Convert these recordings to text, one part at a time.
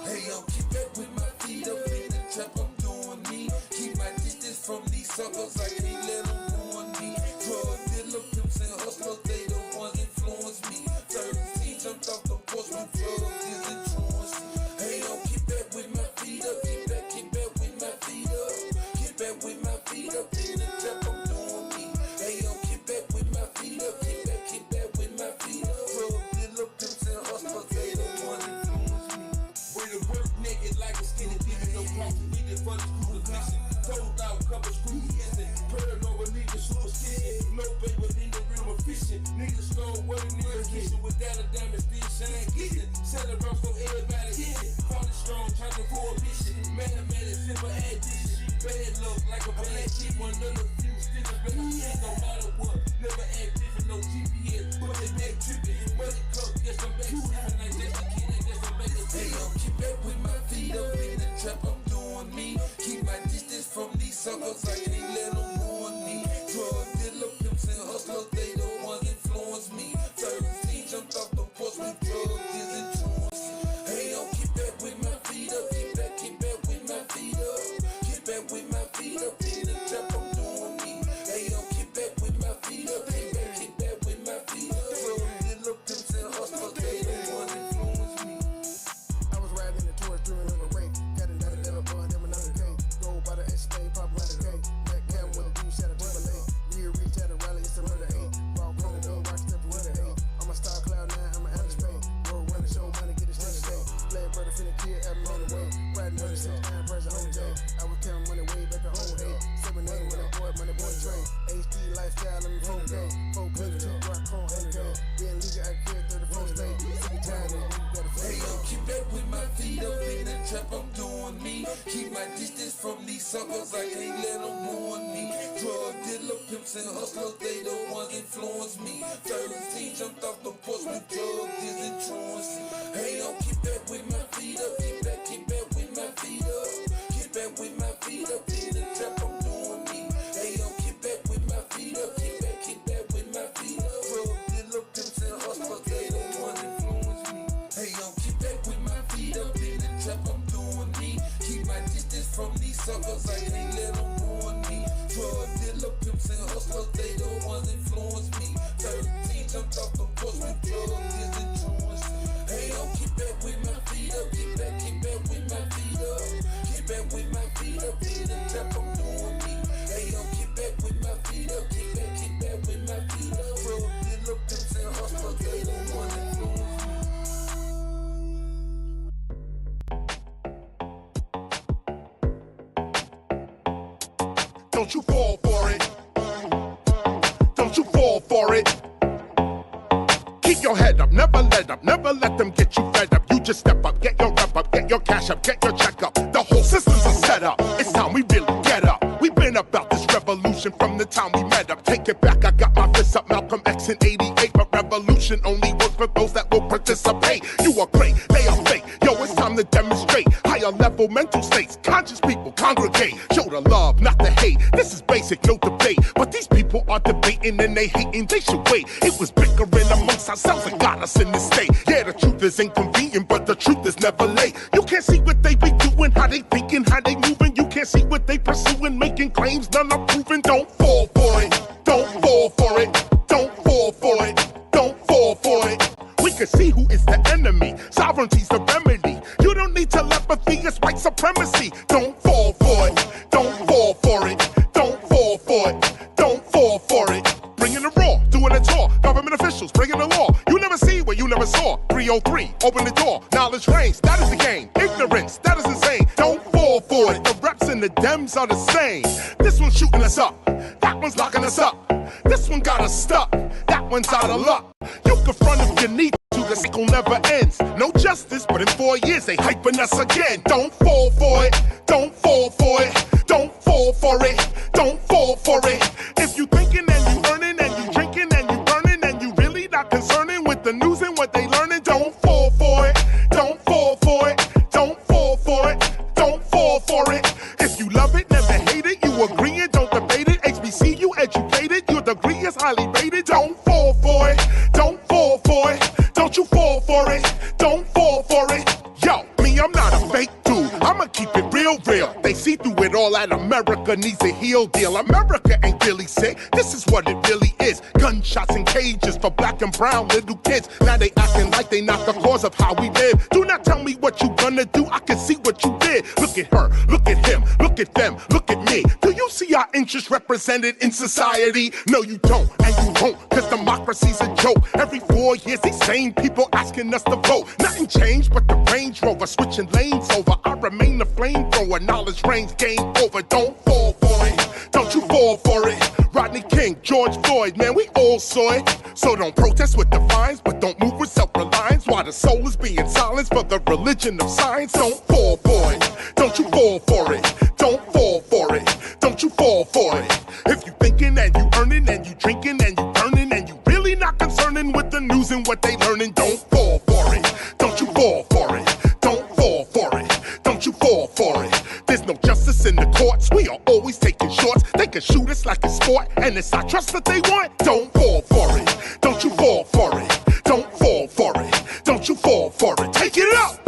Hey yo, keep back with my feet up in the trap, I'm doing me. Keep my distance from these suckers, I can't let them ruin me. Drug dealer, pimps and hustlers, they the ones influence me. 13 jumped off the porch with drugs is influence. Hey yo, keep back with my feet up, keep back with my feet up. Keep back with my feet up in the trap, I'm doing me. Hey yo, keep back with my feet up, keep back with my feet up. Drug dealer, pimps and hustlers, they the ones influence me. Bring the work naked like a skinny demon, no profit needed for the crucifixion. Told out couple screws missing, paranoid niggas superstition. No paper in the realm of fishing. Niggas stole what a nigga kissing. Without a diamond still shine glisten. Selling around so everybody hit it. Falling strong, charging for a mission. Mathematics, simple addition. Bad luck like a bad chick. One of the few still a better shit. No matter what, never act different, no GPS. But they back tripping. Money cup, yes I'm back tripping. Like that's the kid, I guess I'm back to hey yo, keep back with my feet up in the trap, I'm doing me. Keep my distance from these suckers, I can't let them ruin me. Drug dealer, pimps and hustlers, they the ones influence me. 13 jumped off the porch with drugs is influence. Hey yo, keep back with my feet up, keep back with my feet up. Keep back with my feet up in the trap, I'm doing me. Hey yo, keep back with my feet up, keep back with my feet up. Drug dealer, pimps and hustlers, they the ones influence me. I was riding the tours during a race. Got another little bun, them another K. Go by the escape, pop by the K. Black cat with a juice at a Timberlake. Real reach at a rally, it's another 8. Ball corner, go rock step for another 8. I'm a star cloud 9, I'm an outer space. Roll run the show, money, get the stage today. Black brother finna kill, I'm on the way. Riding on the 6-9 person on the day. I was counting money way back at home, hey. 7-8, money boy train. HD lifestyle, I'm in 4K. 4 clips, 2 rock, corn, 8K. Being legal, I carry 34 state. City time, you gotta hey yo, keep back with my feet up in the trap, I'm doing me. Keep my distance from these suckers, I can't let them ruin me. Drug dealer, pimps and hustlers, they the ones influence me. 13 jumped off the porch with drugs is influence. Hey yo, keep back with my feet up, keep back with my feet up. Keep back with my feet up in the trap, I'm doing me. Hey yo, keep back with my feet up, keep back with my feet up. Drug dealer, pimps and hustlers, they the ones influence me. Hey yo, keep back with my feet up in the trap, I'm doing me. Keep my distance from these suckers, I can't let them ruin me. Drug dealer, pimps and hustlers, they the ones influence me. 13 jumped off the porch with drugs is influence. Hey yo, keep back with my feet up, keep back with my feet up. Keep back with my feet up in the trap, I'm doing me. Hey yo, keep back with my feet up, keep back with my feet up. Drug dealer, pimps and hustlers, they the ones influence me. Don't you fall for it. Don't you fall for it. Keep your head up, never let them get you fed up. You just step up, get your rep up, get your cash up, get your check up. The whole system's a setup. It's time we really get up. We've been about this revolution from the time we met up. Take it back, I got my fists up, Malcolm X in 88. But revolution only works for those that will participate. You are great, they are fake. Yo, it's time to demonstrate higher level mental states. Conscious people congregate, show the love, not the hate. This is basic, no debate. But these people are debating and they hating, they should wait. It was bickering amongst ourselves that got us in this state. Yeah, the truth is inconvenient, but the truth is never late. You can't see what they be doing, how they thinking, how they moving. You can't see what they pursuing, making claims, none are proven. Don't fall for it, don't fall for it, don't fall for it, don't fall for it. We can see who is the enemy, sovereignty's the remedy. You don't need telepathy, it's white supremacy. Don't fall for it, don't fall for it, don't fall for it, don't fall for it. Bringing the raw, doing a tour, government officials bringing the law. You never see what you never saw. 303, open the door, knowledge reigns, that is the game. Ignorance, that is insane. Don't fall for it, the reps and the dems are the same. This one's shooting us up, that one's locking us up. This one got us stuck, that one's out of luck. You can front if you need to, the cycle never ends. No justice, but in 4 years they hyping us again. Don't fall for it, don't fall for it, don't fall for it, don't fall for it. If you thinking and you earning and you drinking and you burning and you really not concerning with the news and what they learning, don't fall for it, don't fall for it, don't fall for it, don't fall for it. If you love it, never hate it, you agreeing, don't debate it. HBCU educated, your degree is highly rated. Don't fall for it, don't fall for it, don't you fall for it, don't fall for it. Yo, me, I'm not a see through it all that America needs a heel deal. America ain't really sick, this is what it really is. Gunshots and cages for black and brown little kids. Now they acting like they not the cause of how we live. Do not tell me what you gonna do, I can see what you did. Look at her, look at him, look at them, look at me. Do you see our interests represented in society? No you don't, and you won't, cause democracy's a joke. Every 4 years these same people asking us to vote. Nothing changed but the Range Rover switching lanes over. I remain the flamethrower, knowledge reigns, game over. Don't fall for it, don't you fall for it. Rodney King, George Floyd, man, we all saw it. So don't protest with defiance, but don't move with self-reliance. While the soul is being silenced for the religion of science. Don't fall for it, don't you fall for it. Don't fall for it, don't you fall for it. If you thinking and you earning and you drinking and you burning and you really not concerning with the news and what they learning, don't fall for it, don't you fall for it. Don't fall for it, don't you fall for it. There's no justice in the courts, we are always taking shorts. They can shoot us like a sport, and it's our trust that they want. Don't fall for it, don't you fall for it. Don't fall for it, don't you fall for it. Take it up!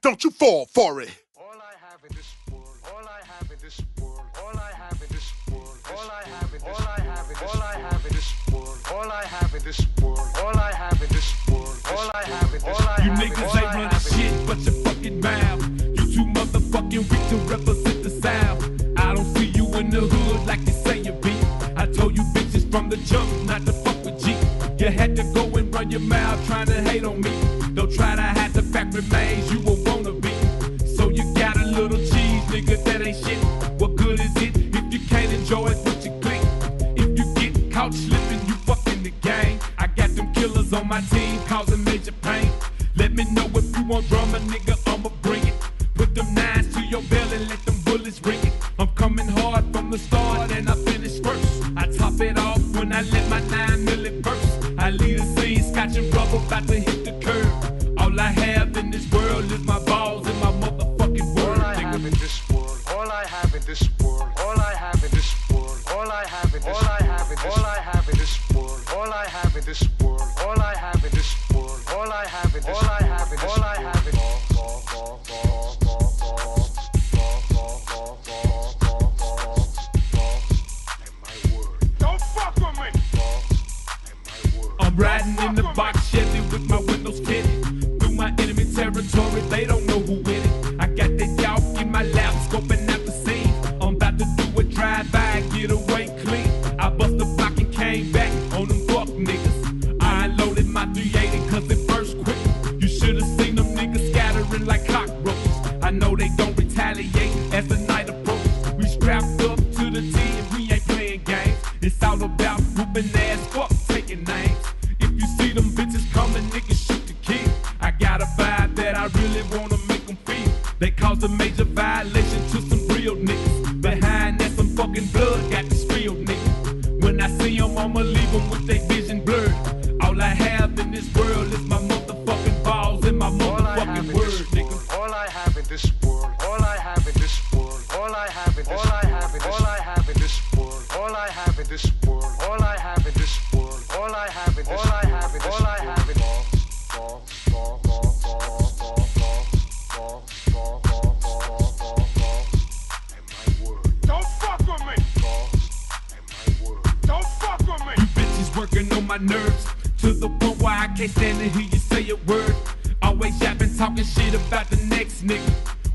Don't you fall for it. All I have in this world, all I have in this world, all I have in this world, all I have in this world, all I have in this world, all I have in this world, all I have in this world, all I have in this world, all I have in this world. You niggas ain't running shit but your fucking mouth. You too motherfucking weak to represent the South. I don't see you in the hood like you say you be. I told you bitches from the jump not to fuck with G. You had to go and run your mouth trying to hate on me. Don't try to hide the fact remains you a wannabe. So you got a little cheese, nigga, that ain't shit. What good is it if you can't enjoy it with your clique? If you get caught slipping, you fucking the game. I got them killers on my team causing major pain. Let me know if you want drama, nigga, I'ma bring it. Put them nines to your belly, let them bullets ring it. I'm coming hard from the start and I finish first. I top it off when I let my 9 milli burst. I lead a scene, scotch and rubber, about to hit the curve. All I have in this world is my balls and my motherfucking word. All I have in this world, all I have in this world, all I have in this world, all I have in this world, all I have in this, all I have in this world, all I have in this world, all I have in this world, all I have in this, all I have in this, all I have in I'm riding in the box Chevy with my windows tinted. Through my enemy territory, they don't know who in it. I got that dog in my lap, scoping out the scene. I'm about to do a drive-by, get away clean. I bust the block and came back on them fuck niggas. I unloaded my 380 cause it burst quick. You should've seen them niggas scattering like cockroaches. I know they don't retaliate as the night approaches. We strapped up to the T and we ain't playing games. It's all about whooping ass fuck, taking names. If you see them bitches coming, niggas shoot to kill. I got a vibe that I really wanna make them feel. They caused a major violation to some real niggas. Behind that some fucking blood got this real nigga. When I see them, I'ma leave them with their vision blurred. All I have in this world is my motherfucking balls and my motherfucking word, nigga. All I have in this world, all I have in this world, all I have in this, all I have in, all I have in this world, all I have in this world, all I have in this world, all I have in, all I have in, all I have in. Don't fuck with me. Don't fuck with me. You bitches working on my nerves to the point where I can't stand to hear you say a word. Always yapping, talking shit about the next nigga.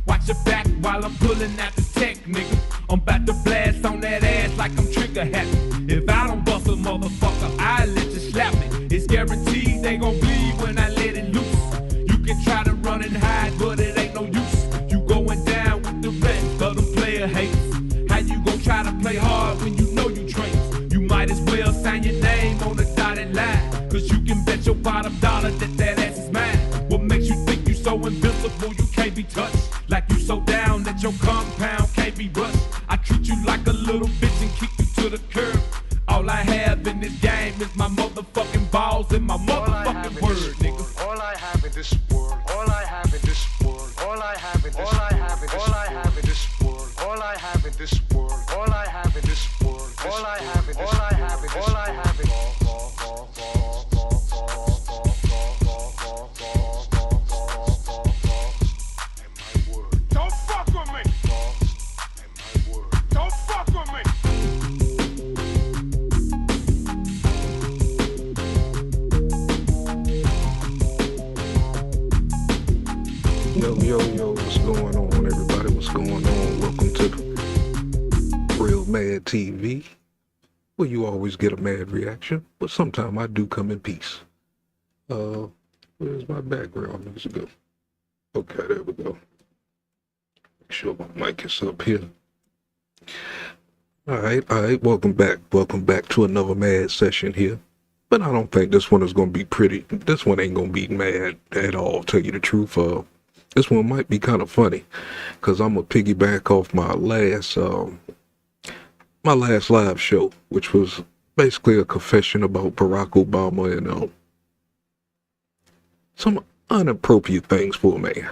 Watch your back while I'm pulling out the tech, nigga. I'm about to blast on that ass like I'm trigger happy. If I don't bust a motherfucker, I'll let you slap it. It's guaranteed they gon' bleed when I let it loose. You can try to run and hide, but it ain't no use. You going down with the rest of them player haters. How you gon' try to play hard when you know you trained? You might as well sign your name on the dotted line. Cause you can bet your bottom dollar that that ass is mine. What makes you think you so invincible you can't be touched? Like you so down that your compound can't be rushed. I treat you like a little bitch and kick you to the curb. All I have in this game is my motherfucking balls and my motherfucking word, nigga. All I have in this world, all I have in this world, all I have in this, all I have in this, all I have in this world, all I have in this world, all I have in this world, all I have in this, all I have in this, all I have in Don't fuck with me. Don't fuck with me. Yo, what's going on, everybody? What's going on? Welcome to the Real Mad TV, where you always get a mad reaction, but sometimes I do come in peace. Where's my background music go? Okay, there we go. Make sure my mic is up here. All right, welcome back to another mad session here. But I don't think this one is going to be pretty. This one ain't going to be mad at all, tell you the truth. This one might be kind of funny, because I'm going to piggyback off my last live show, which was basically a confession about Barack Obama and some inappropriate things for a man.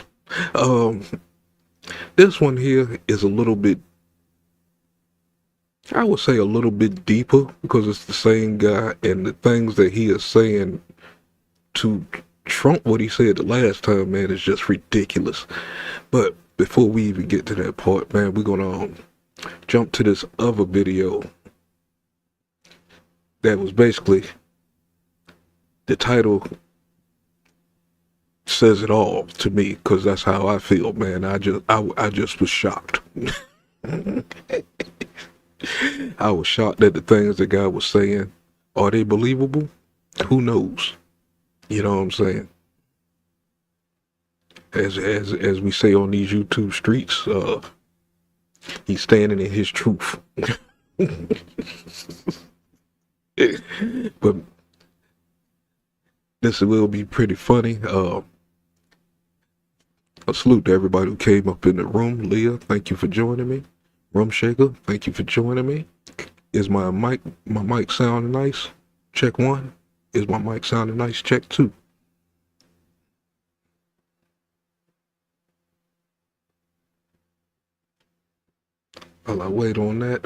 This one here is a little bit, I would say a little bit deeper, because it's the same guy, and the things that he is saying to Trump, what he said the last time, man, is just ridiculous. But before we even get to that part, man, we're gonna jump to this other video that was basically, the title says it all to me, because that's how I feel, man. I just was shocked. I was shocked at the things the guy was saying. Are they believable? Who knows? You know what I'm saying? As we say on these YouTube streets, he's standing in his truth. But this will be pretty funny. A salute to everybody who came up in the room. Leah, thank you for joining me. Rum Shaker, thank you for joining me. Is my mic sounding nice? Check 1. Is my mic sounding nice? Check 2. While I wait on that,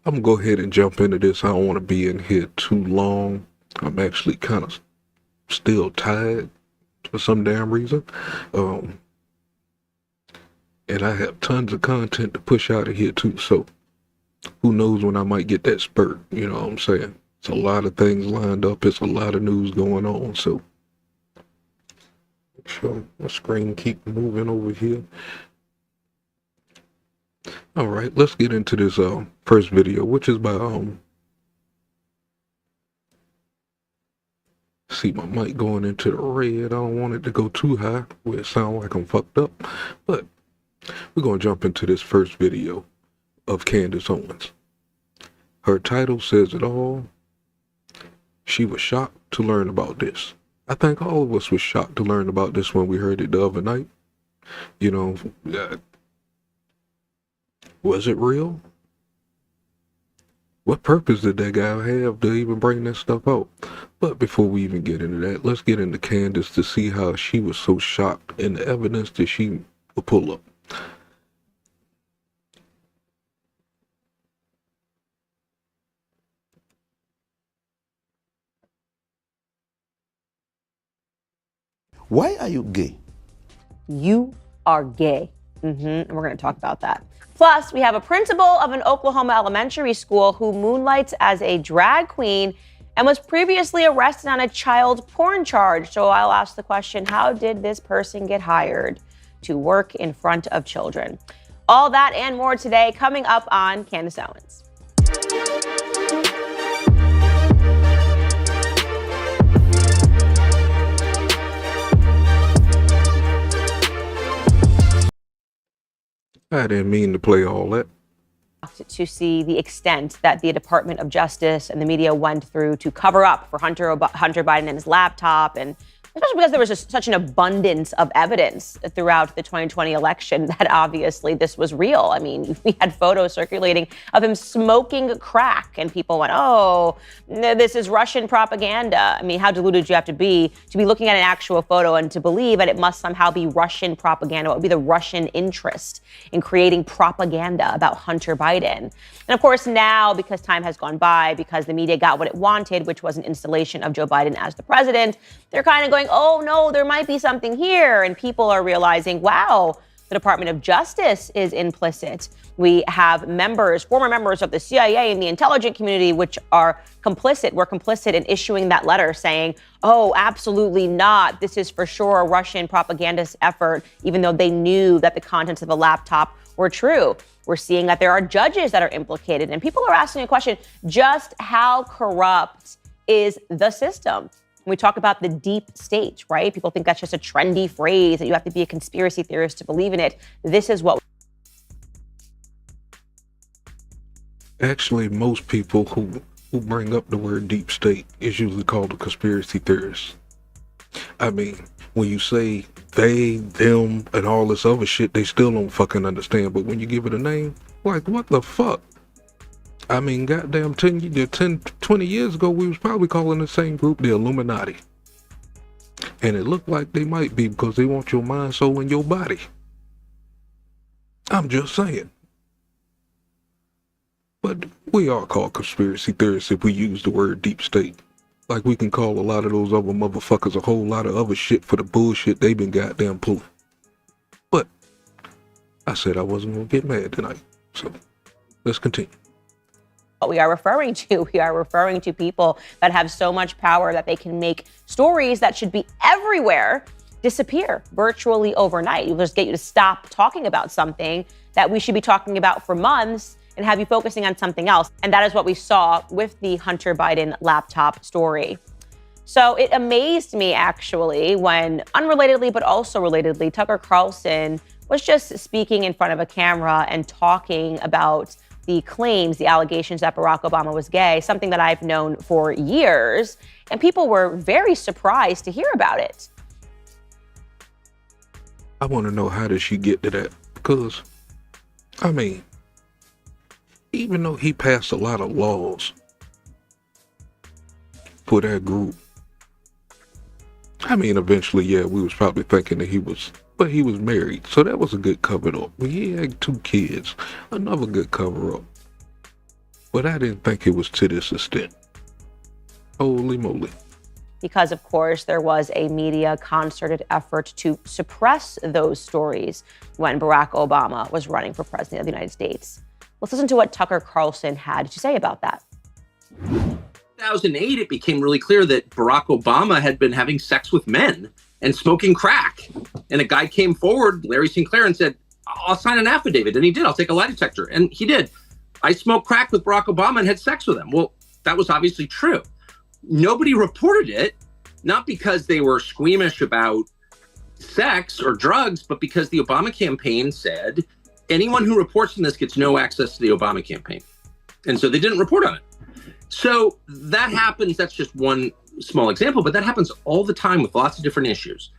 I'm gonna go ahead and jump into this. I don't want to be in here too long. I'm actually kind of still tired for some damn reason. And I have tons of content to push out of here too, so who knows when I might get that spurt, you know what I'm saying? It's a lot of things lined up, it's a lot of news going on, so make sure my screen keep moving over here. Alright, let's get into this first video, which is by see my mic going into the red. I don't want it to go too high where it sounds like I'm fucked up, but we're going to jump into this first video of Candace Owens. Her title says it all. She was shocked to learn about this. I think all of us were shocked to learn about this when we heard it the other night. You know, was it real? What purpose did that guy have to even bring that stuff out? But before we even get into that, let's get into Candace to see how she was so shocked and the evidence that she will pull up. Why are you gay? You are gay. And we're going to talk about that. Plus, we have a principal of an Oklahoma elementary school who moonlights as a drag queen and was previously arrested on a child porn charge. So I'll ask the question, how did this person get hired to work in front of children? All that and more today coming up on Candace Owens. I didn't mean to play all that. To see the extent that the Department of Justice and the media went through to cover up for Hunter Biden and his laptop and especially because there was just such an abundance of evidence throughout the 2020 election that obviously this was real. I mean, we had photos circulating of him smoking crack, and people went, oh, this is Russian propaganda. I mean, how deluded you have to be looking at an actual photo and to believe that it must somehow be Russian propaganda. What would be the Russian interest in creating propaganda about Hunter Biden? And of course, now, because time has gone by, because the media got what it wanted, which was an installation of Joe Biden as the president, they're kind of going, oh, no, there might be something here. And people are realizing, wow, the Department of Justice is implicit. We have former members of the CIA and the intelligence community, which are complicit. We're complicit in issuing that letter saying, oh, absolutely not. This is for sure a Russian propagandist effort, even though they knew that the contents of the laptop were true. We're seeing that there are judges that are implicated. And people are asking a question, just how corrupt is the system? When we talk about the deep state, right? People think that's just a trendy phrase, that you have to be a conspiracy theorist to believe in it. This is what... Actually, most people who bring up the word deep state is usually called a conspiracy theorist. I mean, when you say they, them, and all this other shit, they still don't fucking understand. But when you give it a name, like, what the fuck? I mean, goddamn, 20 years ago, we was probably calling the same group the Illuminati. And it looked like they might be because they want your mind, soul, and your body. I'm just saying. But we are called conspiracy theorists if we use the word deep state. Like we can call a lot of those other motherfuckers a whole lot of other shit for the bullshit they've been goddamn pulling. But I said I wasn't gonna get mad tonight. So let's continue. What we are referring to people that have so much power that they can make stories that should be everywhere disappear virtually overnight. We'll just get you to stop talking about something that we should be talking about for months and have you focusing on something else. And that is what we saw with the Hunter Biden laptop story. So it amazed me, actually, when unrelatedly, but also relatedly, Tucker Carlson was just speaking in front of a camera and talking about the claims, the allegations that Barack Obama was gay, something that I've known for years. And people were very surprised to hear about it. I want to know, how did she get to that? Because, I mean, even though he passed a lot of laws for that group, I mean, eventually, yeah, we was probably thinking that he was married. So that was a good cover-up. He had 2 kids, another good cover-up. But I didn't think it was to this extent. Holy moly. Because, of course, there was a media concerted effort to suppress those stories when Barack Obama was running for president of the United States. Let's listen to what Tucker Carlson had to say about that. 2008, it became really clear that Barack Obama had been having sex with men and smoking crack. And a guy came forward, Larry Sinclair, and said, I'll sign an affidavit. And he did. I'll take a lie detector. And he did. I smoked crack with Barack Obama and had sex with him. Well, that was obviously true. Nobody reported it, not because they were squeamish about sex or drugs, but because the Obama campaign said anyone who reports on this gets no access to the Obama campaign. And so they didn't report on it. So that happens. That's just one small example, but that happens all the time with lots of different issues.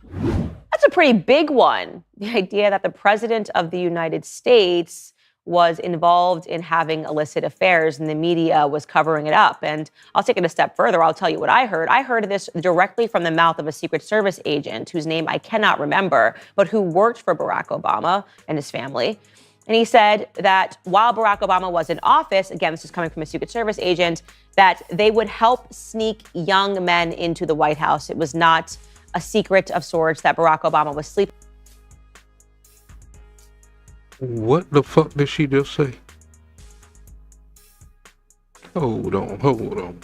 That's a pretty big one. The idea that the president of the United States was involved in having illicit affairs and the media was covering it up. And I'll take it a step further. I'll tell you what I heard. I heard this directly from the mouth of a Secret Service agent whose name I cannot remember, but who worked for Barack Obama and his family. And he said that while Barack Obama was in office, again, this is coming from a Secret Service agent, that they would help sneak young men into the White House. It was not a secret of sorts that Barack Obama was sleeping. What the fuck did she just say? Hold on.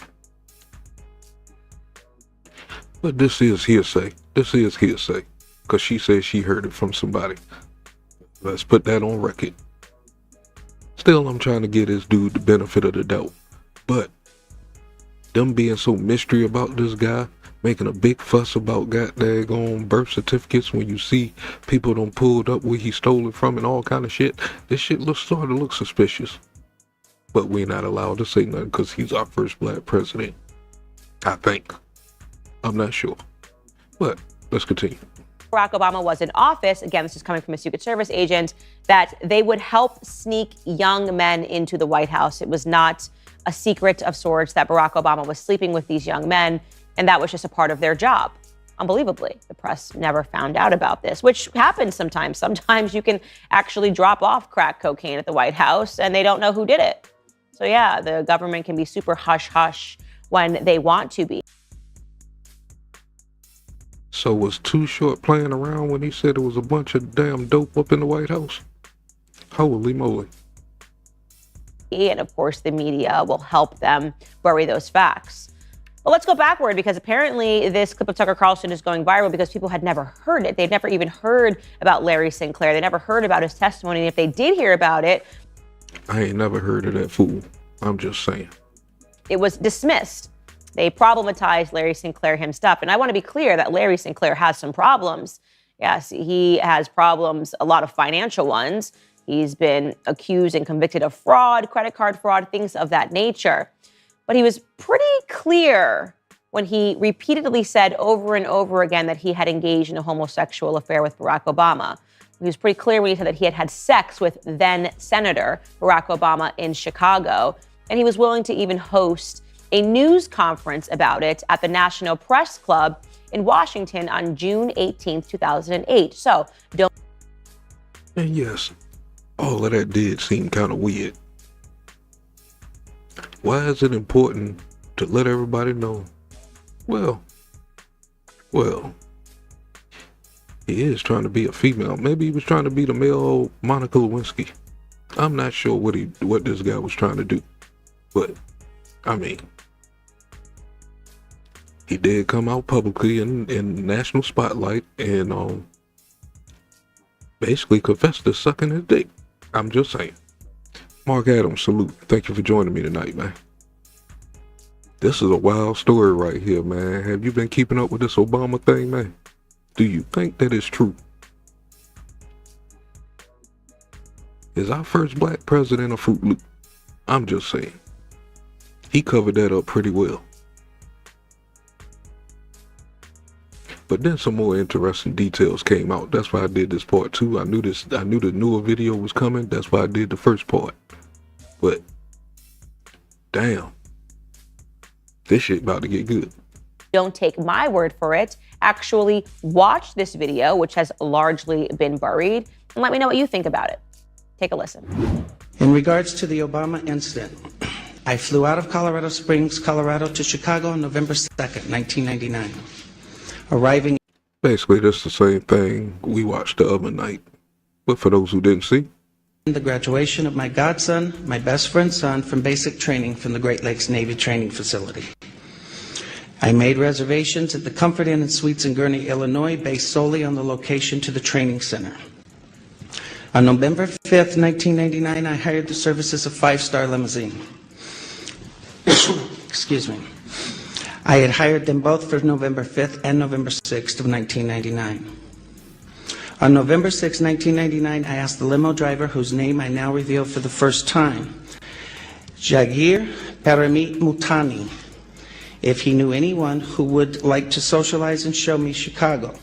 But this is hearsay. Because she says she heard it from somebody. Let's put that on record. Still, I'm trying to give this dude the benefit of the doubt. But them being so mystery about this guy, making a big fuss about goddamn birth certificates when you see people done pulled up where he stole it from and all kind of shit. This shit starting to look suspicious. But we're not allowed to say nothing because he's our first black president. I think. I'm not sure. But Let's continue. Barack Obama was in office, again, this is coming from a Secret Service agent, that they would help sneak young men into the White House. It was not a secret of sorts that Barack Obama was sleeping with these young men, and that was just a part of their job. Unbelievably, the press never found out about this, which happens sometimes. Sometimes you can actually drop off crack cocaine at the White House and they don't know who did it. So yeah, the government can be super hush-hush when they want to be. So was Too Short playing around when he said there was a bunch of damn dope up in the White House? Holy moly. And of course, the media will help them bury those facts. Well, let's go backward, because apparently this clip of Tucker Carlson is going viral because people had never heard it. They'd never even heard about Larry Sinclair. They never heard about his testimony. And if they did hear about it, I ain't never heard of that fool. I'm just saying. It was dismissed. They problematized Larry Sinclair himself. And I want to be clear that Larry Sinclair has some problems. Yes, he has problems, a lot of financial ones. He's been accused and convicted of fraud, credit card fraud, things of that nature. But he was pretty clear when he repeatedly said over and over again that he had engaged in a homosexual affair with Barack Obama. He was pretty clear when he said that he had had sex with then Senator Barack Obama in Chicago. And he was willing to even host a news conference about it at the National Press Club in Washington on June 18th, 2008. So don't. And yes, all of that did seem kind of weird. Why is it important to let everybody know? Well, he is trying to be a female. Maybe he was trying to be the male Monica Lewinsky. I'm not sure what this guy was trying to do. But, I mean, he did come out publicly in national spotlight and basically confessed to sucking his dick. I'm just saying. Mark Adams, salute. Thank you for joining me tonight, man. This is a wild story right here, man. Have you been keeping up with this Obama thing, man? Do you think that is true? Is our first black president a Fruit Loop? I'm just saying. He covered that up pretty well. But then some more interesting details came out. That's why I did this part too. I knew the newer video was coming. That's why I did the first part. But damn, this shit about to get good. Don't take my word for it. Actually watch this video, which has largely been buried, and let me know what you think about it. Take a listen. In regards to the Obama incident, I flew out of Colorado Springs, Colorado to Chicago on November 2nd, 1999. Arriving. Basically, that's the same thing we watched the other night. But for those who didn't see, the graduation of my godson, my best friend's son, from basic training from the Great Lakes Navy Training Facility. I made reservations at the Comfort Inn and Suites in Gurnee, Illinois, based solely on the location to the training center. On November 5th, 1999, I hired the services of Five Star Limousine. Excuse me. I had hired them both for November 5th and November 6th of 1999. On November 6, 1999, I asked the limo driver, whose name I now reveal for the first time, Jagir Paramit Mutani, if he knew anyone who would like to socialize and show me Chicago.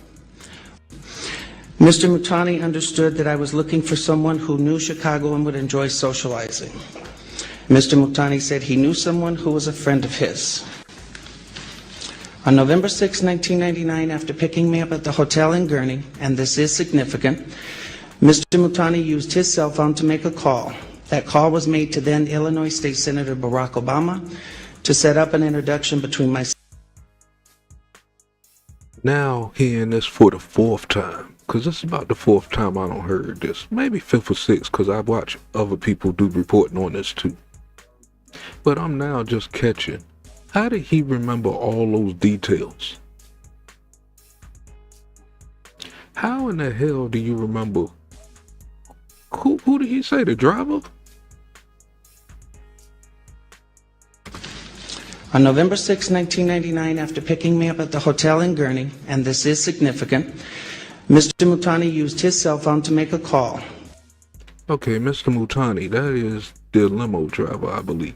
Mr. Mutani understood that I was looking for someone who knew Chicago and would enjoy socializing. Mr. Mutani said he knew someone who was a friend of his. On November 6, 1999, after picking me up at the hotel in Gurnee, and this is significant, Mr. Mutani used his cell phone to make a call. That call was made to then Illinois State Senator Barack Obama to set up an introduction between myself. Now hearing this for the fourth time, because this is about the fourth time I don't heard this, maybe fifth or sixth, because I watch other people do reporting on this too. But I'm now just catching. How did he remember all those details? How in the hell do you remember? Who did he say, the driver? On November 6, 1999, after picking me up at the hotel in Gurnee, and this is significant, Mr. Mutani used his cell phone to make a call. Okay, Mr. Mutani, that is the limo driver, I believe.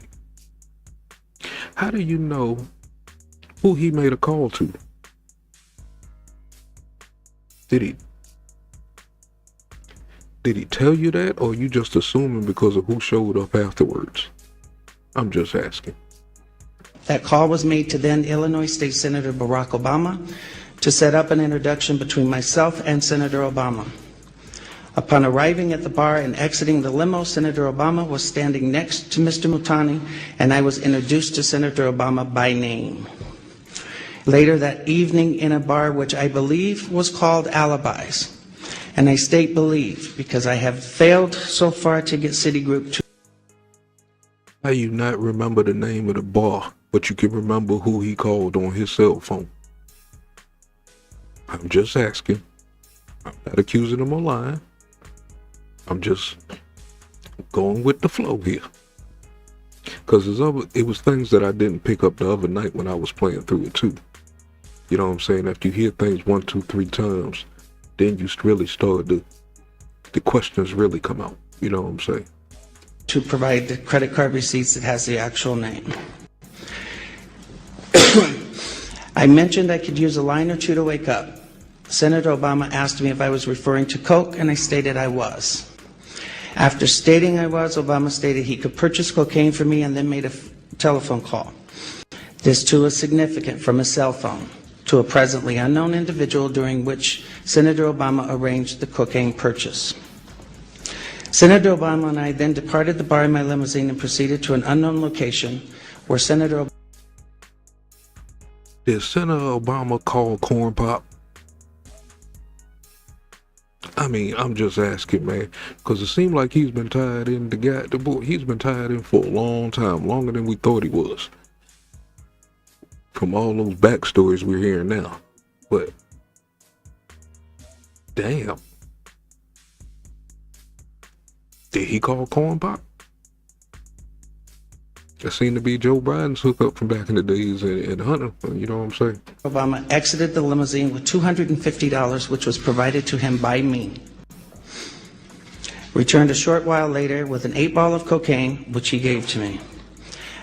How do you know who he made a call to? Did he tell you that, or you just assuming because of who showed up afterwards? I'm just asking. That call was made to then Illinois State Senator Barack Obama to set up an introduction between myself and Senator Obama. Upon arriving at the bar and exiting the limo, Senator Obama was standing next to Mr. Mutani, and I was introduced to Senator Obama by name. Later that evening in a bar which I believe was called Alibis, and I state believe because I have failed so far to get Citigroup to... How you not remember the name of the bar, but you can remember who he called on his cell phone? I'm just asking. I'm not accusing him of lying. I'm just going with the flow here. Because it was things that I didn't pick up the other night when I was playing through it too. You know what I'm saying? After you hear things 1, 2, 3 times, then you really start the questions really come out. You know what I'm saying? To provide the credit card receipts that has the actual name. I mentioned I could use a line or two to wake up. Senator Obama asked me if I was referring to coke, and I stated I was. After stating I was, Obama stated he could purchase cocaine for me and then made a telephone call. This too is significant, from a cell phone to a presently unknown individual, during which Senator Obama arranged the cocaine purchase. Senator Obama and I then departed the bar in my limousine and proceeded to an unknown location where Senator... Did Senator Obama call Corn Pop? I mean, I'm just asking, man, because it seemed like he's been tied in he's been tied in for a long time, longer than we thought he was. From all those backstories we're hearing now. But, damn. Did he call Corn Pop? That seemed to be Joe Biden's hookup from back in the days in Hunter, you know what I'm saying? Obama exited the limousine with $250, which was provided to him by me. Returned a short while later with an 8-ball of cocaine, which he gave to me.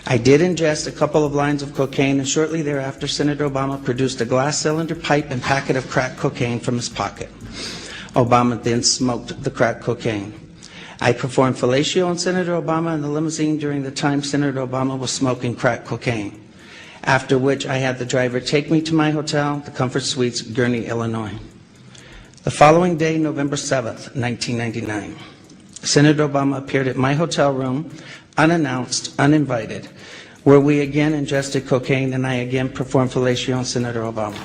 I did ingest a couple of lines of cocaine, and shortly thereafter, Senator Obama produced a glass cylinder pipe and packet of crack cocaine from his pocket. Obama then smoked the crack cocaine. I performed fellatio on Senator Obama in the limousine during the time Senator Obama was smoking crack cocaine, after which I had the driver take me to my hotel, the Comfort Suites, Gurnee, Illinois. The following day, November 7th, 1999, Senator Obama appeared at my hotel room, unannounced, uninvited, where we again ingested cocaine and I again performed fellatio on Senator Obama.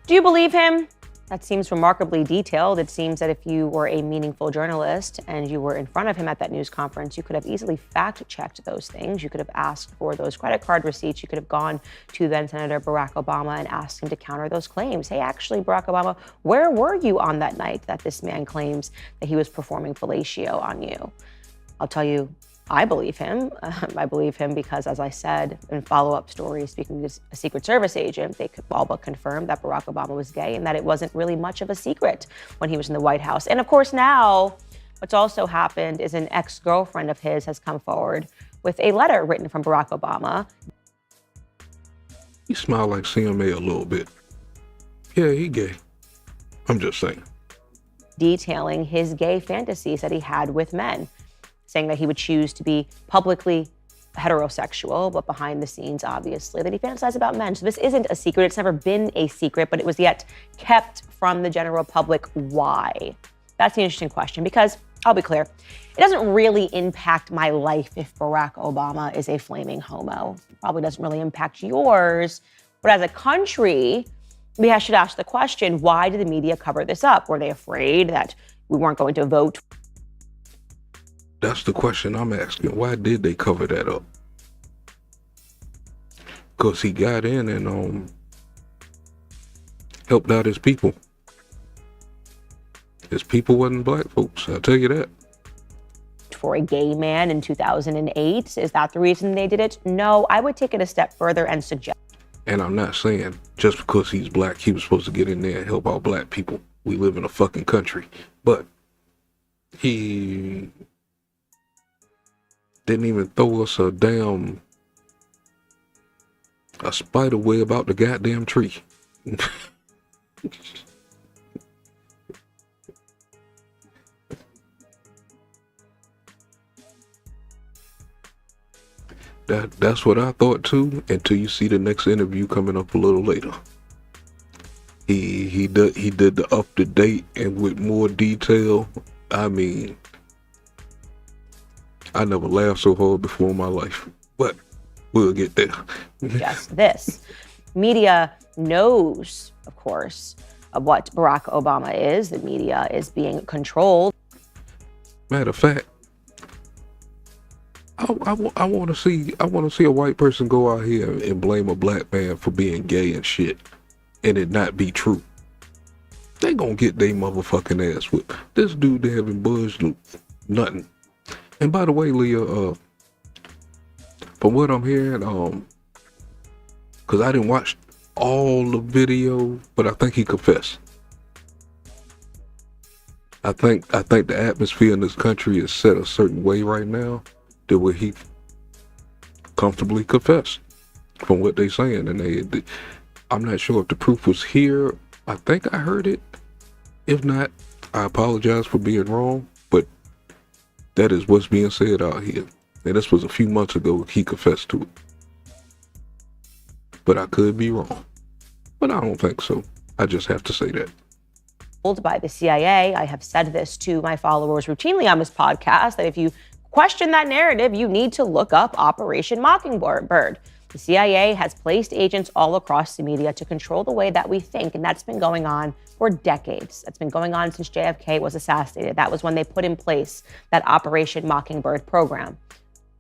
Do you believe him? That seems remarkably detailed. It seems that if you were a meaningful journalist and you were in front of him at that news conference, you could have easily fact-checked those things. You could have asked for those credit card receipts. You could have gone to then Senator Barack Obama and asked him to counter those claims. Hey, actually, Barack Obama, where were you on that night that this man claims that he was performing fellatio on you? I'll tell you, I believe him. I believe him because, as I said in follow-up stories, speaking to a Secret Service agent, they could all but confirm that Barack Obama was gay and that it wasn't really much of a secret when he was in the White House. And of course, now what's also happened is an ex-girlfriend of his has come forward with a letter written from Barack Obama. He smiled like CMA a little bit. Yeah, he gay. I'm just saying. Detailing his gay fantasies that he had with men, saying that he would choose to be publicly heterosexual, but behind the scenes, obviously, that he fantasized about men. So this isn't a secret. It's never been a secret, but it was yet kept from the general public. Why? That's the interesting question, because I'll be clear, it doesn't really impact my life if Barack Obama is a flaming homo. It probably doesn't really impact yours. But as a country, we should ask the question, why did the media cover this up? Were they afraid that we weren't going to vote? That's the question I'm asking. Why did they cover that up? Because he got in and helped out his people. His people wasn't black folks, I'll tell you that. For a gay man in 2008, is that the reason they did it? No, I would take it a step further and suggest. And I'm not saying just because he's black, he was supposed to get in there and help out black people. We live in a fucking country. But he didn't even throw us a spider web out the goddamn tree. That's what I thought too, until you see the next interview coming up a little later. He did the up to date and with more detail. I mean, I never laughed so hard before in my life, but we'll get there. Yes, this media knows, of course, of what Barack Obama is. The media is being controlled. Matter of fact, I want to see a white person go out here and blame a black man for being gay and shit, and it not be true. They gonna get their motherfucking ass whipped. This dude, they haven't budged nothing. And by the way, Leah, from what I'm hearing, cause I didn't watch all the video, but I think he confessed. I think the atmosphere in this country is set a certain way right now that where he comfortably confessed from what they saying, and I'm not sure if the proof was here. I think I heard it. If not, I apologize for being wrong, but that is what's being said out here. And this was a few months ago he confessed to it. But I could be wrong. But I don't think so. I just have to say that. By the CIA. I have said this to my followers routinely on this podcast, that if you question that narrative, you need to look up Operation Mockingbird. The CIA has placed agents all across the media to control the way that we think, and that's been going on for decades. That's been going on since JFK was assassinated. That was when they put in place that Operation Mockingbird program.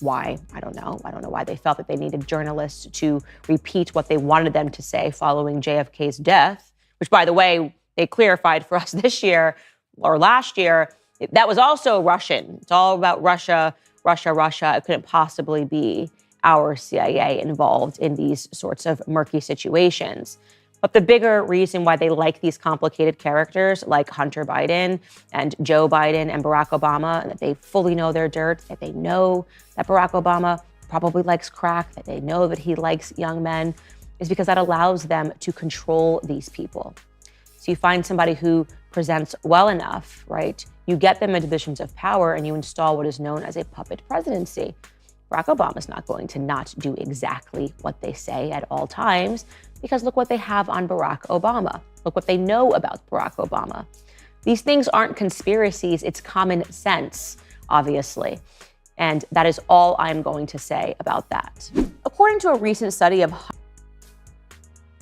Why? I don't know. I don't know why they felt that they needed journalists to repeat what they wanted them to say following JFK's death, which, by the way, they clarified for us this year or last year. That was also Russian. It's all about Russia, Russia, Russia. It couldn't possibly be our CIA involved in these sorts of murky situations. But the bigger reason why they like these complicated characters like Hunter Biden and Joe Biden and Barack Obama, and that they fully know their dirt, that they know that Barack Obama probably likes crack, that they know that he likes young men, is because that allows them to control these people. So you find somebody who presents well enough, right? You get them into positions of power and you install what is known as a puppet presidency. Barack Obama's not going to not do exactly what they say at all times, because look what they have on Barack Obama. Look what they know about Barack Obama. These things aren't conspiracies, it's common sense, obviously. And that is all I'm going to say about that. According to a recent study of...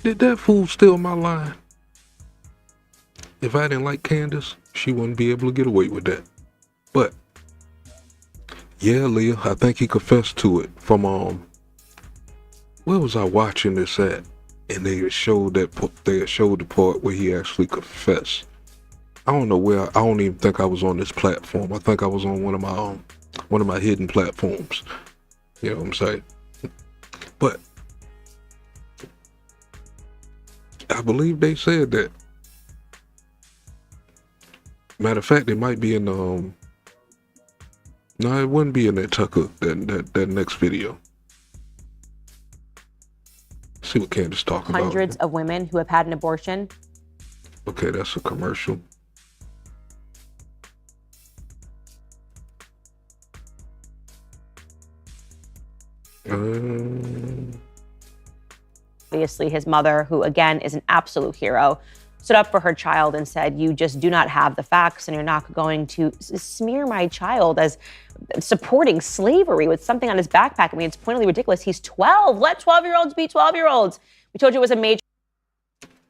Did that fool steal my line? If I didn't like Candace, she wouldn't be able to get away with that. But yeah, Leah, I think he confessed to it from where was I watching this at? And they showed the part where he actually confessed. I don't know where. I don't even think I was on this platform. I think I was on one of my hidden platforms. You know what I'm saying? But I believe they said that. Matter of fact, it might be in no, it wouldn't be in that Tucker that next video. See what Candace talking about. Hundreds of women who have had an abortion. Okay, that's a commercial. Obviously, his mother, who again is an absolute hero, stood up for her child and said, you just do not have the facts and you're not going to smear my child as supporting slavery with something on his backpack. I mean, it's pointedly ridiculous. He's 12. Let 12-year-olds be 12-year-olds. We told you it was a major...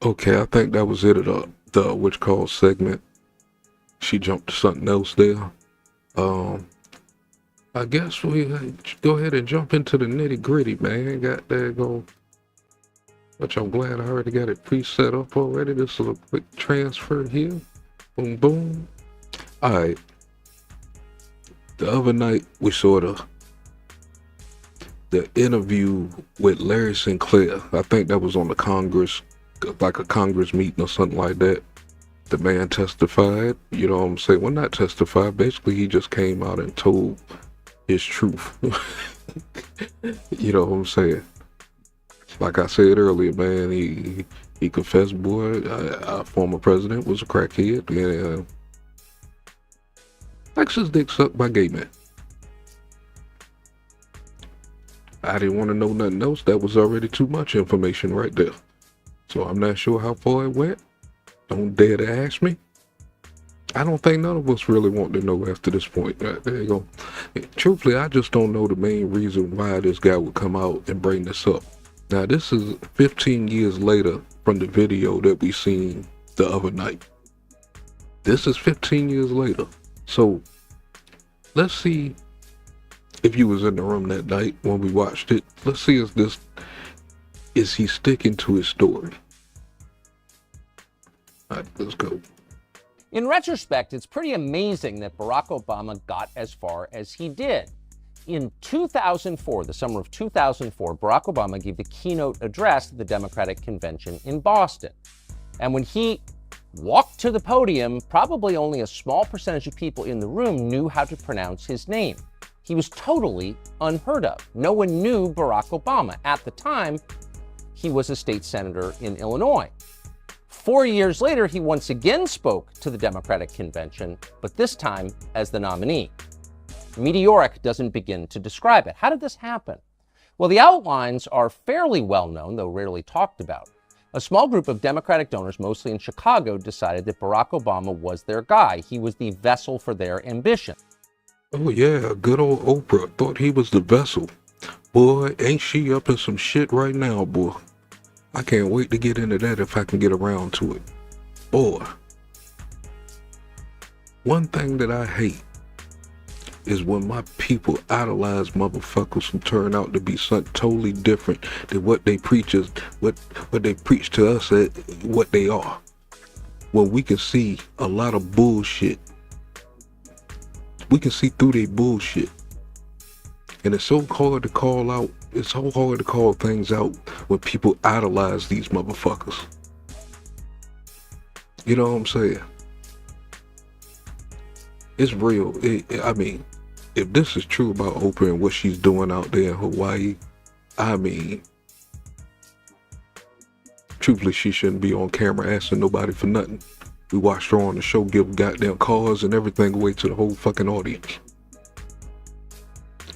Okay, I think that was it at the which called segment. She jumped to something else there. I guess we go ahead and jump into the nitty-gritty, man. Got there go. Which I'm glad I already got it pre-set up already. This is a quick transfer here. Boom, boom. All right. The other night, we saw the interview with Larry Sinclair. I think that was on the Congress, like a Congress meeting or something like that. The man testified, you know what I'm saying? Well, not testified. Basically, he just came out and told his truth. You know what I'm saying? Like I said earlier, man, he confessed, boy, our former president was a crackhead and likes his dick sucked by gay men. I didn't want to know nothing else. That was already too much information right there. So I'm not sure how far it went. Don't dare to ask me. I don't think none of us really want to know after this point. There you go. Truthfully, I just don't know the main reason why this guy would come out and bring this up. Now, this is 15 years later from the video that we seen the other night. This is 15 years later. So let's see if you was in the room that night when we watched it. Let's see is he sticking to his story? All right, let's go. In retrospect, it's pretty amazing that Barack Obama got as far as he did. In 2004, the summer of 2004, Barack Obama gave the keynote address at the Democratic Convention in Boston. And when he walked to the podium, probably only a small percentage of people in the room knew how to pronounce his name. He was totally unheard of. No one knew Barack Obama. At the time, he was a state senator in Illinois. 4 years later, he once again spoke to the Democratic Convention, but this time as the nominee. Meteoric doesn't begin to describe it. How did this happen? Well, the outlines are fairly well known, though rarely talked about. A small group of Democratic donors, mostly in Chicago, decided that Barack Obama was their guy. He was the vessel for their ambition. Oh yeah, good old Oprah thought he was the vessel. Boy, ain't she up in some shit right now, boy. I can't wait to get into that if I can get around to it. Boy, one thing that I hate is when my people idolize motherfuckers who turn out to be something totally different than what they preach what they preach to us at what they are. When we can see a lot of bullshit. We can see through their bullshit. And it's so hard to call out. It's so hard to call things out when people idolize these motherfuckers. You know what I'm saying? It's real. I mean, if this is true about Oprah and what she's doing out there in Hawaii, I mean, truthfully, she shouldn't be on camera asking nobody for nothing. We watched her on the show give goddamn cars and everything away to the whole fucking audience.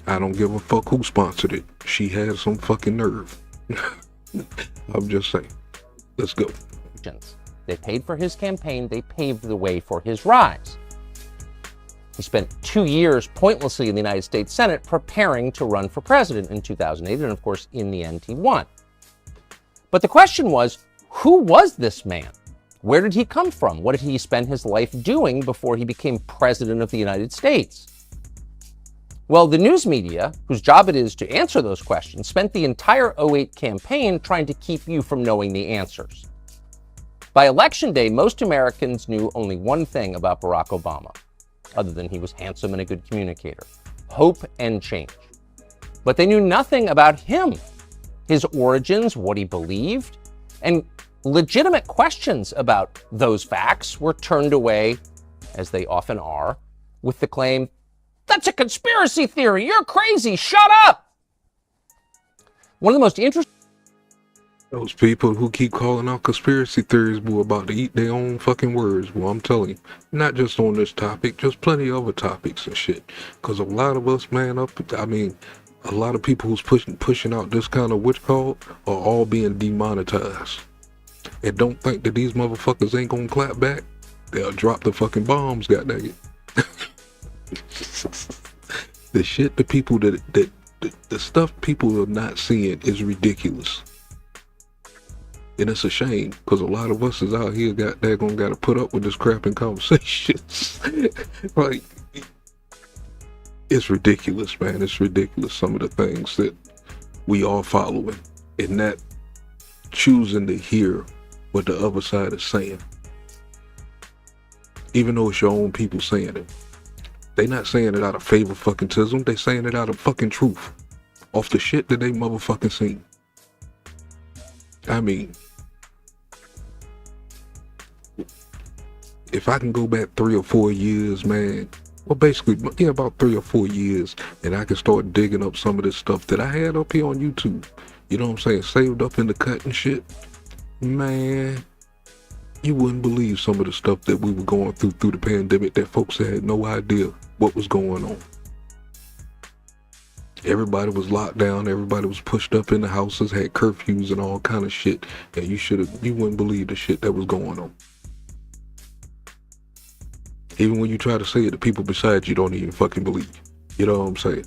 I don't give a fuck who sponsored it. She has some fucking nerve. I'm just saying. Let's go. They paid for his campaign. They paved the way for his rise. He spent 2 years pointlessly in the United States Senate preparing to run for president in 2008. And of course, in the end, he won. But the question was, who was this man? Where did he come from? What did he spend his life doing before he became president of the United States? Well, the news media, whose job it is to answer those questions, spent the entire 2008 campaign trying to keep you from knowing the answers. By Election Day, most Americans knew only one thing about Barack Obama, other than he was handsome and a good communicator: hope and change. But they knew nothing about him, his origins, what he believed, and legitimate questions about those facts were turned away, as they often are, with the claim, "That's a conspiracy theory. You're crazy. Shut up." One of the most interesting... Those people who keep calling out conspiracy theories, boy, about to eat their own fucking words, boy, I'm telling you. Not just on this topic, just plenty of other topics and shit. Because a lot of us, man, a lot of people who's pushing out this kind of witch cult are all being demonetized. And don't think that these motherfuckers ain't gonna clap back. They'll drop the fucking bombs, goddammit. The shit, the stuff people are not seeing is ridiculous. And it's a shame, because a lot of us is out here gotta put up with this crap in conversations. Like, it's ridiculous, man. It's ridiculous, some of the things that we are following, and not choosing to hear what the other side is saying. Even though it's your own people saying it. They not saying it out of favor-fucking-tism. They saying it out of fucking truth. Off the shit that they motherfucking seen. I mean, if I can go back 3 or 4 years, man, well, basically, yeah, about 3 or 4 years, and I can start digging up some of this stuff that I had up here on YouTube. You know what I'm saying? Saved up in the cut and shit. Man, you wouldn't believe some of the stuff that we were going through the pandemic that folks had no idea what was going on. Everybody was locked down. Everybody was pushed up in the houses, had curfews and all kind of shit. And you wouldn't believe the shit that was going on. Even when you try to say it, the people beside you don't even fucking believe. You know what I'm saying?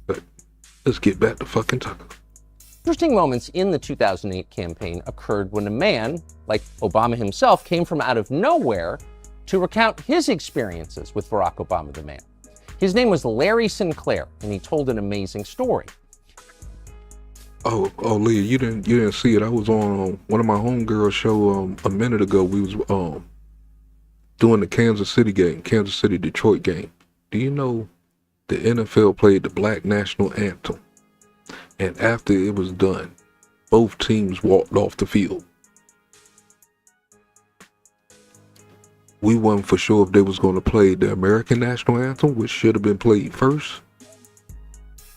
But let's get back to fucking Tucker. Interesting moments in the 2008 campaign occurred when a man, like Obama himself, came from out of nowhere to recount his experiences with Barack Obama, the man. His name was Larry Sinclair, and he told an amazing story. Oh, Leah, you didn't see it. I was on one of my homegirls show a minute ago. We was doing the Kansas City Detroit game. Do you know the NFL played the Black National Anthem? And after it was done, both teams walked off the field. We wasn't for sure if they was going to play the American National Anthem, which should have been played first.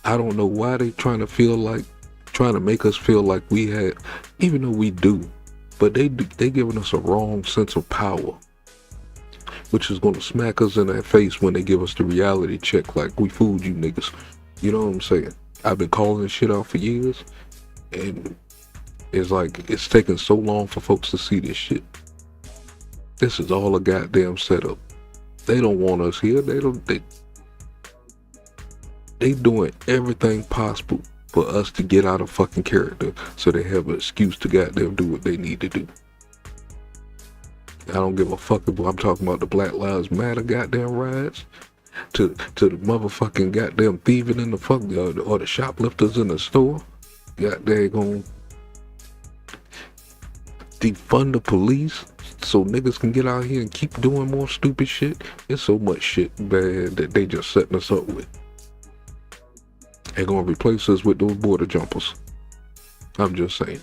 I don't know why they trying to make us feel like we had, even though we do, but they giving us a wrong sense of power, which is going to smack us in that face when they give us the reality check like we fooled you niggas. You know what I'm saying? I've been calling this shit out for years, and it's like it's taking so long for folks to see this shit. This is all a goddamn setup. They don't want us here. They doing everything possible for us to get out of fucking character so they have an excuse to goddamn do what they need to do. I don't give a fuck about, I'm talking about the Black Lives Matter goddamn riots, to the motherfucking goddamn thieving in the fuck, or the shoplifters in the store. Goddamn gonna defund the police so niggas can get out here and keep doing more stupid shit. It's so much shit bad that they just setting us up with. They're gonna replace us with those border jumpers. I'm just saying.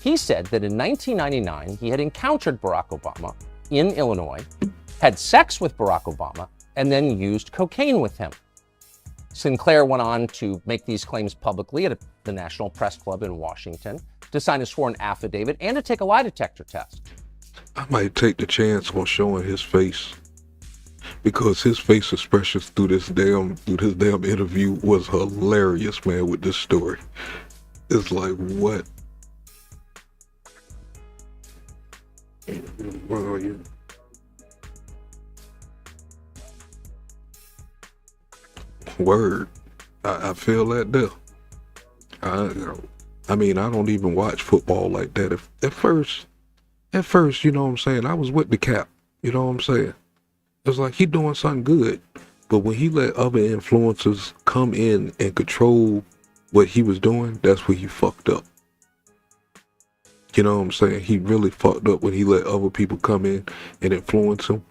He said that in 1999, he had encountered Barack Obama in Illinois, had sex with Barack Obama, and then used cocaine with him. Sinclair went on to make these claims publicly at the National Press Club in Washington, to sign a sworn affidavit, and to take a lie detector test. I might take the chance on showing his face, because his face expressions through this damn interview was hilarious, man, with this story. It's like, what? Where are you? Word. I feel that there. I mean, I don't even watch football like that. At first, you know what I'm saying, I was with the cap. You know what I'm saying? It's like he doing something good. But when he let other influencers come in and control what he was doing, that's where he fucked up. You know what I'm saying? He really fucked up when he let other people come in and influence him.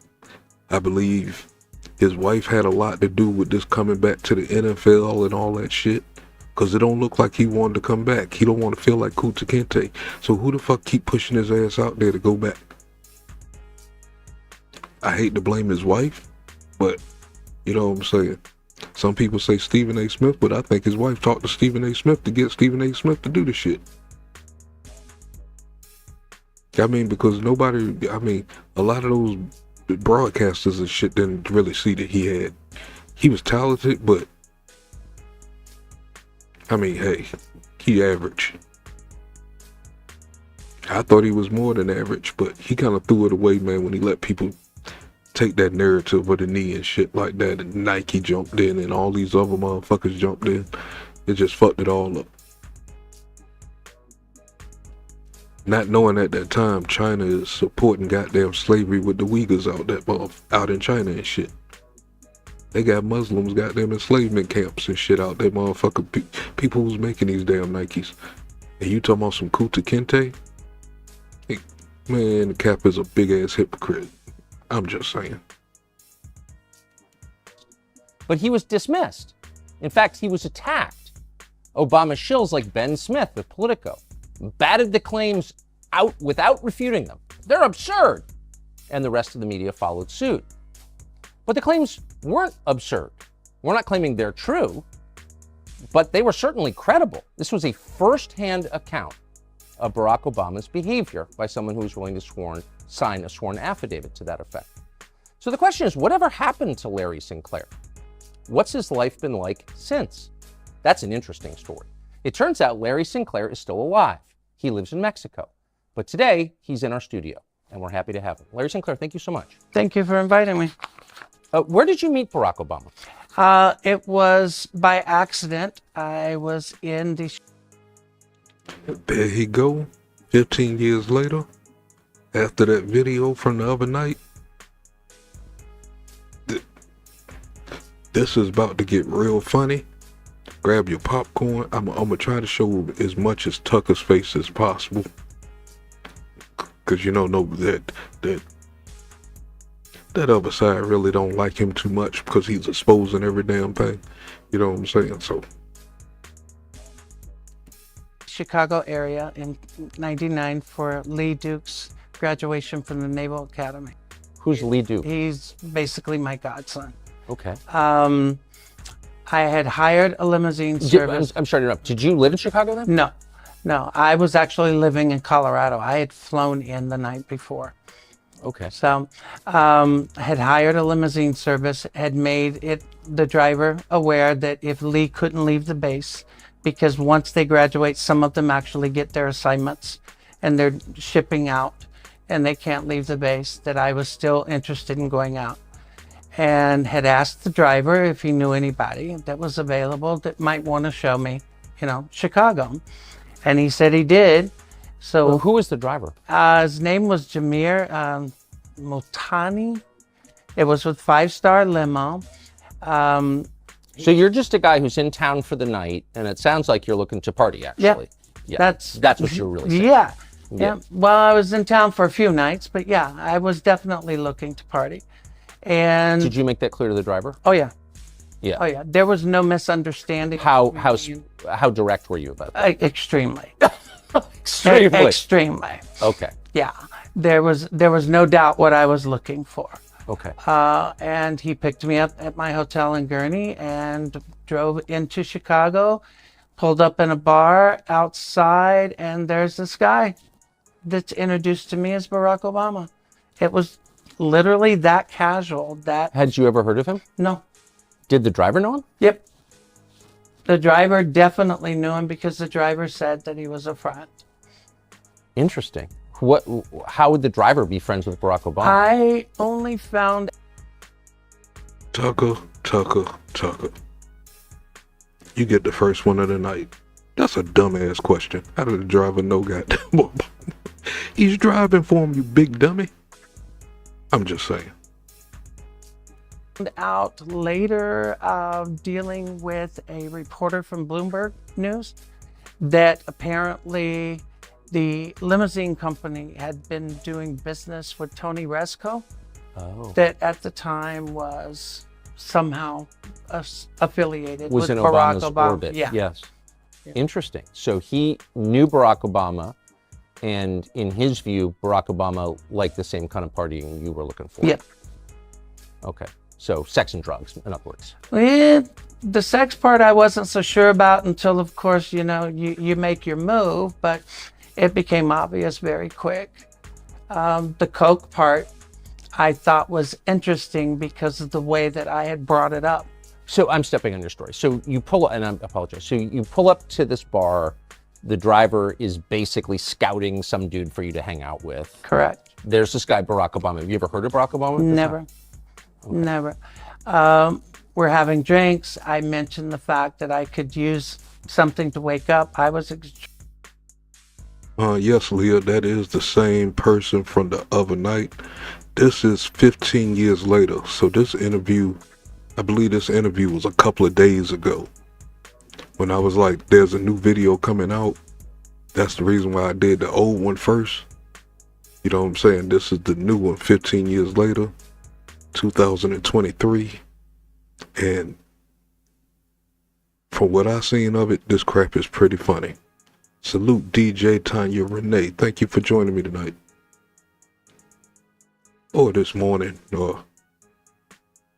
I believe his wife had a lot to do with this coming back to the NFL and all that shit. Because it don't look like he wanted to come back. He don't want to feel like Kunta Kinte. So who the fuck keep pushing his ass out there to go back? I hate to blame his wife, but you know what I'm saying? Some people say Stephen A. Smith, but I think his wife talked to Stephen A. Smith to get Stephen A. Smith to do the shit. I mean, because a lot of those broadcasters and shit didn't really see that he was talented, but I mean, hey, he average. I thought he was more than average, but he kind of threw it away, man, when he let people take that narrative of the knee and shit like that, and Nike jumped in and all these other motherfuckers jumped in. It just fucked it all up. Not knowing at that time China is supporting goddamn slavery with the Uyghurs out in China and shit. They got Muslims goddamn enslavement camps and shit out there, motherfucker. People who's making these damn Nikes. And you talking about some Kunta Kinte? Hey, man, the Cap is a big ass hypocrite. I'm just saying. But he was dismissed. In fact, he was attacked. Obama shills like Ben Smith of Politico batted the claims out without refuting them. They're absurd. And the rest of the media followed suit. But the claims weren't absurd. We're not claiming they're true, but they were certainly credible. This was a first-hand account of Barack Obama's behavior by someone who was willing to sign a sworn affidavit to that effect. So the question is, whatever happened to Larry Sinclair? What's his life been like since? That's an interesting story. It turns out Larry Sinclair is still alive. He lives in Mexico. But today, he's in our studio, and we're happy to have him. Larry Sinclair, thank you so much. Thank you for inviting me. Where did you meet Barack Obama? It was by accident. I was in the... There he go. 15 years later, after that video from the other night, this is about to get real funny. Grab your popcorn. I'm gonna try to show as much as Tucker's face as possible, cause you know that other side really don't like him too much because he's exposing every damn thing. You know what I'm saying? So. Chicago area in '99 for Lee Duke's graduation from the Naval Academy. Who's Lee Duke? He's basically my godson. Okay. I had hired a limousine service. I'm sorry to interrupt. Did you live in Chicago then? No. I was actually living in Colorado. I had flown in the night before. Okay. So, had hired a limousine service, had made the driver aware that if Lee couldn't leave the base, because once they graduate, some of them actually get their assignments and they're shipping out and they can't leave the base, that I was still interested in going out. And had asked the driver if he knew anybody that was available that might want to show me, Chicago. And he said he did. So who was the driver? His name was Jamir Motani. It was with 5-Star Limo. So you're just a guy who's in town for the night, and it sounds like you're looking to party, actually. Yeah. That's what you're really saying. Yeah. Well, I was in town for a few nights, but yeah, I was definitely looking to party. And did you make that clear to the driver? Oh yeah. Yeah. Oh yeah. There was no misunderstanding. How direct were you about that? Extremely. Extremely. Okay. Yeah. There was no doubt what I was looking for. Okay. And he picked me up at my hotel in Gurnee and drove into Chicago, pulled up in a bar outside, and there's this guy that's introduced to me as Barack Obama. It was literally that casual. Had you ever heard of him? No. Did the driver know him? Yep. The driver definitely knew him because the driver said that he was a friend. Interesting. How would the driver be friends with Barack Obama? I only found... Tucker. You get the first one of the night. That's a dumbass question. How did the driver know goddamn? He's driving for him, you big dummy. I'm just saying. Out later, dealing with a reporter from Bloomberg News, that apparently the limousine company had been doing business with Tony Resco, that at the time was somehow affiliated with in Barack Obama's Obama. Orbit. Yeah. Yes. Interesting. So he knew Barack Obama, and in his view, Barack Obama liked the same kind of partying you were looking for. Yep. Okay. So sex and drugs and upwards. The sex part I wasn't so sure about until, of course, you make your move, but it became obvious very quick. The coke part I thought was interesting because of the way that I had brought it up. So I'm stepping on your story. So you pull, and I apologize. So you pull up to this bar. The driver is basically scouting some dude for you to hang out with. Correct. There's this guy, Barack Obama. Have you ever heard of Barack Obama? Never. Okay. Never. We're having drinks. I mentioned the fact that I could use something to wake up. I was... Yes, Leah, that is the same person from the other night. This is 15 years later. So this interview, I believe this interview was a couple of days ago. When I was like, there's a new video coming out. That's the reason why I did the old one first. You know what I'm saying? This is the new one 15 years later, 2023. And from what I've seen of it, this crap is pretty funny. Salute DJ Tanya Renee. Thank you for joining me tonight. Or this morning, or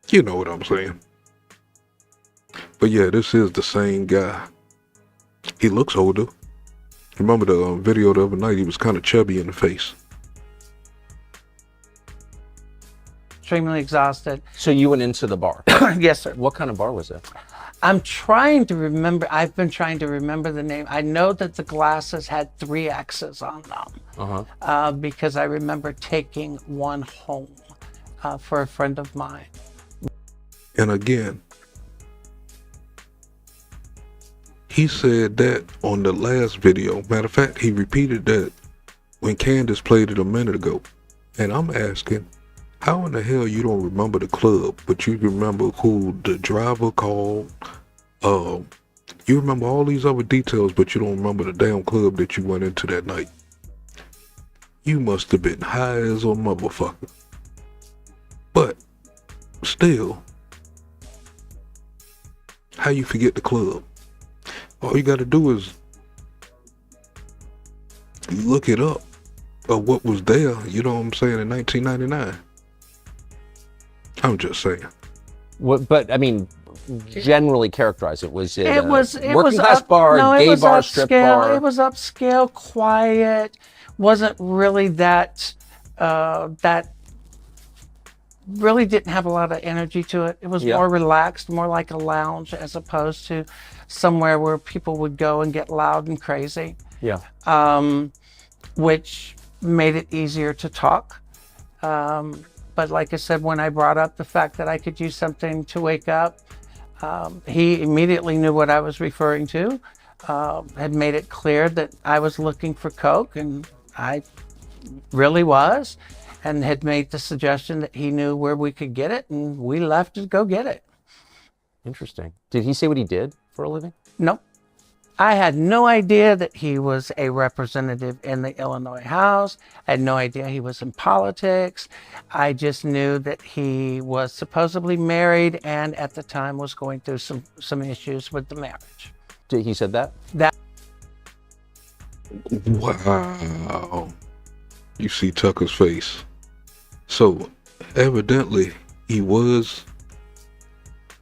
you know what I'm saying. But yeah, this is the same guy. He looks older. Remember the video the other night, he was kind of chubby in the face. Extremely exhausted. So you went into the bar? Yes, sir. What kind of bar was it? I'm trying to remember. I've been trying to remember the name. I know that the glasses had 3 X's on them because I remember taking one home for a friend of mine. And again, he said that on the last video. Matter of fact, he repeated that when Candace played it a minute ago. And I'm asking, how in the hell you don't remember the club, but you remember who the driver called? You remember all these other details, but you don't remember the damn club that you went into that night. You must have been high as a motherfucker. But still, how you forget the club? All you gotta do is look it up of what was there, you know what I'm saying, in 1999. I'm just saying. What, but I mean, generally characterize it. Was it, It was working class bar, no, gay it was bar, strip bar? It was upscale, quiet. Wasn't really that that really didn't have a lot of energy to it. It was more relaxed, more like a lounge as opposed to somewhere where people would go and get loud and crazy. Yeah. Which made it easier to talk. But like I said, when I brought up the fact that I could use something to wake up, he immediately knew what I was referring to, had made it clear that I was looking for coke, and I really was, and had made the suggestion that he knew where we could get it, and we left to go get it. Interesting. Did he say what he did for a living? Nope. I had no idea that he was a representative in the Illinois House. I had no idea he was in politics. I just knew that he was supposedly married and at the time was going through some issues with the marriage. He said that? Wow. You see Tucker's face. So, evidently, he was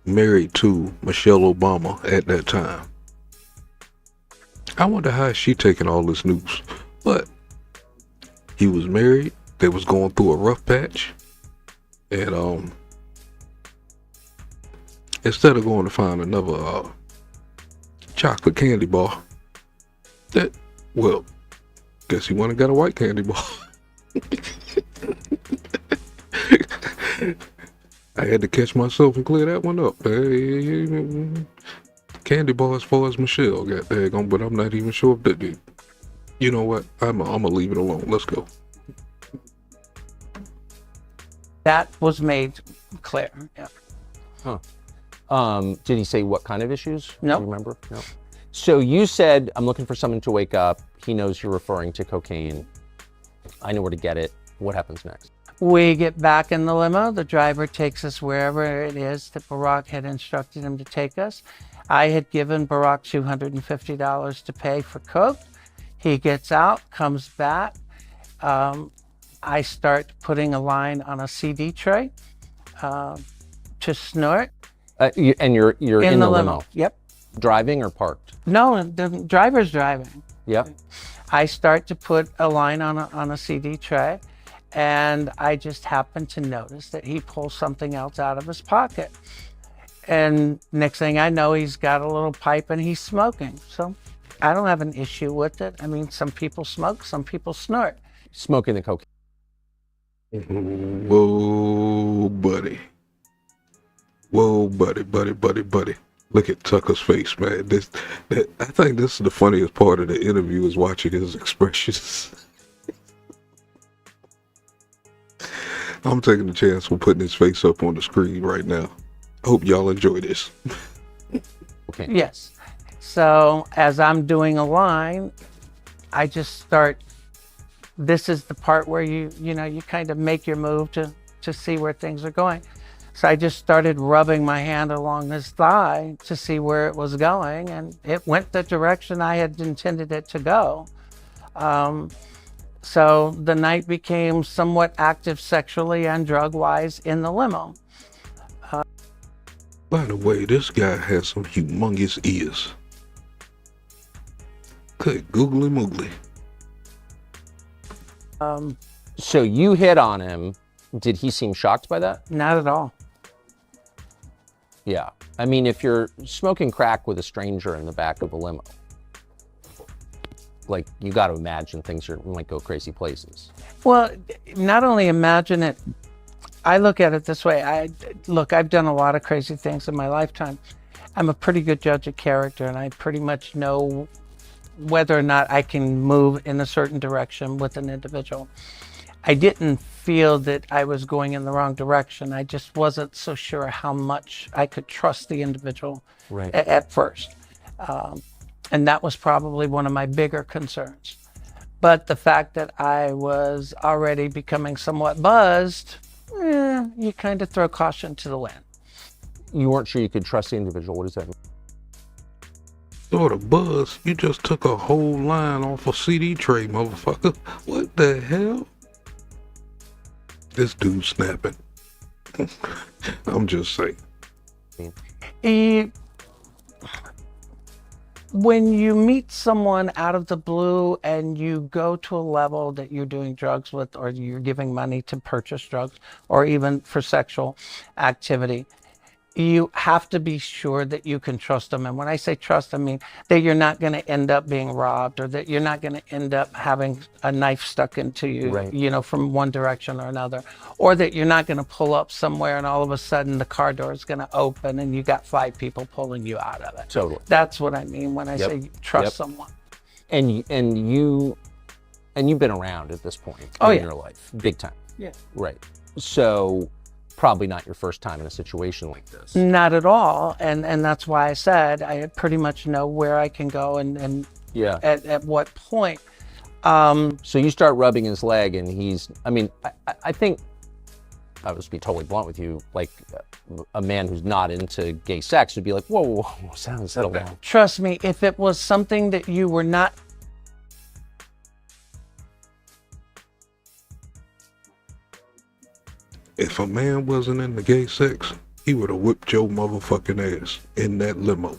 married to Michelle Obama at that time. I wonder how she taking all this news. But he was married. They was going through a rough patch. And instead of going to find another chocolate candy bar, guess he went and got a white candy bar. I had to catch myself and clear that one up. Candy bar as far as Michelle got daggone, but I'm not even sure if that did. You know what? I'm gonna leave it alone. Let's go. That was made clear. Yeah. Huh. Did he say what kind of issues? No. Do you remember? No. So you said, I'm looking for someone to wake up. He knows you're referring to cocaine. I know where to get it. What happens next? We get back in the limo. The driver takes us wherever it is that Barack had instructed him to take us. I had given Barack $250 to pay for coke. He gets out, comes back. I start putting a line on a CD tray to snort. And you're in the limo? Yep. Driving or parked? No, the driver's driving. Yep. I start to put a line on a CD tray, and I just happen to notice that he pulls something else out of his pocket. And next thing I know, he's got a little pipe and he's smoking. So I don't have an issue with it. I mean, some people smoke, some people snort. Smoking the cocaine. Whoa, buddy. Whoa, buddy. Look at Tucker's face, man. I think this is the funniest part of the interview is watching his expressions. I'm taking the chance for putting his face up on the screen right now. I hope y'all enjoy this. Okay. Yes. So as I'm doing a line, I just start. This is the part where you kind of make your move to see where things are going. So I just started rubbing my hand along his thigh to see where it was going, and it went the direction I had intended it to go. So the night became somewhat active sexually and drug-wise in the limo. By the way, this guy has some humongous ears. Good googly moogly. So you hit on him. Did he seem shocked by that? Not at all. Yeah. I mean, if you're smoking crack with a stranger in the back of a limo, like, you got to imagine things might go crazy places. Well, not only imagine it, I look at it this way. I've done a lot of crazy things in my lifetime. I'm a pretty good judge of character, and I pretty much know whether or not I can move in a certain direction with an individual. I didn't feel that I was going in the wrong direction. I just wasn't so sure how much I could trust the individual at first. And that was probably one of my bigger concerns. But the fact that I was already becoming somewhat buzzed, you kind of throw caution to the wind. You weren't sure you could trust the individual. What does that mean? Sort of buzz. You just took a whole line off a CD tray, motherfucker. What the hell? This dude snapping. I'm just saying. When you meet someone out of the blue and you go to a level that you're doing drugs with, or you're giving money to purchase drugs, or even for sexual activity, you have to be sure that you can trust them. And when I say trust, I mean that you're not going to end up being robbed, or that you're not going to end up having a knife stuck into you, from one direction or another, or that you're not going to pull up somewhere and all of a sudden the car door is going to open and you got 5 people pulling you out of it. Totally. That's what I mean when I say trust someone. And you've been around at this point in your life, big time. Yeah. Right. So probably not your first time in a situation like this. Not at all. And that's why I said I pretty much know where I can go and at what point. So you start rubbing his leg and I think, I would just be totally blunt with you, like a man who's not into gay sex would be like, whoa, settle down. Trust me, if it was something that you were not If a man wasn't into gay sex, he would have whipped your motherfucking ass in that limo.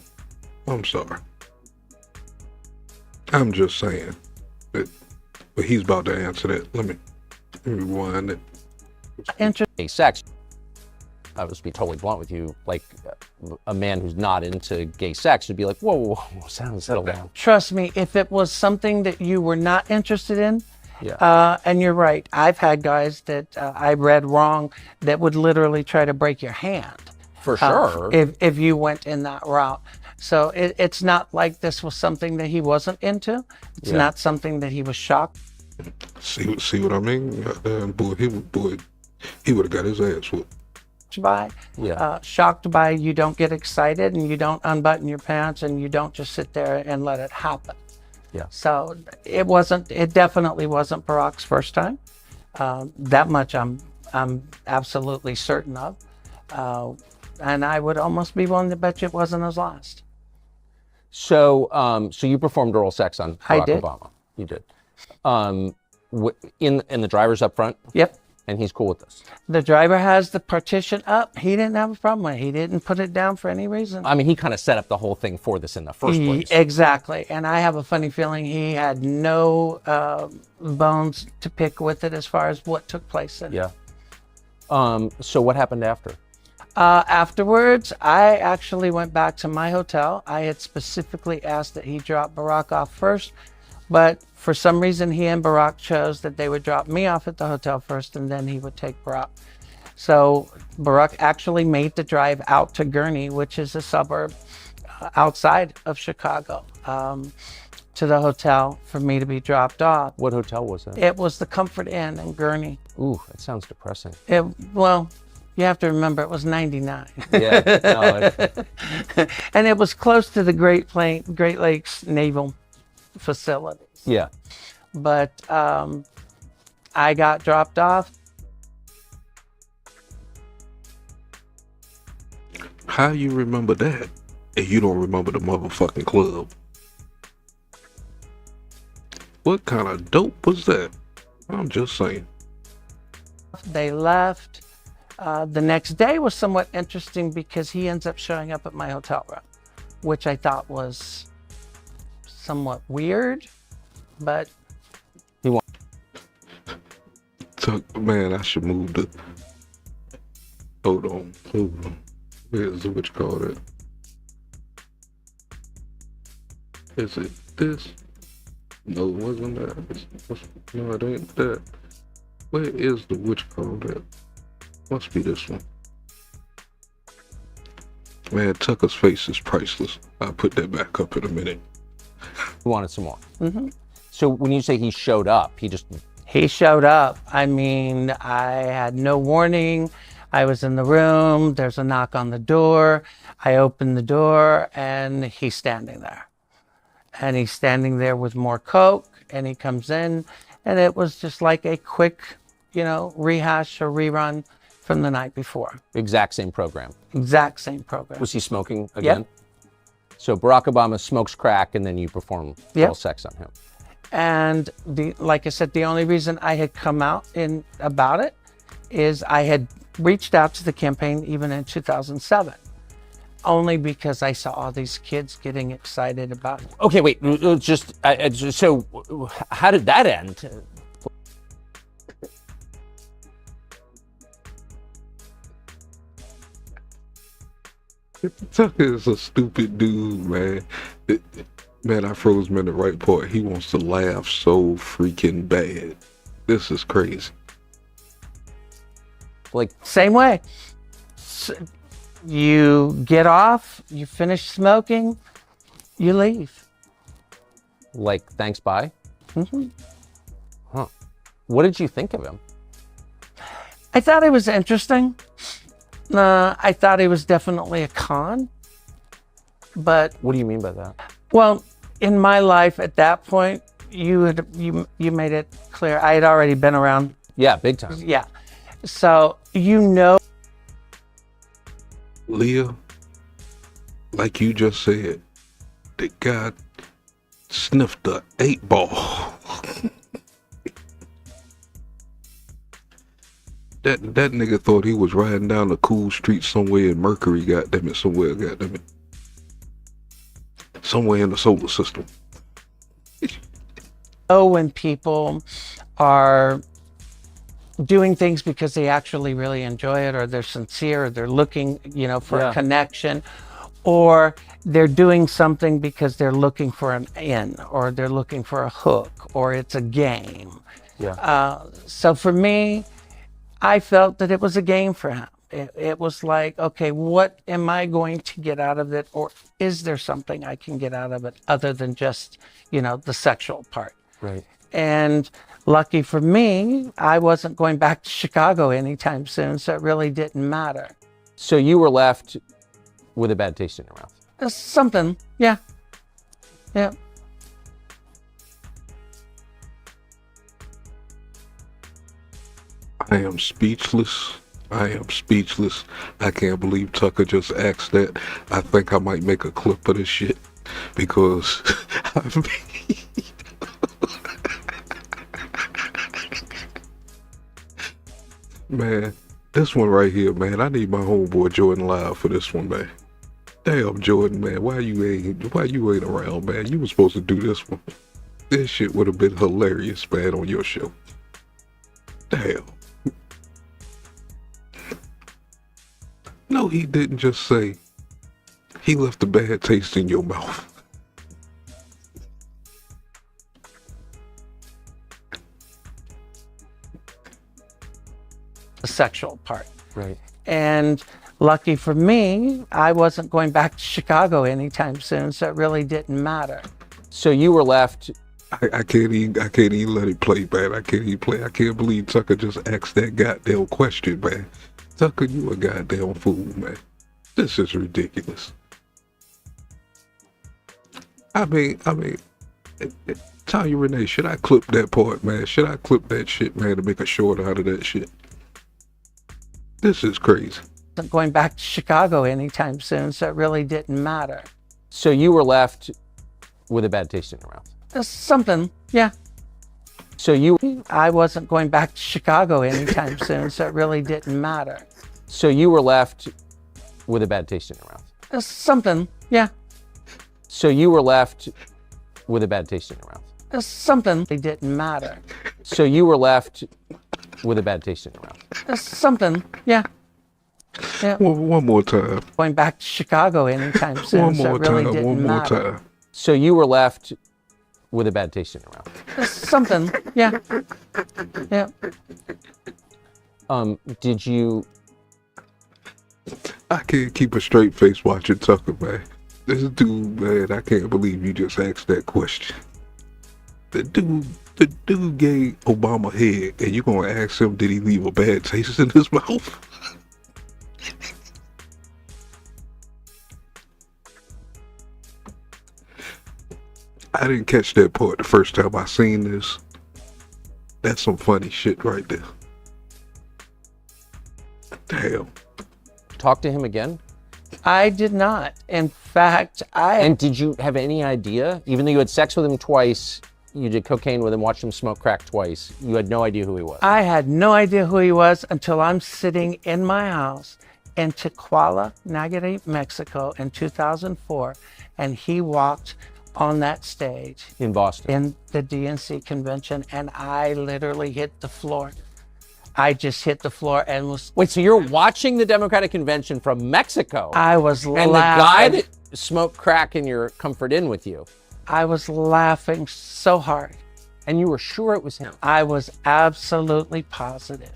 I'm sorry. I'm just saying. But he's about to answer that. Let me rewind it. Gay sex. I would just be totally blunt with you, like a man who's not into gay sex would be like, whoa, settle down. Trust me, if it was something that you were not interested in, and you're right, I've had guys that I read wrong that would literally try to break your hand. For sure. If you went in that route. So it's not like this was something that he wasn't into. It's not something that he was shocked. See what I mean? Boy, he would have got his ass whooped. By shocked by, you don't get excited and you don't unbutton your pants and you don't just sit there and let it happen. So it definitely wasn't Barack's first time. That much I'm absolutely certain of. And I would almost be willing to bet you it wasn't his last. So you performed oral sex on Barack Obama. You did. In the driver's up front? Yep. And he's cool with this. The driver has the partition up. He didn't have a problem with it. He didn't put it down for any reason. I mean, he kind of set up the whole thing for this in the first place. Exactly. And I have a funny feeling he had no bones to pick with it as far as what took place in it. So what happened after? Afterwards, I actually went back to my hotel. I had specifically asked that he drop Barack off first, but for some reason, he and Barack chose that they would drop me off at the hotel first and then he would take Barack. So Barack actually made the drive out to Gurnee, which is a suburb outside of Chicago, to the hotel for me to be dropped off. What hotel was it? It was the Comfort Inn in Gurnee. Ooh, that sounds depressing. Well, you have to remember it was 99. Yeah. And it was close to the Great Lakes Naval Facilities. Yeah. But I got dropped off. How you remember that and you don't remember the motherfucking club? What kind of dope was that? I'm just saying. They left. The next day was somewhat interesting because he ends up showing up at my hotel room, which I thought was somewhat weird, but man, I should move the hold on. Here's what you call it. Is it this? No, it wasn't that. No, it ain't that. Where is the what you call that? Must be this one. Man, Tucker's face is priceless. I'll put that back up in a minute. You wanted some more. So when you say he showed up, He showed up. I mean, I had no warning. I was in the room. There's a knock on the door. I open the door and he's standing there. And he's standing there with more Coke, and he comes in, and it was just like a quick, rehash or rerun from the night before. exact same program. Exact same program. Was he smoking again? So Barack Obama smokes crack, and then you perform oral sex on him. And like I said, the only reason I had come out about it is I had reached out to the campaign even in 2007, only because I saw all these kids getting excited about it. Okay, wait. So how did that end? Tucker is a stupid dude, man. Man, I froze him in the right part. He wants to laugh so freaking bad. This is crazy. Like, same way. You get off, you finish smoking, you leave. Like, thanks, bye? Huh. What did you think of him? I thought it was interesting. I thought he was definitely a con. But what do you mean by that? Well, in my life at that point, you made it clear I had already been around. Yeah, big time. Yeah. So, Leah, like you just said, the guy sniffed the 8-ball. That nigga thought he was riding down a cool street somewhere in Mercury, goddammit, somewhere in the solar system. When people are doing things because they actually really enjoy it, or they're sincere, or they're looking, for a connection, or they're doing something because they're looking for an in, or they're looking for a hook, or it's a game. So for me, I felt that it was a game for him. It was like, okay, what am I going to get out of it? Or is there something I can get out of it other than just, the sexual part? Right. And lucky for me, I wasn't going back to Chicago anytime soon, so it really didn't matter. So you were left with a bad taste in your mouth? Something, yeah. Yeah. I am speechless. I can't believe Tucker just asked that. I think I might make a clip of this shit because man, this one right here, man, I need my homeboy Jordan Live for this one, man. Damn, Jordan, man, why you ain't around, man? You were supposed to do this one. This shit would have been hilarious, man, on your show. Damn. No, he didn't just say he left a bad taste in your mouth. The sexual part. Right. And lucky for me, I wasn't going back to Chicago anytime soon, so it really didn't matter. So you were left. I can't even let it play, man. I can't even play. I can't believe Tucker just asked that goddamn question, man. Tucker, you a goddamn fool, man. This is ridiculous. I mean, Tanya Renee, should I clip that part, man? Should I clip that shit, man, to make a short out of that shit? This is crazy. I'm going back to Chicago anytime soon, so it really didn't matter. So you were left with a bad taste in your mouth? Something, yeah. So I wasn't going back to Chicago anytime soon, so it really didn't matter. So you were left with a bad taste in your mouth? Something, yeah. So you were left with a bad taste in your mouth? Something, it didn't matter. So you were left with a bad taste in your mouth? Something, yeah. Yeah. One more time. Going back to Chicago anytime soon. One so more it really time. didn't One more matter. time. So you were left with a bad taste in your mouth. Something, yeah. Yeah. Did you? I can't keep a straight face watching Tucker, man. This dude, man, I can't believe you just asked that question. The dude gave Obama head, and you gonna ask him, did he leave a bad taste in his mouth? I didn't catch that part the first time I seen this. That's some funny shit right there. Damn. Talk to him again? I did not. In fact, And did you have any idea, even though you had sex with him twice, you did cocaine with him, watched him smoke crack twice, you had no idea who he was? I had no idea who he was until I'm sitting in my house in Tequila, Nayarit, Mexico in 2004, and he walked on that stage In Boston? in the DNC convention, and I literally hit the floor. I just hit the floor and was. Wait, so you're watching the Democratic Convention from Mexico? I was And the guy that smoked crack in your Comfort Inn with you? I was laughing so hard. And you were sure it was him? I was absolutely positive.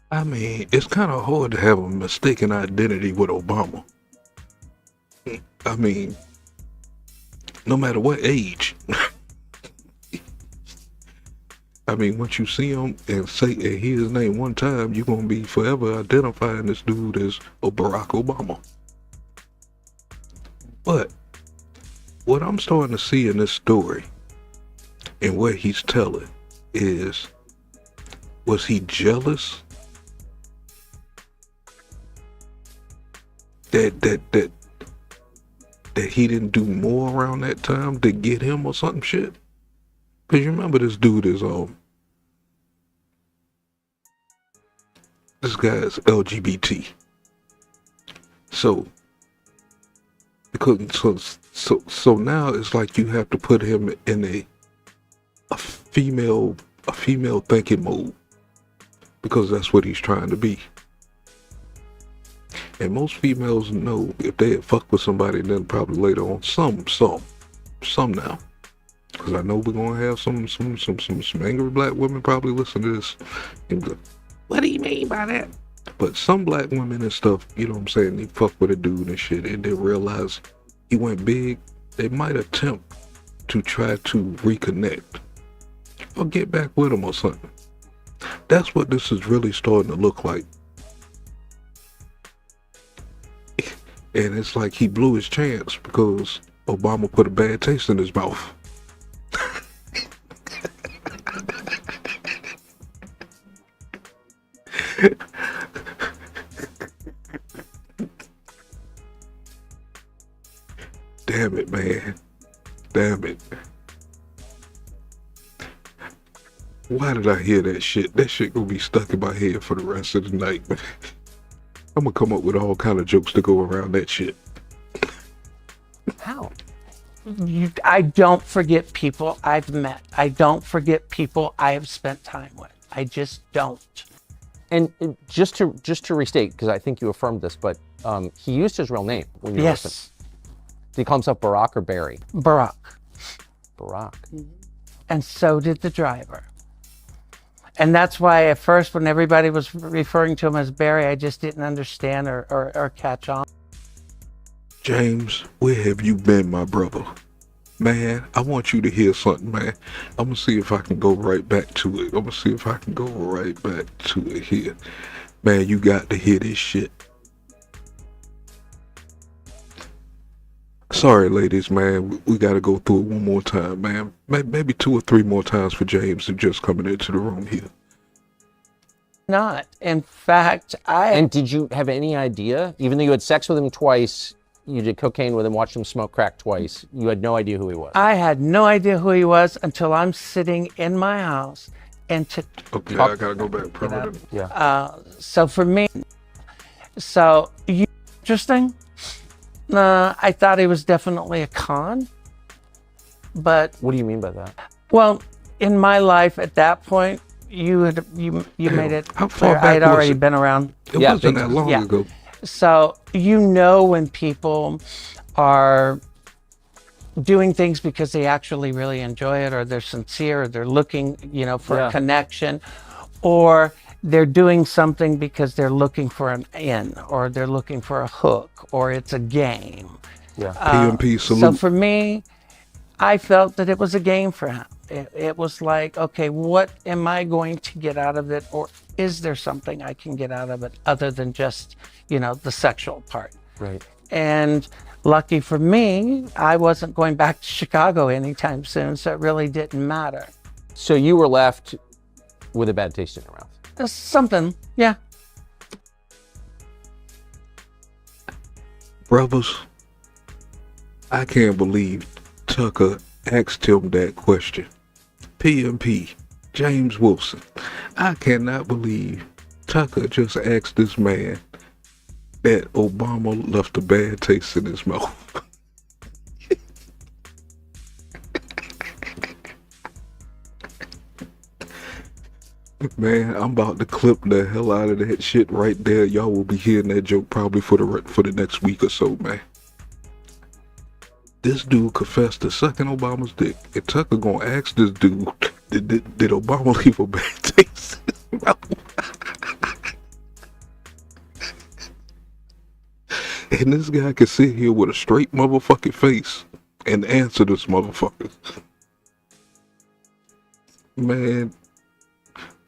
I mean, it's kind of hard to have a mistaken identity with Obama. I mean, no matter what age. I mean, once you see him and hear his name one time, you're going to be forever identifying this dude as Barack Obama. But what I'm starting to see in this story and what he's telling is, was he jealous that he didn't do more around that time to get him or something shit? Because you remember this dude is this guy is LGBT. So now it's like you have to put him in a female thinking mode, because that's what he's trying to be. And most females know if they fuck with somebody, then probably later on some now. Because I know we're gonna have some angry black women probably listen to this and go, what do you mean by that? But some black women and stuff, you know what I'm saying, they fuck with a dude and shit, and they realize he went big, they might attempt to try to reconnect or get back with him or something. That's what this is really starting to look like. And it's like he blew his chance because Obama put a bad taste in his mouth. Damn it, man. Damn it. Why did I hear that shit? That shit gonna be stuck in my head for the rest of the night. I'm gonna come up with all kind of jokes to go around that shit. How? I don't forget people I've met. I don't forget people I have spent time with. I just don't. And just to restate, because I think you affirmed this, but he used his real name when you were with him. Did he call himself Barack or Barry? Barack. Barack. And so did the driver. And that's why at first when everybody was referring to him as Barry, I just didn't understand or catch on. James, where have you been, my brother? Man, I want you to hear something, man. I'm gonna see if I can go right back to it. Here. Man, you got to hear this shit. Sorry, ladies, man. We got to go through it one more time, man. Maybe 2 or 3 more times for James and just coming into the room here. Not. In fact, And did you have any idea, even though you had sex with him twice, you did cocaine with him, watched him smoke crack twice, you had no idea who he was? I had no idea who he was until I'm sitting in my house and Okay, I gotta go back. Permanent. Yeah. So for me, interesting. I thought he was definitely a con, but what do you mean by that? Well, in my life at that point, you made it How far clear. I had back was already it? been around. It wasn't that long ago. So you know when people are doing things because they actually really enjoy it, or they're sincere, or they're looking, for a connection, or they're doing something because they're looking for an in, or they're looking for a hook, or it's a game. Yeah. PMP So salute. for me, I felt that it was a game for him. It was like, okay, what am I going to get out of it? Or is there something I can get out of it other than just, the sexual part? Right. And lucky for me, I wasn't going back to Chicago anytime soon, so it really didn't matter. So you were left with a bad taste in your mouth. Something, yeah. Brothers, I can't believe Tucker asked him that question. PMP, James Wilson. I cannot believe Tucker just asked this man that Obama left a bad taste in his mouth. Man, I'm about to clip the hell out of that shit right there. Y'all will be hearing that joke probably for the next week or so, man. This dude confessed to sucking Obama's dick, and Tucker gonna ask this dude, did Obama leave a bad taste in his mouth? And this guy can sit here with a straight motherfucking face and answer this motherfucker. Man,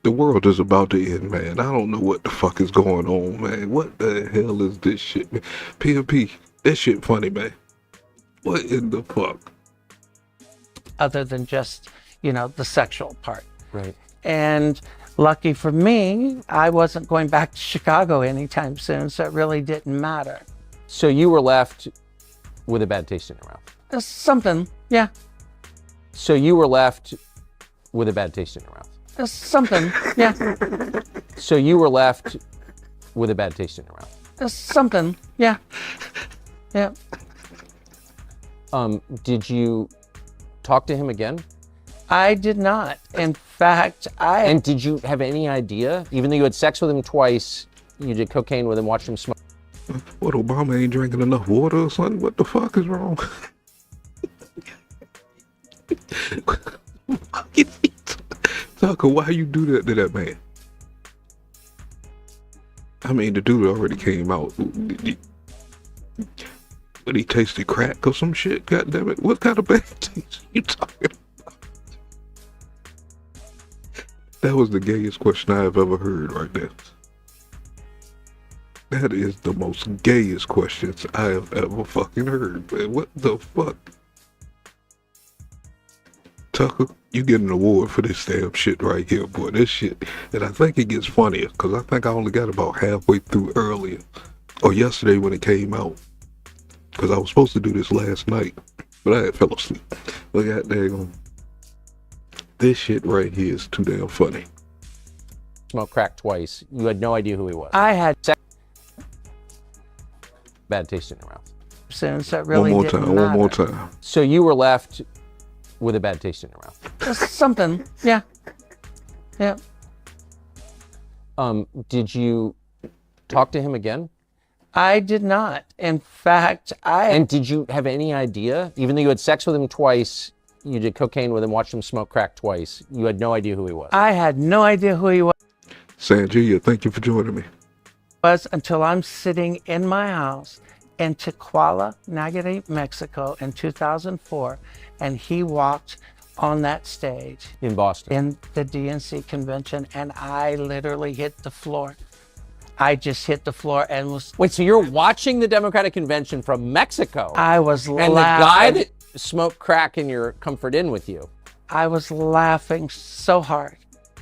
the world is about to end, man. I don't know what the fuck is going on, man. What the hell is this shit, man? PMP, that shit funny, man. What in the fuck? Other than just, the sexual part. Right. And lucky for me, I wasn't going back to Chicago anytime soon, so it really didn't matter. So you were left with a bad taste in your mouth. Something, yeah. So you were left with a bad taste in your mouth. Something, yeah. So you were left with a bad taste in your mouth. Something, yeah. Yeah. Did you talk to him again? I did not. In fact, And did you have any idea, even though you had sex with him twice, you did cocaine with him, watched him smoke? What, Obama ain't drinking enough water or something? What the fuck is wrong? Tucker, why you do that to that man? I mean, the dude already came out. But he tasted crack or some shit? God damn it. What kind of bad taste you talking about? That was the gayest question I have ever heard right there. That is the most gayest questions I have ever fucking heard, man. What the fuck? Tucker, you get an award for this damn shit right here, boy. This shit. And I think it gets funnier, because I think I only got about halfway through earlier. Or yesterday when it came out. Because I was supposed to do this last night, but I had fell asleep. Look at that. This shit right here is too damn funny. Smoked crack twice. You had no idea who he was. I had bad taste in your mouth. Soon, so it really one more didn't time. matter. One more time. So you were left with a bad taste in your mouth. Something, yeah. Yeah. Did you talk to him again? I did not. In fact, And did you have any idea, even though you had sex with him twice, you did cocaine with him, watched him smoke crack twice, you had no idea who he was? I had no idea who he Sanjaya, thank you for joining me. was until I'm sitting in my house in Tequila, Nayarit, Mexico in 2004, and he walked on that stage. In Boston? In the DNC convention, and I literally hit the floor. I just hit the floor and was... Wait, so you're watching the Democratic Convention from Mexico? I was laughing. And the guy that smoked crack in your Comfort Inn with you? I was laughing so hard.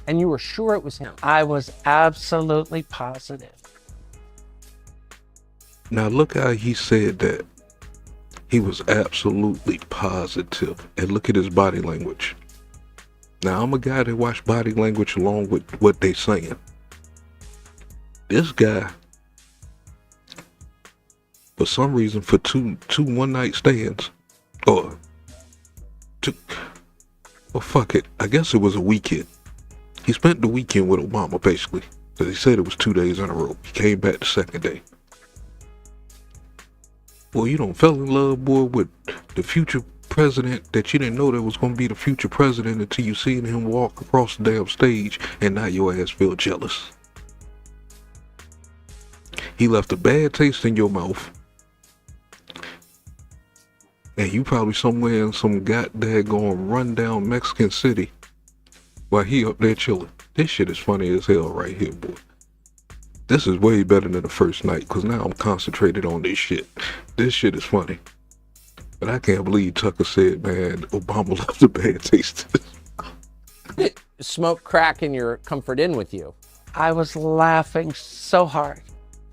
And you were sure it was him? I was absolutely positive. Now look how he said that. He was absolutely positive. And look at his body language. Now I'm a guy that watch body language along with what they saying. This guy, for some reason, for two one-night stands, or fuck it, I guess it was a weekend. He spent the weekend with Obama, basically. Because he said it was 2 days in a row. He came back the second day. Well, you don't fell in love, boy, with the future president that you didn't know that was going to be the future president until you seen him walk across the damn stage, and now your ass feel jealous. He left a bad taste in your mouth. And you probably somewhere in some goddamn rundown Mexican city while he up there chilling. This shit is funny as hell right here, boy. This is way better than the first night, because now I'm concentrated on this shit. This shit is funny. But I can't believe Tucker said, man, Obama left a bad taste. Smoke crack in your comfort inn with you. I was laughing so hard.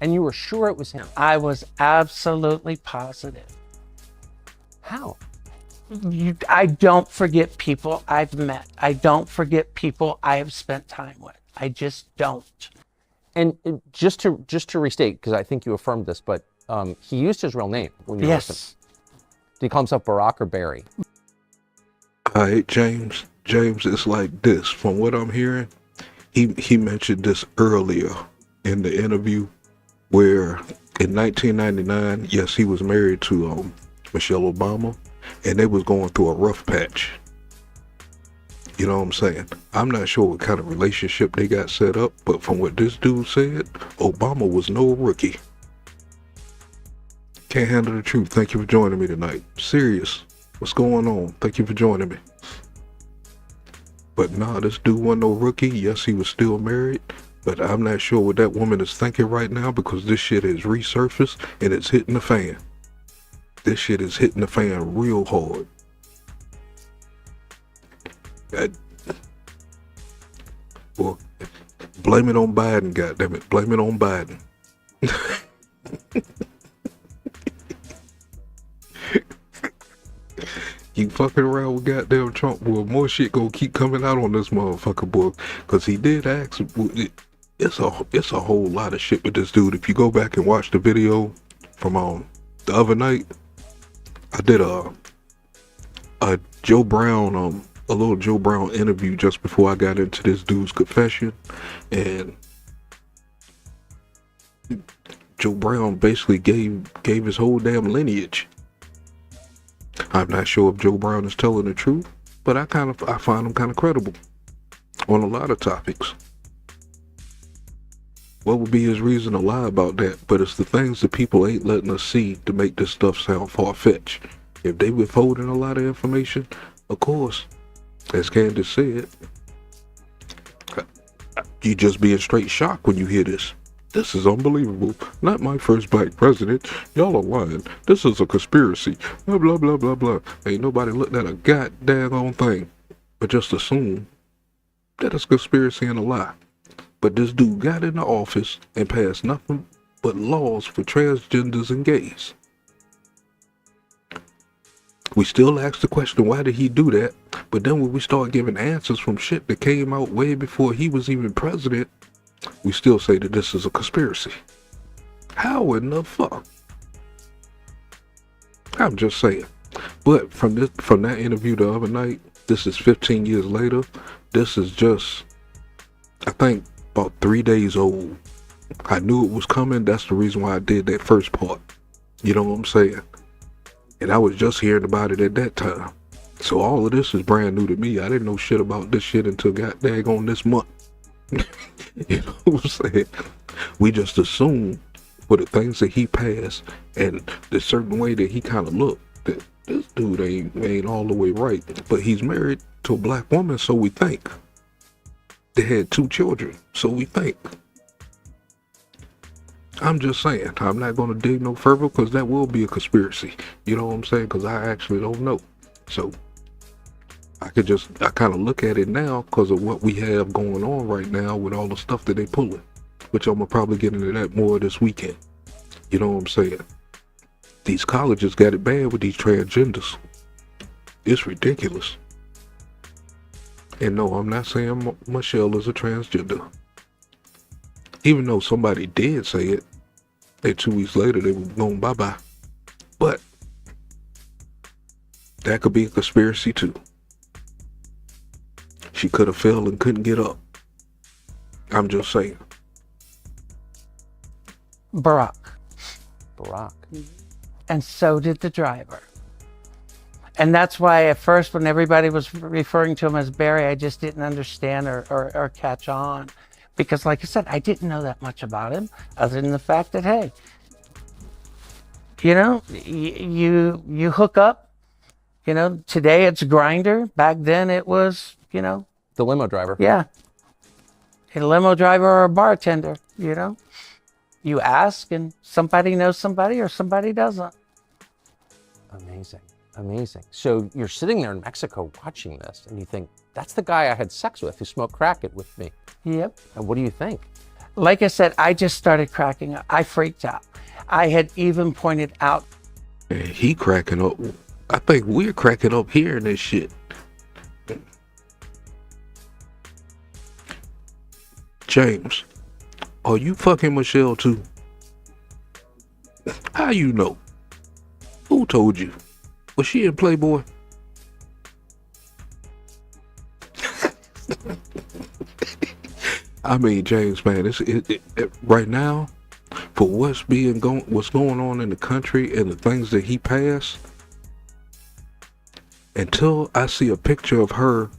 And you were sure it was him? I was absolutely positive. How? I don't forget people I've met. I don't forget people I have spent time with. I just don't. And just to restate, because I think you affirmed this, but he used his real name when you asked him. Did he call himself Barack or Barry? All right, James. James, it's like this. From what I'm hearing, he mentioned this earlier in the interview where in 1999, yes, he was married to Michelle Obama, and they was going through a rough patch. You know what I'm saying? I'm not sure what kind of relationship they got set up, but from what this dude said, Obama was no rookie. Can't handle the truth. Thank you for joining me tonight. Serious. What's going on? Thank you for joining me. But nah, this dude wasn't no rookie. Yes, he was still married, but I'm not sure what that woman is thinking right now, because this shit has resurfaced and it's hitting the fan. This shit is hitting the fan real hard. Well, blame it on Biden, goddammit. Blame it on Biden. You fucking around with goddamn Trump, boy. More shit gonna keep coming out on this motherfucker, boy. Cause he did ask. It's a whole lot of shit with this dude. If you go back and watch the video from the other night, I did a Joe Brown a little Joe Brown interview just before I got into this dude's confession, and Joe Brown basically gave his whole damn lineage. I'm not sure if Joe Brown is telling the truth, but I find him kind of credible on a lot of topics. What would be his reason to lie about that? But it's the things that people ain't letting us see to make this stuff sound far-fetched. If they withholding a lot of information, of course, as Candace said, you just being straight shocked when you hear this. This is unbelievable. Not my first black president. Y'all are lying. This is a conspiracy. Blah, blah, blah, blah, blah. Ain't nobody looked at a goddamn thing, but just assume that it's a conspiracy and a lie. But this dude got into office and passed nothing but laws for transgenders and gays. We still ask the question, why did he do that? But then when we start giving answers from shit that came out way before he was even president, we still say that this is a conspiracy. How in the fuck? I'm just saying. But from that interview the other night, this is 15 years later. This is just, I think, about 3 days old. I knew it was coming. That's the reason why I did that first part. You know what I'm saying? And I was just hearing about it at that time. So all of this is brand new to me. I didn't know shit about this shit until on this month. You know what I'm saying? We just assumed for the things that he passed and the certain way that he kind of looked, that this dude ain't all the way right. But he's married to a black woman, so we think. They had 2 children, so we think. I'm just saying, I'm not going to dig no further, because that will be a conspiracy. You know what I'm saying? Because I actually don't know. So I kind of look at it now because of what we have going on right now with all the stuff that they pulling, which I'm going to probably get into that more this weekend. You know what I'm saying? These colleges got it bad with these transgenders. It's ridiculous. And no, I'm not saying Michelle is a transgender. Even though somebody did say it, and 2 weeks later they were going bye-bye. But that could be a conspiracy too. She could have fell and couldn't get up. I'm just saying. Barack. Barack. And so did the driver. And that's why at first when everybody was referring to him as Barry, I just didn't understand or catch on. Because like I said, I didn't know that much about him other than the fact that, hey, you know, you hook up, you know, today it's Grindr. Back then it was, you know. The limo driver. Yeah. A limo driver or a bartender, you know. You ask and somebody knows somebody or somebody doesn't. Amazing. Amazing. So you're sitting there in Mexico watching this and you think, that's the guy I had sex with who smoked crack it with me. Yep. And what do you think? Like I said, I just started cracking up. I freaked out. I had even pointed out. And he cracking up. I think we're cracking up hearing this shit. James, are you fucking Michelle too? How you know? Who told you? Was she in Playboy? I mean, James, man, right now, for what's going on in the country and the things that he passed, until I see a picture of her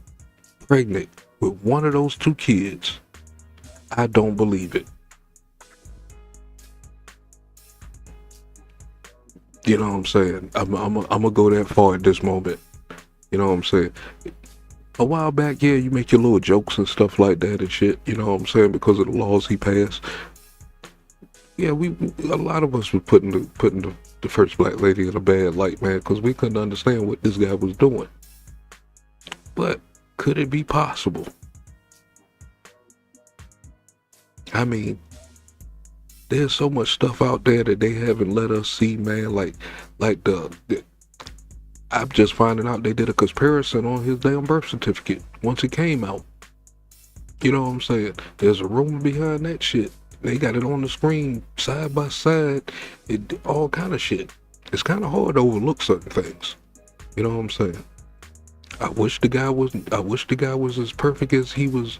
pregnant with one of those two kids, I don't believe it. You know what I'm saying? I'm gonna go that far at this moment. You know what I'm saying? A while back, yeah, you make your little jokes and stuff like that and shit. You know what I'm saying? Because of the laws he passed. Yeah, a lot of us were putting the first black lady in a bad light, man, because we couldn't understand what this guy was doing. But could it be possible? I mean, there's so much stuff out there that they haven't let us see, man. Like I'm just finding out they did a comparison on his damn birth certificate once it came out. You know what I'm saying? There's a rumor behind that shit. They got it on the screen side by side. All kind of shit. It's kind of hard to overlook certain things. You know what I'm saying? I wish the guy was as perfect as he was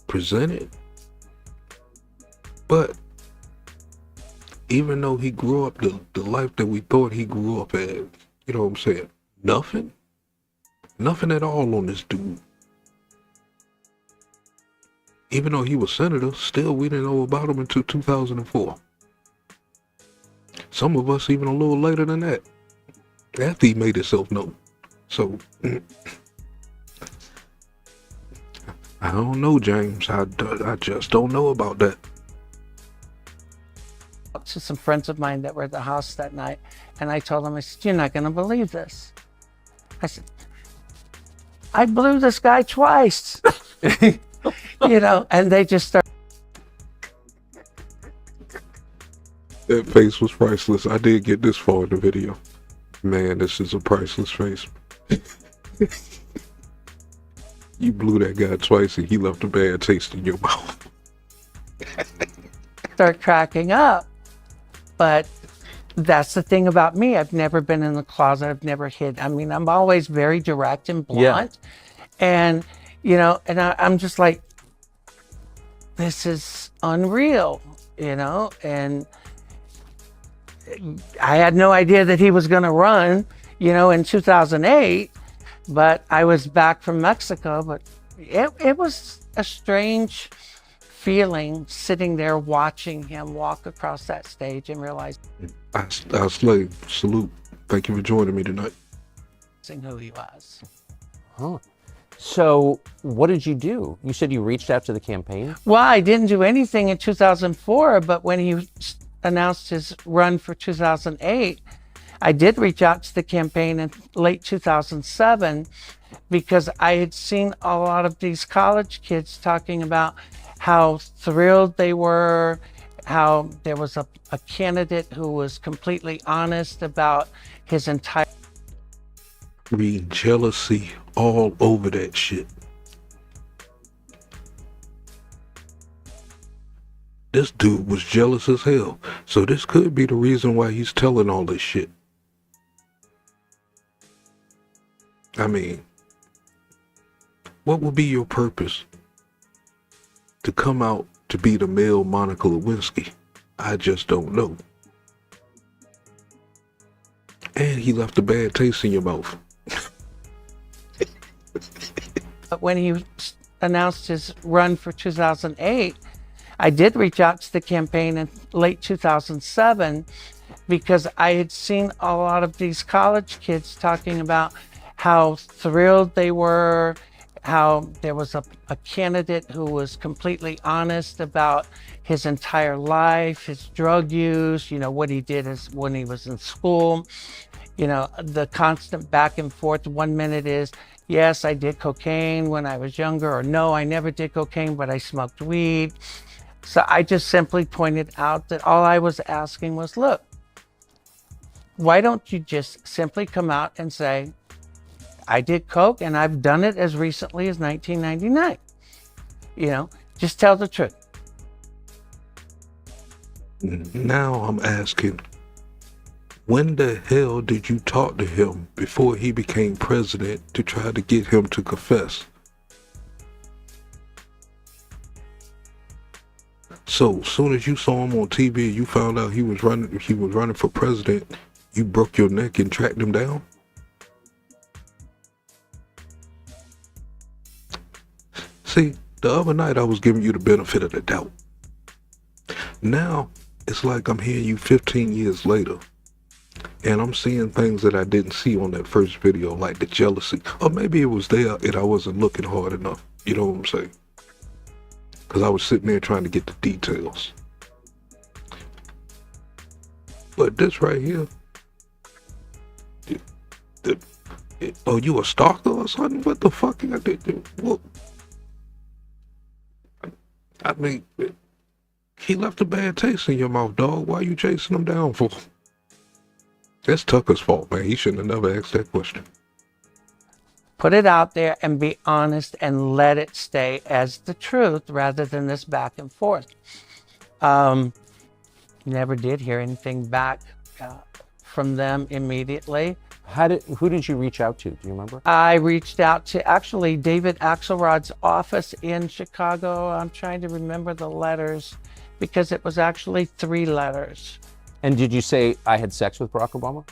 presented. But even though he grew up the life that we thought he grew up at, you know what I'm saying? Nothing at all on this dude. Even though he was senator, still we didn't know about him until 2004. Some of us even a little later than that, after he made himself known. So, I don't know, James. I just don't know about that. To some friends of mine that were at the house that night, and I told them, I said, you're not going to believe this. I said, I blew this guy twice. You know, and they just started. That face was priceless. I did get this far in the video. Man, this is a priceless face. You blew that guy twice and he left a bad taste in your mouth. Start cracking up. But that's the thing about me. I've never been in the closet. I've never hid. I mean, I'm always very direct and blunt. Yeah. And, you know, and I'm just like, this is unreal, you know? And I had no idea that he was going to run, you know, in 2008. But I was back from Mexico. But it was a strange feeling sitting there watching him walk across that stage and realize I salute. Thank you for joining me tonight. Who he was. Huh. So what did you do? You said you reached out to the campaign? Well, I didn't do anything in 2004, but when he announced his run for 2008, I did reach out to the campaign in late 2007 because I had seen a lot of these college kids talking about how thrilled they were, how there was a candidate who was completely honest about his entire... Read jealousy all over that shit. This dude was jealous as hell, so this could be the reason why he's telling all this shit. I mean, what would be your purpose to come out to be the male Monica Lewinsky. I just don't know. And he left a bad taste in your mouth. But when he announced his run for 2008, I did reach out to the campaign in late 2007 because I had seen a lot of these college kids talking about how thrilled they were, how there was a candidate who was completely honest about his entire life, his drug use, you know, what he did when he was in school, you know, the constant back and forth. 1 minute is, yes, I did cocaine when I was younger, or no, I never did cocaine, but I smoked weed. So I just simply pointed out that all I was asking was, look, why don't you just simply come out and say, I did coke and I've done it as recently as 1999. You know, just tell the truth. Now I'm asking, when the hell did you talk to him before he became president to try to get him to confess? So as soon as you saw him on TV, you found out he was running for president, you broke your neck and tracked him down? See, the other night I was giving you the benefit of the doubt. Now, it's like I'm hearing you 15 years later, and I'm seeing things that I didn't see on that first video, like the jealousy. Or maybe it was there and I wasn't looking hard enough. You know what I'm saying? Because I was sitting there trying to get the details. But this right here, oh, you a stalker or something? What the fuck? What? I mean, he left a bad taste in your mouth, dog. Why are you chasing him down for? That's Tucker's fault, man. He shouldn't have never asked that question. Put it out there and be honest and let it stay as the truth rather than this back and forth. Never did hear anything back from them immediately. Who did you reach out to? Do you remember? I reached out to actually David Axelrod's office in Chicago. I'm trying to remember the letters because it was actually 3 letters. And did you say I had sex with Barack Obama?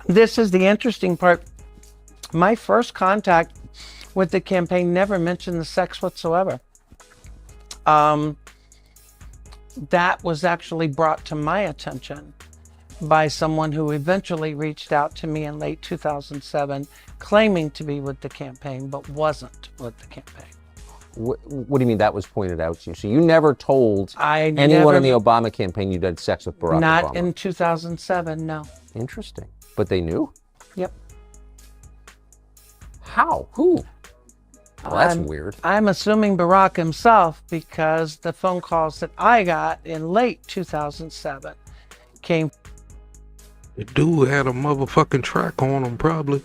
This is the interesting part. My first contact with the campaign never mentioned the sex whatsoever. That was actually brought to my attention by someone who eventually reached out to me in late 2007, claiming to be with the campaign, but wasn't with the campaign. What do you mean that was pointed out to you? So you never told anyone in the Obama campaign you had sex with Barack Obama? Not in 2007, no. Interesting. But they knew? Yep. How? Who? Well, that's weird. I'm assuming Barack himself, because the phone calls that I got in late 2007 came. The dude had a motherfucking track on him, probably.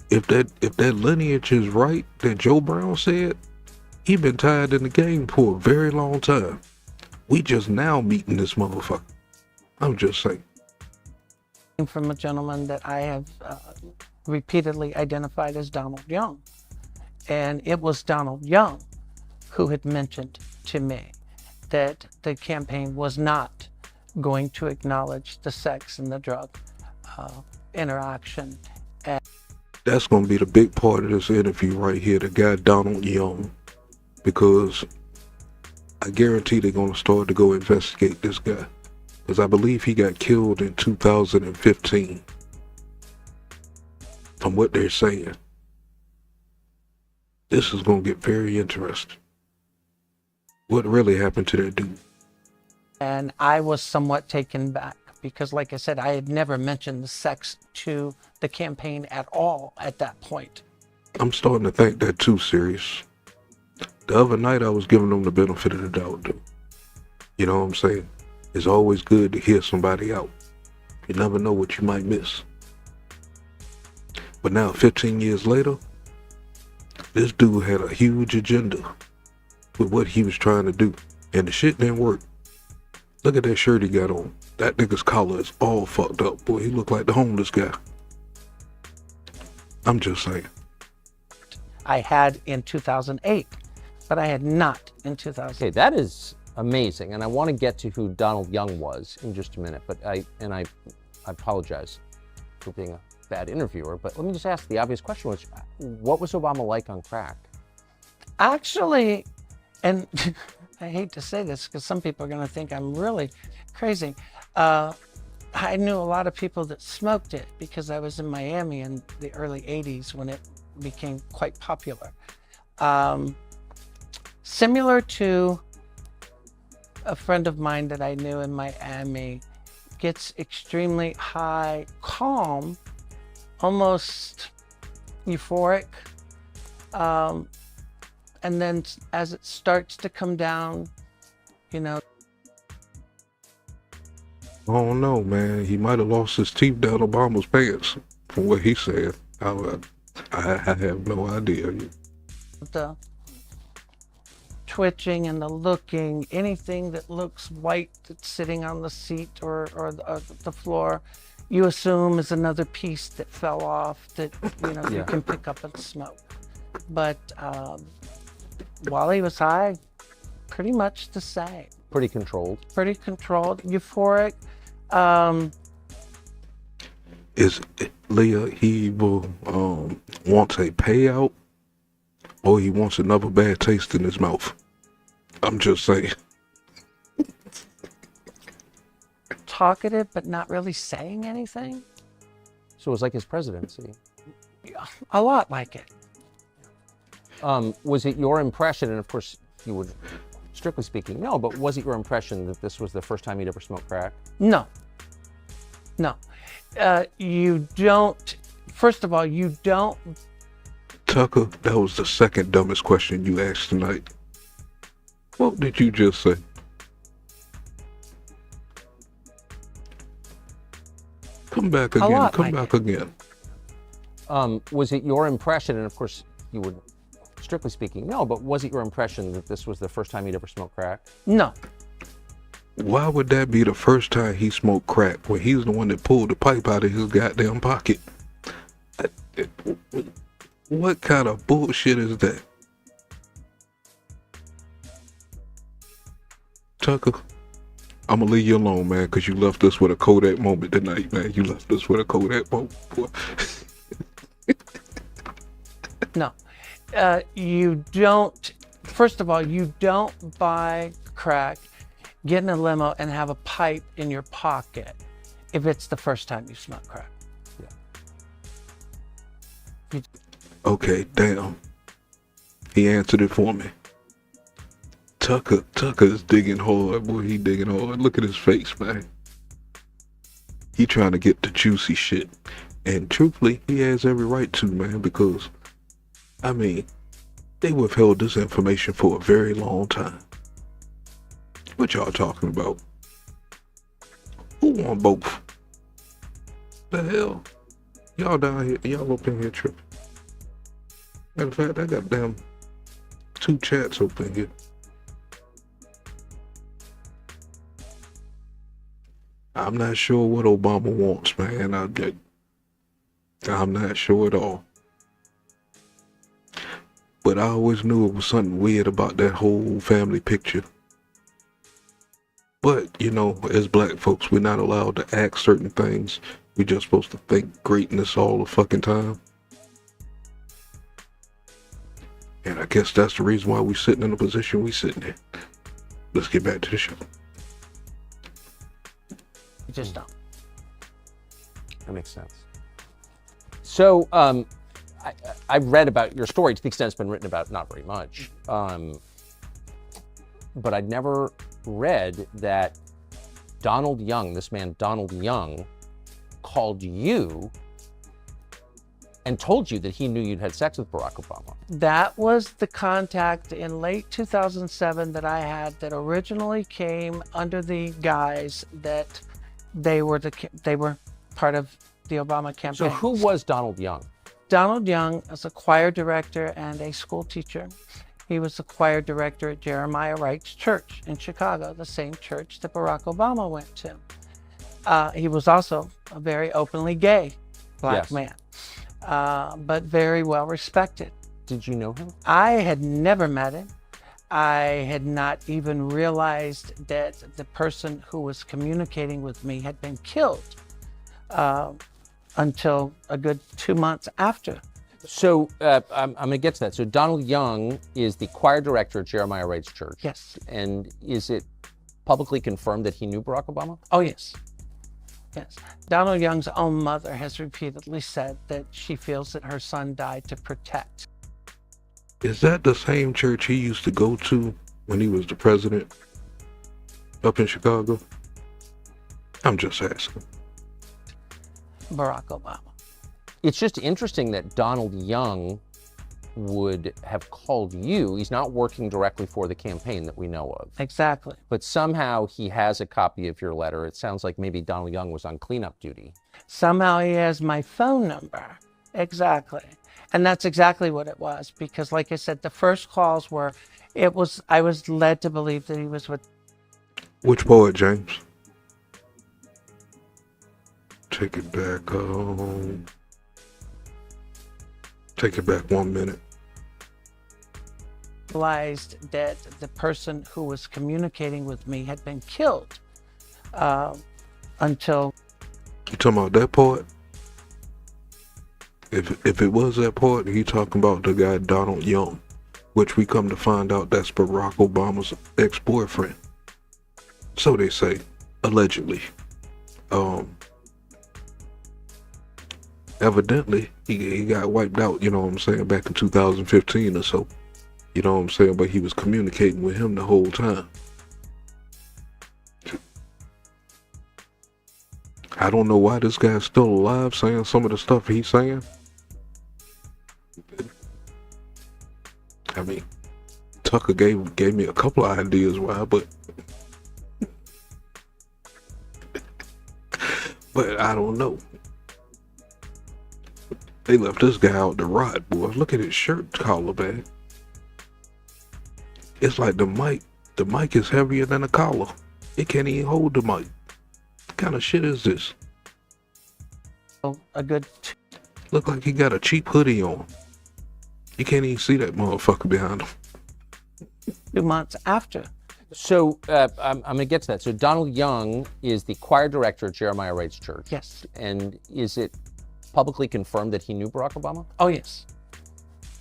If that lineage is right that Joe Brown said, he been tied in the game for a very long time. We just now meeting this motherfucker. I'm just saying. From a gentleman that I have repeatedly identified as Donald Young. And it was Donald Young who had mentioned to me that the campaign was not going to acknowledge the sex and the drug interaction. And that's going to be the big part of this interview right here, the guy Donald Young, because I guarantee they're going to start to go investigate this guy, because I believe he got killed in 2015 from what they're saying. This is going to get very interesting. What really happened to that dude? And I was somewhat taken back because, like I said, I had never mentioned the sex to the campaign at all at that point. I'm starting to think that too, serious. The other night I was giving them the benefit of the doubt, though. You know what I'm saying? It's always good to hear somebody out. You never know what you might miss. But now, 15 years later, this dude had a huge agenda with what he was trying to do. And the shit didn't work. Look at that shirt he got on. That nigga's collar is all fucked up. Boy, he looked like the homeless guy. I'm just saying. I had in 2008 but I had not in 2000. Okay, that is amazing, and I want to get to who Donald Young was in just a minute. But I apologize for being a bad interviewer. But let me just ask the obvious question: which, what was Obama like on crack? Actually, and I hate to say this because some people are going to think I'm really crazy. I knew a lot of people that smoked it because I was in Miami in the early 80s when it became quite popular. Similar to a friend of mine that I knew in Miami, gets extremely high, calm, almost euphoric. And then as it starts to come down, you know. I don't know, man. He might have lost his teeth down Obama's pants, from what he said. I have no idea. The twitching and the looking, anything that looks white that's sitting on the seat or the floor, you assume is another piece that fell off that, you know, you can pick up and smoke. But while he was high, pretty much the same. Pretty controlled. Pretty controlled, euphoric. Is it, Leah, he will wants a payout, or he wants another bad taste in his mouth? I'm just saying. Talkative, but not really saying anything. So it was like his presidency. A lot like it. Was it your impression, and of course you would, strictly speaking, no, but was it your impression that this was the first time he'd ever smoked crack? No. No. You don't, first of all, you don't. Tucker, that was the second dumbest question you asked tonight. What did you just say? Come back again, come back again. Was it your impression, and of course you would, strictly speaking, no, but was it your impression that this was the first time he'd ever smoked crack? No. Why would that be the first time he smoked crack when he's the one that pulled the pipe out of his goddamn pocket? What kind of bullshit is that? Tucker, I'm gonna leave you alone, man, because you left us with a Kodak moment tonight, man. You left us with a Kodak moment, boy. No. You don't, first of all, you don't buy crack, get in a limo, and have a pipe in your pocket if it's the first time you smoke crack. Yeah. Okay, damn. He answered it for me. Tucker is digging hard, boy. He digging hard. Look at his face, man. He trying to get the juicy shit. And truthfully, he has every right to, man, because, I mean, they withheld this information for a very long time. What y'all talking about? Who want both? The hell? Y'all down here, y'all up in here tripping. Matter of fact, I got damn 2 chats open here. I'm not sure what Obama wants, man. I'm not sure at all. But I always knew it was something weird about that whole family picture. But, you know, as black folks, we're not allowed to act certain things. We're just supposed to think greatness all the fucking time. And I guess that's the reason why we're sitting in the position we're sitting in. Let's get back to the show. You just don't. That makes sense. So, I've read about your story to the extent it's been written about, not very much. But I'd never read that Donald Young, this man Donald Young, called you and told you that he knew you'd had sex with Barack Obama. That was the contact in late 2007 that I had that originally came under the guise that they were part of the Obama campaign. So who was Donald Young? Donald Young is a choir director and a school teacher. He was the choir director at Jeremiah Wright's church in Chicago, the same church that Barack Obama went to. He was also a very openly gay black man, but very well respected. Did you know him? I had never met him. I had not even realized that the person who was communicating with me had been killed until a good 2 months after. So I'm going to get to that. So Donald Young is the choir director at Jeremiah Wright's church. Yes. And is it publicly confirmed that he knew Barack Obama? Oh, yes. Yes. Donald Young's own mother has repeatedly said that she feels that her son died to protect. Is that the same church he used to go to when he was the president up in Chicago? I'm just asking. Barack Obama. It's just interesting that Donald Young would have called you. He's not working directly for the campaign that we know of. Exactly. But somehow he has a copy of your letter. It sounds like maybe Donald Young was on cleanup duty. Somehow he has my phone number. Exactly. And that's exactly what it was, because like I said, the first calls were, I was led to believe that he was with. Which poet, James? Take it back. Take it back 1 minute. Realized that the person who was communicating with me had been killed until. You talking about that poet? If it was that poet, he talking about the guy Donald Young, which we come to find out that's Barack Obama's ex-boyfriend. So they say, allegedly. Evidently, he got wiped out, you know what I'm saying, back in 2015 or so. You know what I'm saying? But he was communicating with him the whole time. I don't know why this guy's still alive saying some of the stuff he's saying. I mean, Tucker gave me a couple of ideas why, but I don't know. They left this guy out to rot, boy. Look at his shirt collar, man. It's like the mic is heavier than a collar. It can't even hold the mic. What kind of shit is this? A good. Look like he got a cheap hoodie on. You can't even see that motherfucker behind him. 2 months after. So I'm going to get to that. So Donald Young is the choir director at Jeremiah Wright's church. Yes. And is it publicly confirmed that he knew Barack Obama? Oh, yes.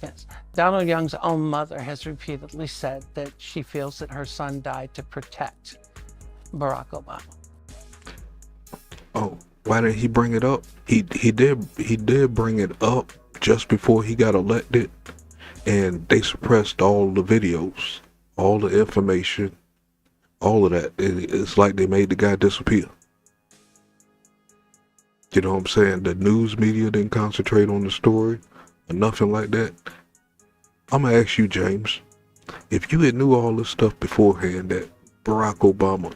Yes. Donald Young's own mother has repeatedly said that she feels that her son died to protect Barack Obama. Oh, why didn't he bring it up? He did bring it up just before he got elected, and they suppressed all the videos, all the information, all of that. It's like they made the guy disappear. You know what I'm saying? The news media didn't concentrate on the story or nothing like that. I'm gonna ask you, James, if you had knew all this stuff beforehand, that Barack Obama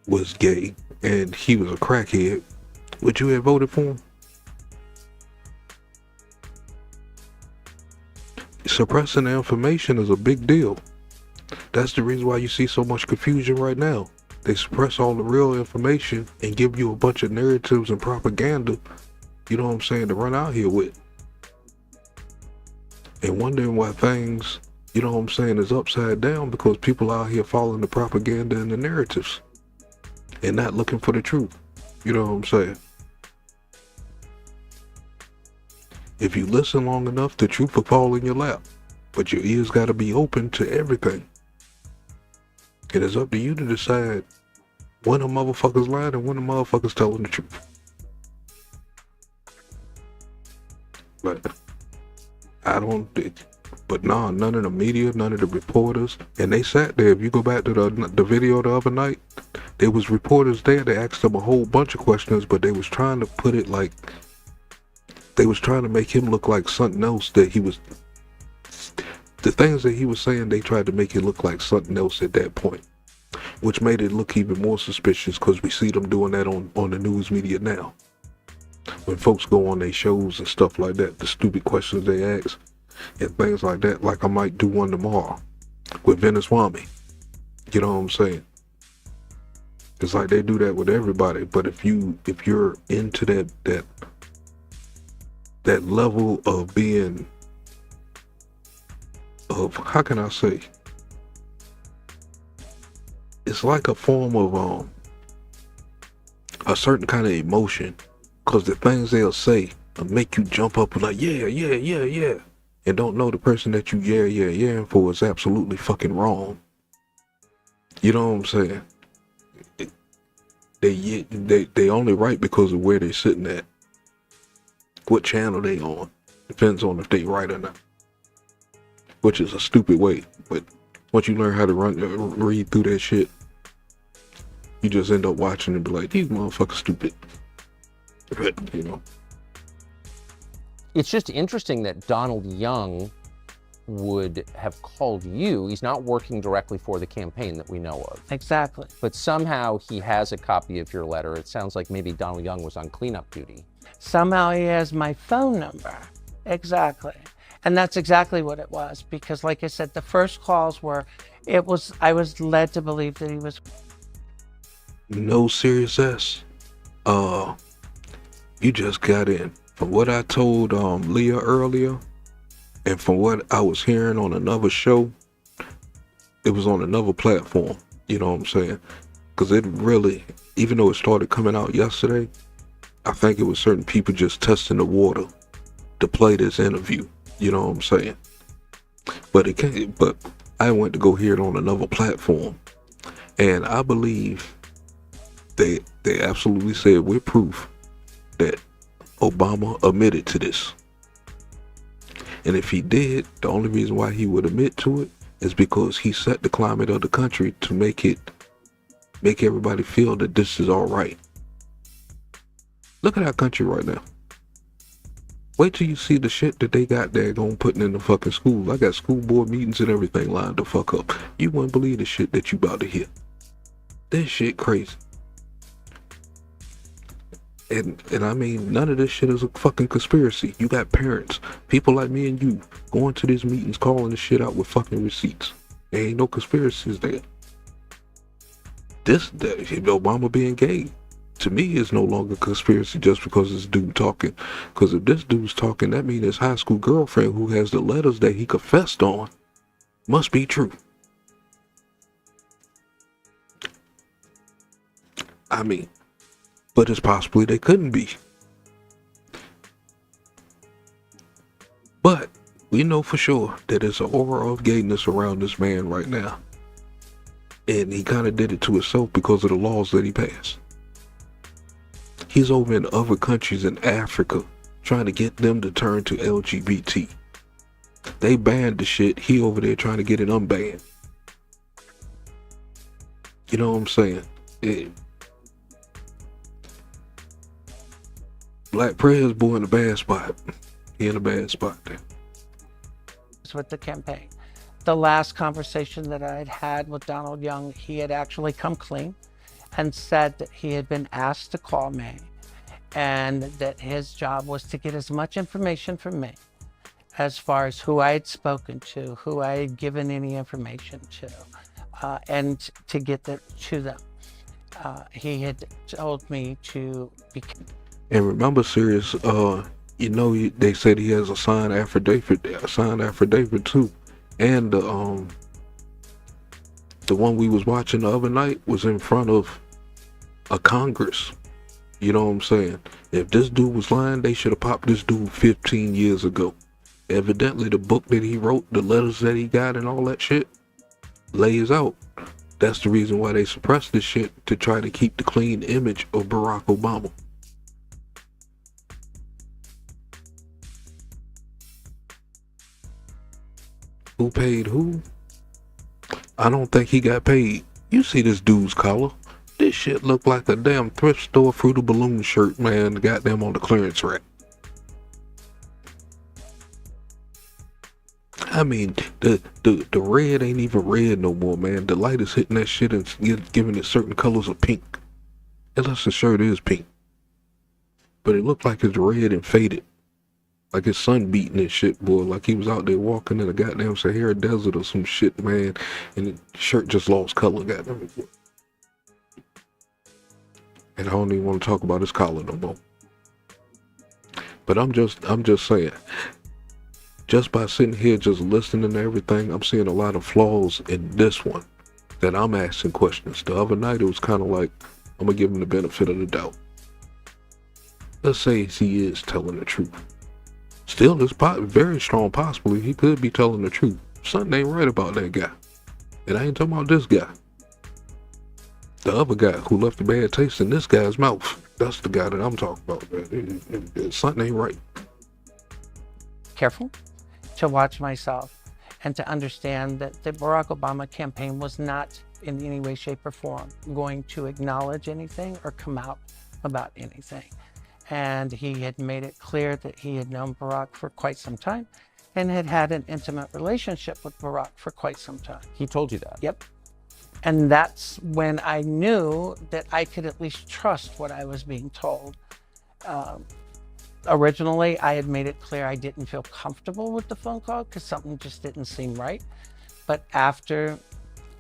was gay and he was a crackhead, would you have voted for him? Suppressing the information is a big deal. That's the reason why you see so much confusion right now. They suppress all the real information and give you a bunch of narratives and propaganda, you know what I'm saying, to run out here with. And wondering why things, you know what I'm saying, is upside down, because people out here following the propaganda and the narratives and not looking for the truth. You know what I'm saying? If you listen long enough, the truth will fall in your lap. But your ears got to be open to everything. It is up to you to decide when a motherfucker's lying and when a motherfucker's telling the truth. But none of the media, none of the reporters, and they sat there. If you go back to the video the other night, there was reporters there. They asked them a whole bunch of questions, but they was trying to put it like, they was trying to make him look like something else that he was. The things that he was saying, they tried to make it look like something else at that point, which made it look even more suspicious, because we see them doing that on the news media now. When folks go on their shows and stuff like that, the stupid questions they ask and things like that, like I might do one tomorrow with Venezuela. You know what I'm saying? It's like they do that with everybody. But if you're into that level of being, of, how can I say, it's like a form of a certain kind of emotion, because the things they'll say will make you jump up and like, yeah, and don't know the person that you yeah for is absolutely fucking wrong. You know what I'm saying? They only right because of where they sitting at, what channel they on. Depends on if they right or not, which is a stupid way. But once you learn how to read through that shit, you just end up watching and be like, these motherfuckers stupid. You know. It's just interesting that Donald Young would have called you. He's not working directly for the campaign that we know of. Exactly. But somehow he has a copy of your letter. It sounds like maybe Donald Young was on cleanup duty. Somehow he has my phone number. Exactly. And that's exactly what it was, because like I said, the first calls were, I was led to believe that he was. No, serious ass. You just got in. From what I told Leah earlier, and from what I was hearing on another show, it was on another platform. You know what I'm saying? Because it really, even though it started coming out yesterday, I think it was certain people just testing the water to play this interview. You know what I'm saying? But I went to go hear it on another platform, and I believe they absolutely said with proof that Obama admitted to this. And if he did, the only reason why he would admit to it is because he set the climate of the country to make everybody feel that this is all right. Look at our country right now. Wait till you see the shit that they got there going putting in the fucking schools. I got school board meetings and everything lined the fuck up. You wouldn't believe the shit that you about to hear. This shit crazy. And I mean, none of this shit is a fucking conspiracy. You got parents, people like me and you, going to these meetings, calling this shit out with fucking receipts. There ain't no conspiracies there. Obama being gay, to me, is no longer a conspiracy just because this dude talking. Because if this dude's talking, that means his high school girlfriend who has the letters that he confessed on must be true. I mean, but it's possibly they couldn't be. But we know for sure that there's an aura of gayness around this man right now. And he kind of did it to himself because of the laws that he passed. He's over in other countries in Africa trying to get them to turn to LGBT. They banned the shit. He over there trying to get it unbanned. You know what I'm saying? Black Prayers boy in a bad spot. He in a bad spot there. With the campaign. The last conversation that I had had with Donald Young, he had actually come clean and said that he had been asked to call me and that his job was to get as much information from me as far as who I had spoken to, who I had given any information to, and to get that to them. He had told me to be. And remember, Sirius, you know, they said he has a signed affidavit too. And the one we was watching the other night was in front of a Congress. You know what I'm saying? If this dude was lying, they should have popped this dude 15 years ago. Evidently, the book that he wrote, the letters that he got and all that shit, lays out. That's the reason why they suppressed this shit, to try to keep the clean image of Barack Obama. Who paid who? I don't think he got paid. You see this dude's collar? This shit look like a damn thrift store Fruit of Balloon shirt, man. Goddamn on the clearance rack. I mean, the red ain't even red no more, man. The light is hitting that shit and giving it certain colors of pink. Unless the shirt is pink. But it looked like it's red and faded. Like his sun beating and shit, boy. Like he was out there walking in a goddamn Sahara Desert or some shit, man. And the shirt just lost color, goddamn. And I don't even want to talk about his collar no more. But I'm just saying. Just by sitting here just listening to everything, I'm seeing a lot of flaws in this one. that I'm asking questions. The other night it was kind of like, I'm gonna give him the benefit of the doubt. Let's say he is telling the truth. Still, there's very strong possibility he could be telling the truth. Something ain't right about that guy. And I ain't talking about this guy. The other guy who left a bad taste in this guy's mouth. That's the guy that I'm talking about, man. Something ain't right. Careful to watch myself and to understand that the Barack Obama campaign was not in any way, shape, or form going to acknowledge anything or come out about anything. And he had made it clear that he had known Barack for quite some time and had had an intimate relationship with Barack for quite some time. He told you that? Yep. And that's when I knew that I could at least trust what I was being told. Originally, I had made it clear I didn't feel comfortable with the phone call because something just didn't seem right. But after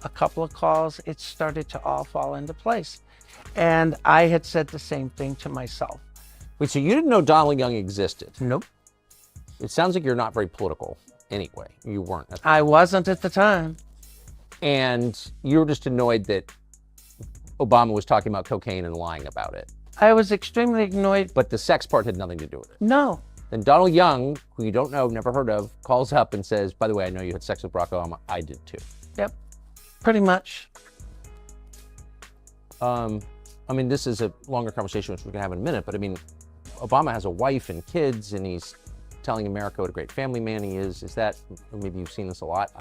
a couple of calls, it started to all fall into place. And I had said the same thing to myself. Wait, so you didn't know Donald Young existed? Nope. It sounds like you're not very political anyway. You weren't. I wasn't at the time. And you were just annoyed that Obama was talking about cocaine and lying about it. I was extremely annoyed. But the sex part had nothing to do with it. No. Then Donald Young, who you don't know, never heard of, calls up and says, by the way, I know you had sex with Barack Obama. I did too. Yep, pretty much. I mean, this is a longer conversation, which we're going to have in a minute, but I mean, Obama has a wife and kids, and he's telling America what a great family man he is. Is that, maybe you've seen this a lot.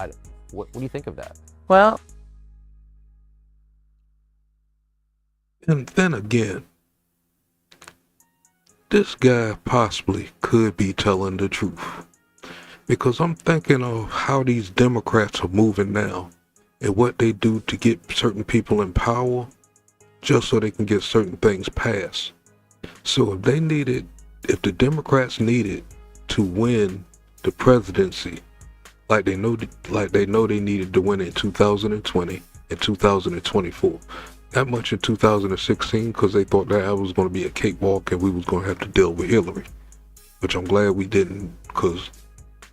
What do you think of that? Well, and then again, this guy possibly could be telling the truth. Because I'm thinking of how these Democrats are moving now and what they do to get certain people in power just so they can get certain things passed. So if the Democrats needed to win the presidency, like they know they needed to win in 2020 and 2024. That much in 2016 because they thought that was going to be a cakewalk and we was going to have to deal with Hillary, which I'm glad we didn't, because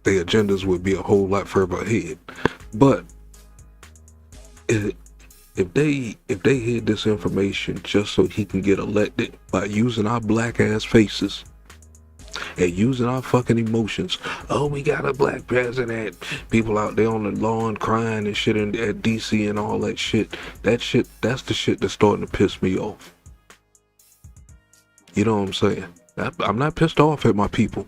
their agendas would be a whole lot further ahead. But if they hid this information just so he can get elected by using our black ass faces and using our fucking emotions. Oh, we got a black president. People out there on the lawn crying and shit at DC and all that shit. That's the shit that's starting to piss me off. You know what I'm saying? I'm not pissed off at my people.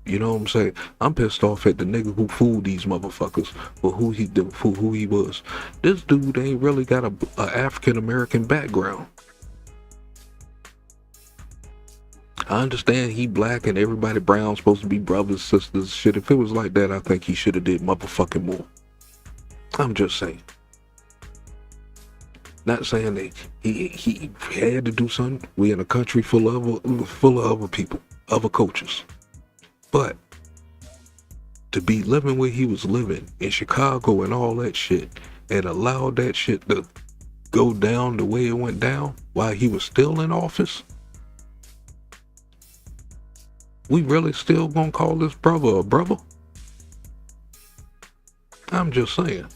You know what I'm saying? I'm pissed off at the nigga who fooled these motherfuckers for who he was. This dude ain't really got a African American background. I understand he black and everybody brown supposed to be brothers, sisters, shit. If it was like that, I think he should have did motherfucking more. I'm just saying. Not saying that he had to do something. We in a country full of other people, other cultures. But to be living where he was living in Chicago and all that shit, and allow that shit to go down the way it went down while he was still in office. We really still gonna call this brother a brother? I'm just saying.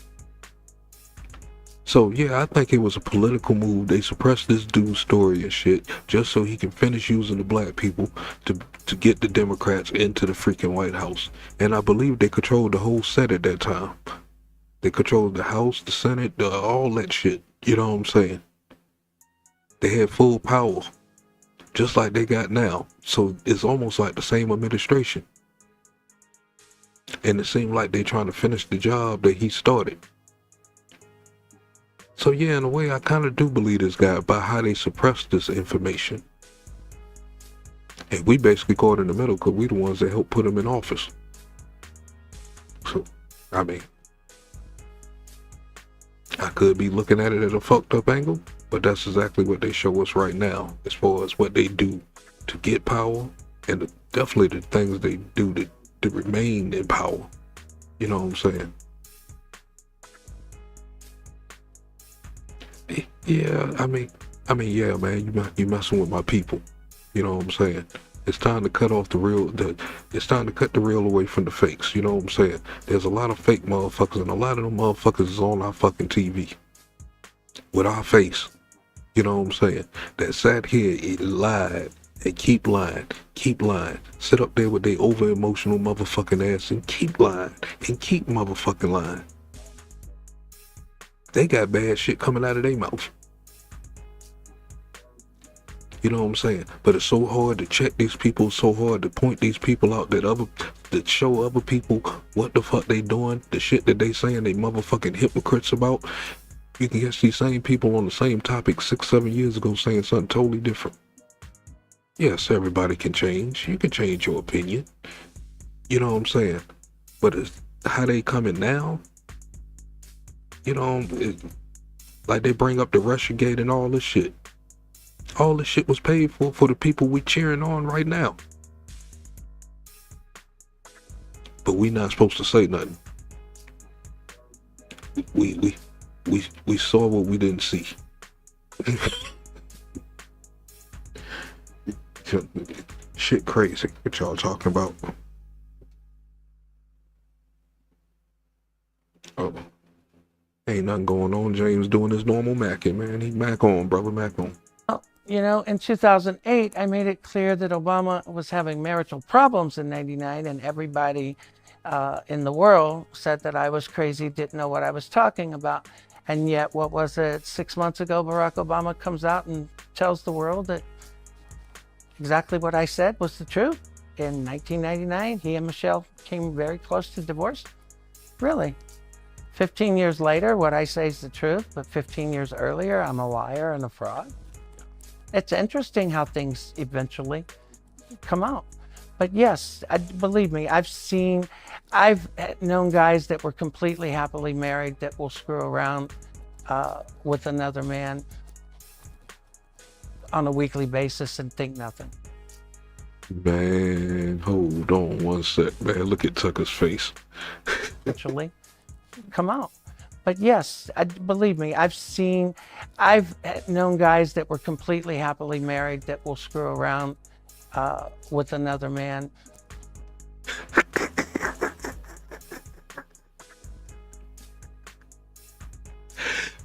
So yeah, I think it was a political move. They suppressed this dude's story and shit just so he can finish using the black people to get the Democrats into the freaking White House. And I believe they controlled the whole Senate at that time. They controlled the House, the Senate, all that shit. You know what I'm saying? They had full power. Just like they got now. So it's almost like the same administration. And it seemed like they trying to finish the job that he started. So yeah, in a way, I kind of do believe this guy about how they suppressed this information. And we basically caught in the middle because we the ones that helped put him in office. So, I mean, I could be looking at it at a fucked up angle, but that's exactly what they show us right now as far as what they do to get power and definitely the things they do to remain in power. You know what I'm saying? Yeah, I mean, yeah, man, you messing with my people. You know what I'm saying? It's time to cut off it's time to cut the real away from the fakes. You know what I'm saying? There's a lot of fake motherfuckers, and a lot of them motherfuckers is on our fucking TV. with our face, you know what I'm saying, that sat here and lied and keep lying, sit up there with their over emotional motherfucking ass and keep lying and keep motherfucking lying. They got bad shit coming out of their mouth. You know what I'm saying? But it's so hard to check these people, so hard to point these people out, that show other people what the fuck they doing, the shit that they saying they motherfucking hypocrites about. You can catch these same people on the same topic 6-7 years ago saying something totally different. Yes, everybody can change. You can change your opinion. You know what I'm saying? But it's how they coming now. You know, like they bring up the Russiagate and all this shit. All this shit was paid for the people we cheering on right now. But we not supposed to say nothing. We saw what we didn't see. Shit crazy. What y'all talking about? Oh. Ain't nothing going on. James doing his normal macking, man. He mac on, brother, mac on. You know, in 2008, I made it clear that Obama was having marital problems in '99, and everybody in the world said that I was crazy, didn't know what I was talking about. And yet, what was it, 6 months ago, Barack Obama comes out and tells the world that exactly what I said was the truth. In 1999, he and Michelle came very close to divorce. Really. 15 years later, what I say is the truth, but 15 years earlier, I'm a liar and a fraud. It's interesting how things eventually come out. But yes, believe me, I've known guys that were completely happily married that will screw around with another man on a weekly basis and think nothing. Man, hold on one sec, man. Look at Tucker's face. Eventually come out. But yes, believe me, I've known guys that were completely happily married that will screw around with another man.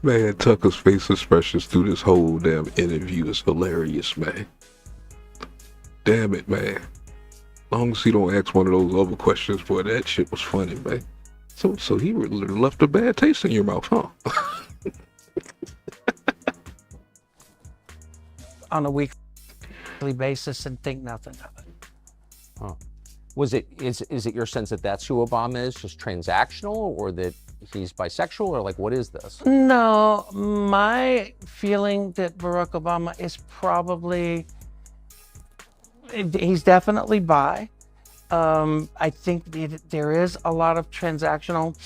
Man, Tucker's face expressions through this whole damn interview is hilarious, man. Damn it, man. Long as he don't ask one of those other questions, boy, that shit was funny, man. So he really left a bad taste in your mouth, huh? On a weekly basis and think nothing of it. Huh. Is it your sense that that's who Obama is, just transactional, or that he's bisexual, or like what is this? No, my feeling that Barack Obama is probably, he's definitely bi. I think there is a lot of transactional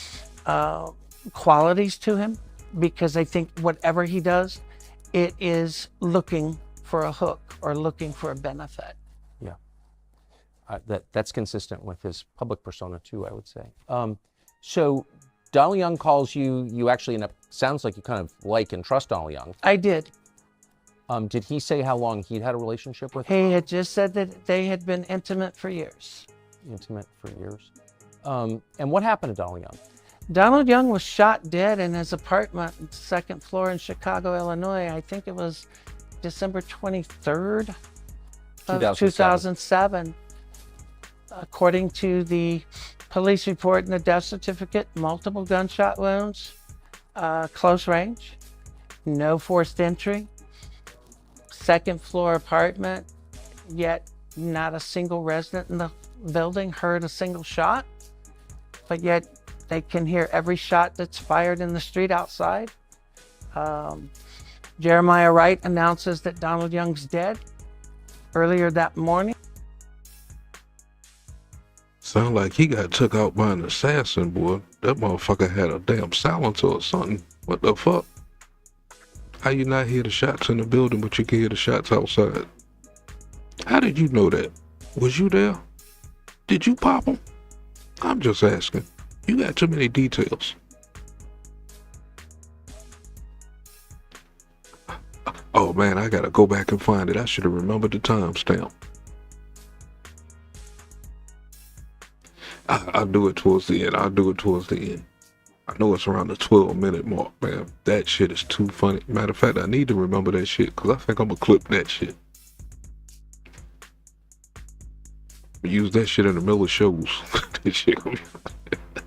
qualities to him, because I think whatever he does, it is looking for a hook or looking for a benefit. Yeah, that's consistent with his public persona too, I would say. So Donald Young calls you actually end up, sounds like you kind of like and trust Donald Young. I did. Did he say how long he'd had a relationship with? He had just said that they had been intimate for years. Intimate for years. And what happened to Donald Young? Donald Young was shot dead in his apartment, second floor in Chicago, Illinois. I think it was December 23rd of 2007. According to the police report and the death certificate, multiple gunshot wounds, close range, no forced entry, second floor apartment, yet not a single resident in the building heard a single shot, but yet they can hear every shot that's fired in the street outside. Jeremiah Wright announces that Donald Young's dead earlier that morning. Sound like he got took out by an assassin, boy. That motherfucker had a damn silencer or something. What the fuck? How you not hear the shots in the building, but you can hear the shots outside? How did you know that? Was you there? Did you pop them? I'm just asking. You got too many details. Oh man, I gotta go back and find it. I should have remembered the timestamp. I'll do it towards the end. know it's around the 12-minute mark, man. That shit is too funny. Matter of fact, I need to remember that shit because I think I'm gonna clip that shit. Use that shit in the middle of shows. This shit gonna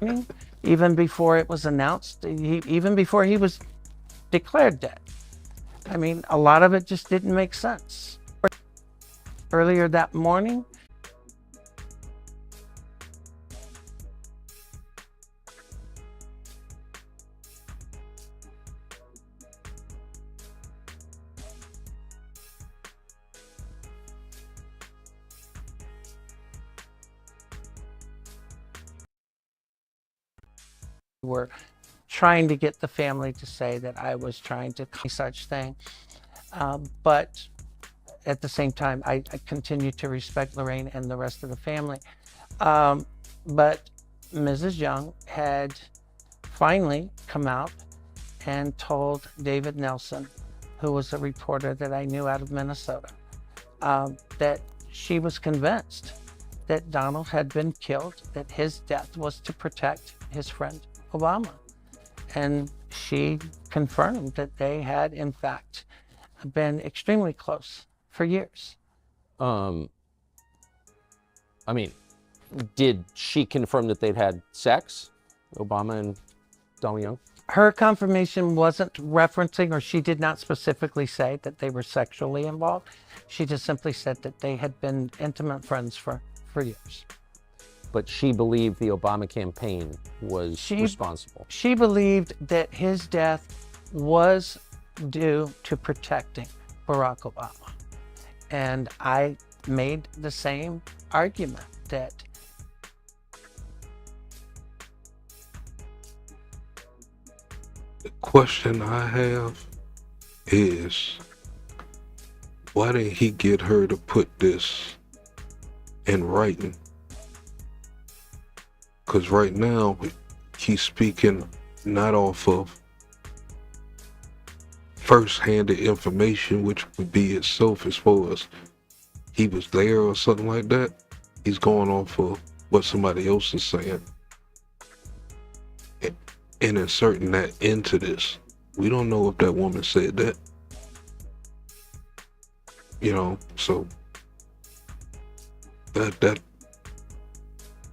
be Even before it was announced, even before he was declared dead. I mean, a lot of it just didn't make sense. Earlier that morning, were trying to get the family to say that I was trying to such thing. But at the same time, I continue to respect Lorraine and the rest of the family. But Mrs. Young had finally come out and told David Nelson, who was a reporter that I knew out of Minnesota, that she was convinced that Donald had been killed, that his death was to protect his friend Obama. And she confirmed that they had, in fact, been extremely close for years. I mean, did she confirm that they'd had sex, Obama and Donald Young? Her confirmation wasn't referencing, or she did not specifically say that they were sexually involved. She just simply said that they had been intimate friends for years. But she believed the Obama campaign was responsible. She believed that his death was due to protecting Barack Obama. And I made the same argument that The question I have is, why didn't he get her to put this in writing? Because right now, he's speaking not off of first-handed information, which would be itself as far as he was there or something like that. He's going off of what somebody else is saying and inserting that into this. We don't know if that woman said that. You know, so that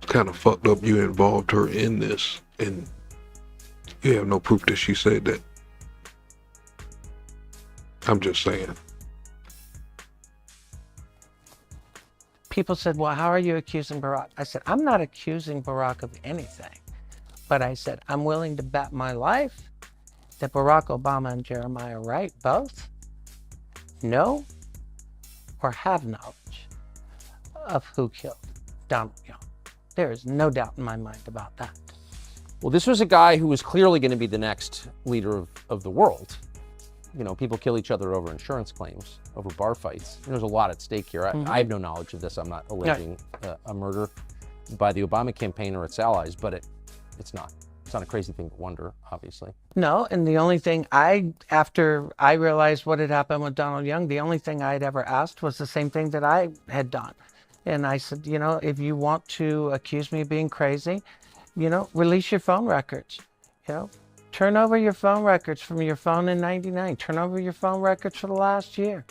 kind of fucked up. You involved her in this and you have no proof that she said that. I'm just saying. people said, well, how are you accusing Barack? I said, I'm not accusing Barack of anything. But I said, I'm willing to bet my life that Barack Obama and Jeremiah Wright both know or have knowledge of who killed Donald Young. There is no doubt in my mind about that. Well, this was a guy who was clearly going to be the next leader of the world. You know, people kill each other over insurance claims, over bar fights. There's a lot at stake here. I have no knowledge of this. I'm not alleging a murder by the Obama campaign or its allies, but it's not. It's not a crazy thing to wonder, obviously. No, and the only thing after I realized what had happened with Donald Young, the only thing I had ever asked was the same thing that I had done. And I said, you know, if you want to accuse me of being crazy, you know, release your phone records. You know, turn over your phone records from your phone in '99. Turn over your phone records for the last year.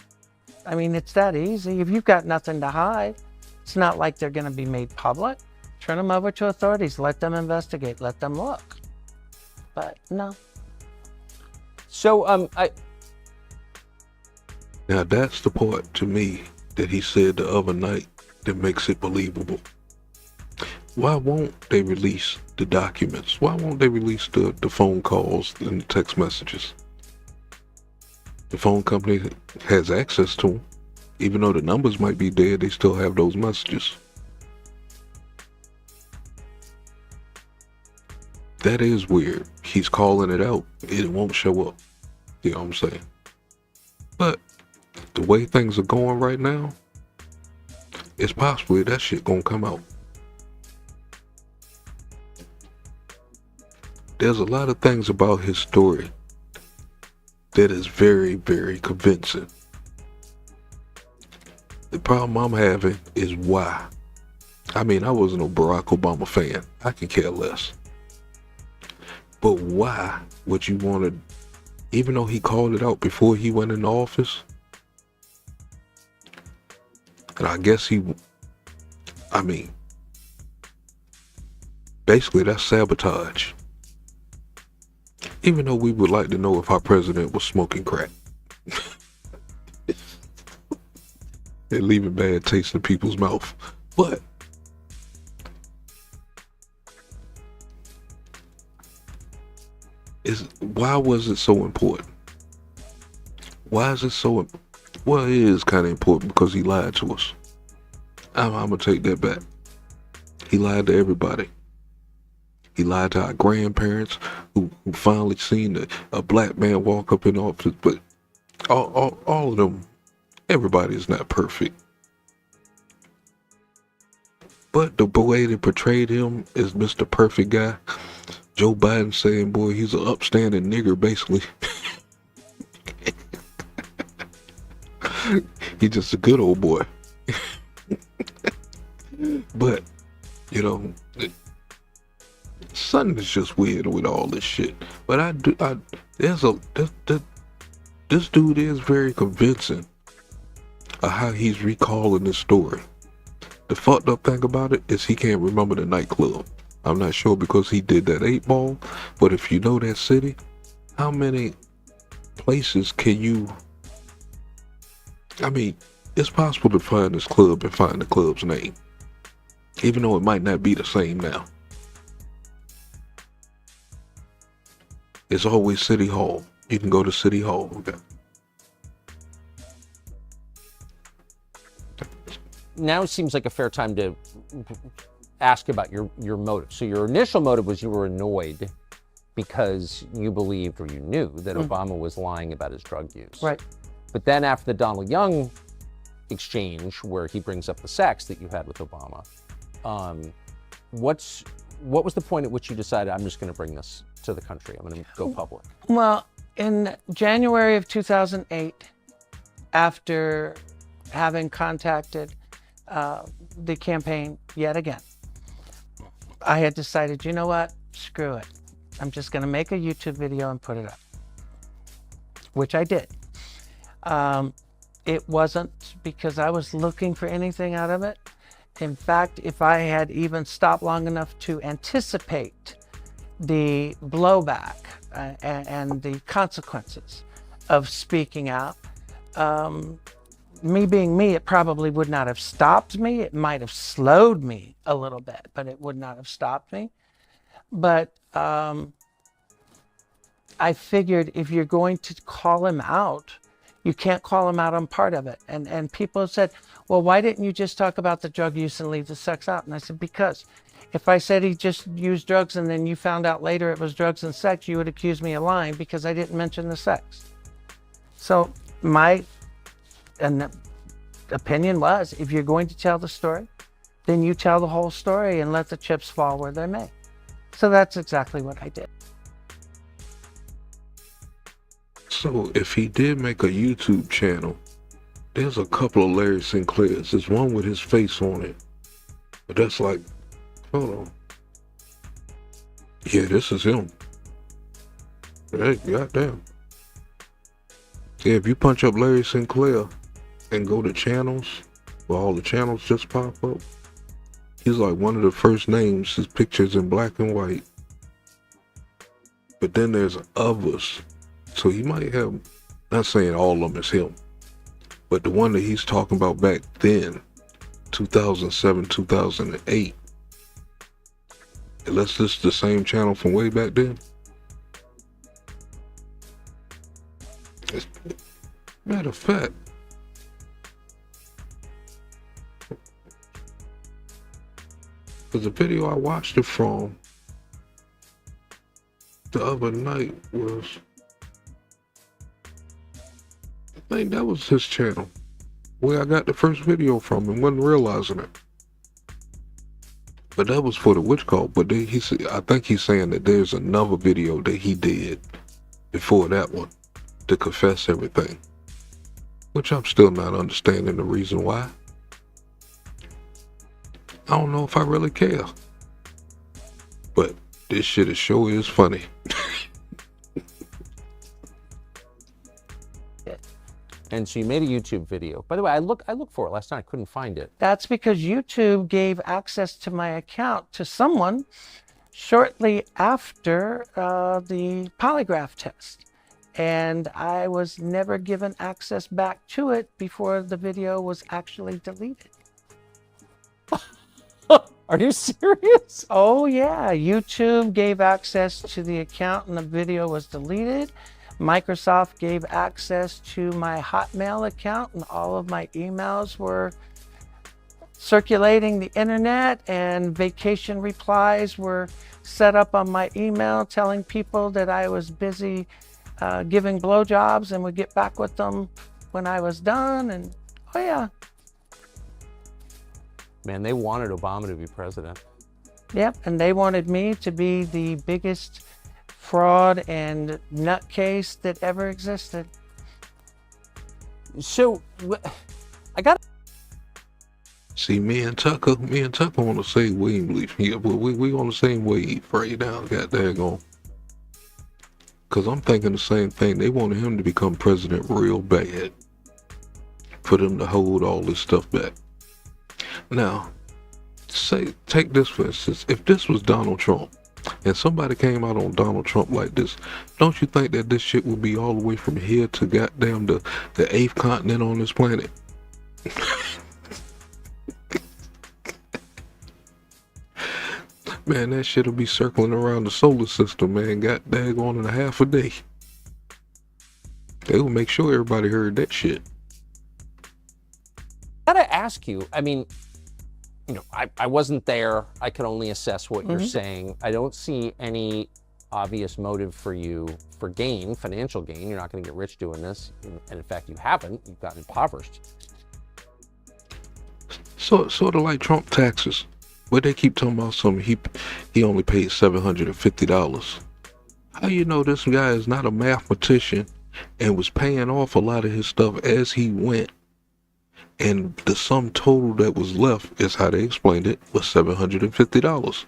I mean, it's that easy. If you've got nothing to hide, it's not like they're going to be made public. Turn them over to authorities. Let them investigate. Let them look. But no. So, Now that's the part to me that he said the other night that makes it believable. Why won't they release the documents? Why won't they release the phone calls and the text messages? The phone company has access to them. Even though the numbers might be dead, they still have those messages. That is weird. He's calling it out. It won't show up. You know what I'm saying? But the way things are going right now, it's possible that shit gonna come out. There's a lot of things about his story that is very, very convincing. The problem I'm having is why. I mean, I wasn't a Barack Obama fan. I could care less. But why would you want to, even though he called it out before he went in office? And I guess basically that's sabotage. Even though we would like to know if our president was smoking crack. And leaving bad taste in people's mouth. But why was it so important? Why is it so? Well, it is kind of important because he lied to us. I'm gonna take that back. He lied to everybody. He lied to our grandparents who finally seen a black man walk up in office. But all of them, everybody is not perfect. But the way they portrayed him as Mr. Perfect Guy, Joe Biden saying, boy, he's an upstanding nigger, basically. He's just a good old boy. But, you know, something is just weird with all this shit. But this dude is very convincing of how he's recalling this story. The fucked up thing about it is he can't remember the nightclub. I'm not sure because he did that 8 Ball, but if you know that city, how many places can you... I mean, it's possible to find this club and find the club's name, even though it might not be the same now. It's always City Hall. You can go to City Hall. Okay. Now it seems like a fair time to ask about your motive. So your initial motive was you were annoyed because you believed or you knew that Obama was lying about his drug use. Right. But then after the Donald Young exchange where he brings up the sex that you had with Obama, what was the point at which you decided, I'm just going to bring this to the country, I'm going to go public? Well, in January of 2008, after having contacted the campaign yet again, I had decided, you know what, screw it. I'm just going to make a YouTube video and put it up, which I did. It wasn't because I was looking for anything out of it. In fact, if I had even stopped long enough to anticipate the blowback and the consequences of speaking out, me being me, it probably would not have stopped me. It might have slowed me a little bit, but it would not have stopped me. But I figured if you're going to call him out, you can't call him out on part of it. And people said, well, why didn't you just talk about the drug use and leave the sex out? And I said, because if I said he just used drugs and then you found out later it was drugs and sex, you would accuse me of lying because I didn't mention the sex. So my opinion was, if you're going to tell the story, then you tell the whole story and let the chips fall where they may. So that's exactly what I did. So if he did make a YouTube channel, there's a couple of Larry Sinclairs. There's one with his face on it. But that's like, hold on. Yeah, this is him. Hey, goddamn. Yeah, if you punch up Larry Sinclair and go to channels, where all the channels just pop up, he's like one of the first names. His picture's in black and white. But then there's others. So he might have, not saying all of them is him, but the one that he's talking about back then, 2007, 2008, unless this is the same channel from way back then. Matter of fact, because the video I watched it from the other night was, I think that was his channel, where I got the first video from and wasn't realizing it. But that was for the witch cult. But I think he's saying that there's another video that he did before that one to confess everything, which I'm still not understanding the reason why. I don't know if I really care. But This shit is sure is funny. And so you made a YouTube video. By the way, I looked for it last night. I couldn't find it. That's because YouTube gave access to my account to someone shortly after the polygraph test. And I was never given access back to it before the video was actually deleted. Are you serious? Oh yeah, YouTube gave access to the account and the video was deleted. Microsoft gave access to my Hotmail account and all of my emails were circulating the internet, and vacation replies were set up on my email telling people that I was busy giving blowjobs and would get back with them when I was done. And oh yeah. Man, they wanted Obama to be president. Yep, and they wanted me to be the biggest fraud and nutcase that ever existed. So, I got. See, me and Tucker on the same wave. Yeah, but we on the same wave right now. God daggone. Cause I'm thinking the same thing. They wanted him to become president real bad, for them to hold all this stuff back. Now, take this for instance. If this was Donald Trump, and somebody came out on Donald Trump like this, don't you think that this shit would be all the way from here to goddamn the 8th continent on this planet? Man, that shit'll be circling around the solar system, man. God daggone in a half a day. They will make sure everybody heard that shit. I gotta ask you, I mean, you know, I wasn't there. I can only assess what you're saying. I don't see any obvious motive for you for gain, financial gain. You're not going to get rich doing this. And in fact, you haven't. You've gotten impoverished. Sort of like Trump taxes. Where they keep talking about something, he only paid $750. How you know this guy is not a mathematician and was paying off a lot of his stuff as he went? And the sum total that was left, is how they explained it, was $750.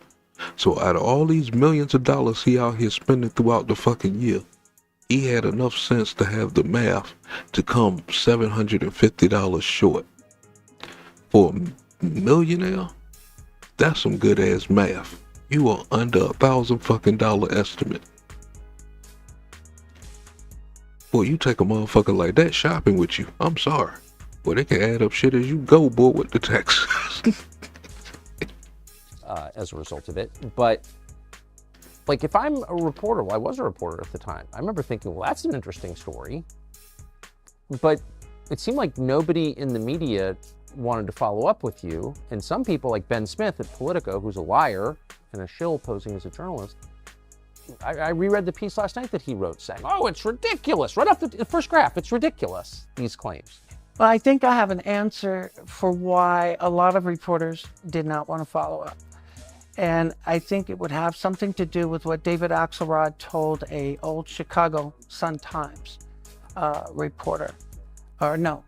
So out of all these millions of dollars he out here spending throughout the fucking year, he had enough sense to have the math to come $750 short. For a millionaire, that's some good ass math. You are under $1,000 fucking estimate. Boy, you take a motherfucker like that shopping with you, I'm sorry. Well, they can add up shit as you go, boy, with the taxes. As a result of it. But, like, if I'm a reporter, well, I was a reporter at the time. I remember thinking, well, that's an interesting story. But it seemed like nobody in the media wanted to follow up with you. And some people, like Ben Smith at Politico, who's a liar and a shill posing as a journalist, I reread the piece last night that he wrote saying, oh, it's ridiculous. Right off the first graph, it's ridiculous, these claims. Well, I think I have an answer for why a lot of reporters did not want to follow up. And I think it would have something to do with what David Axelrod told a old Chicago Sun-Times reporter, or no,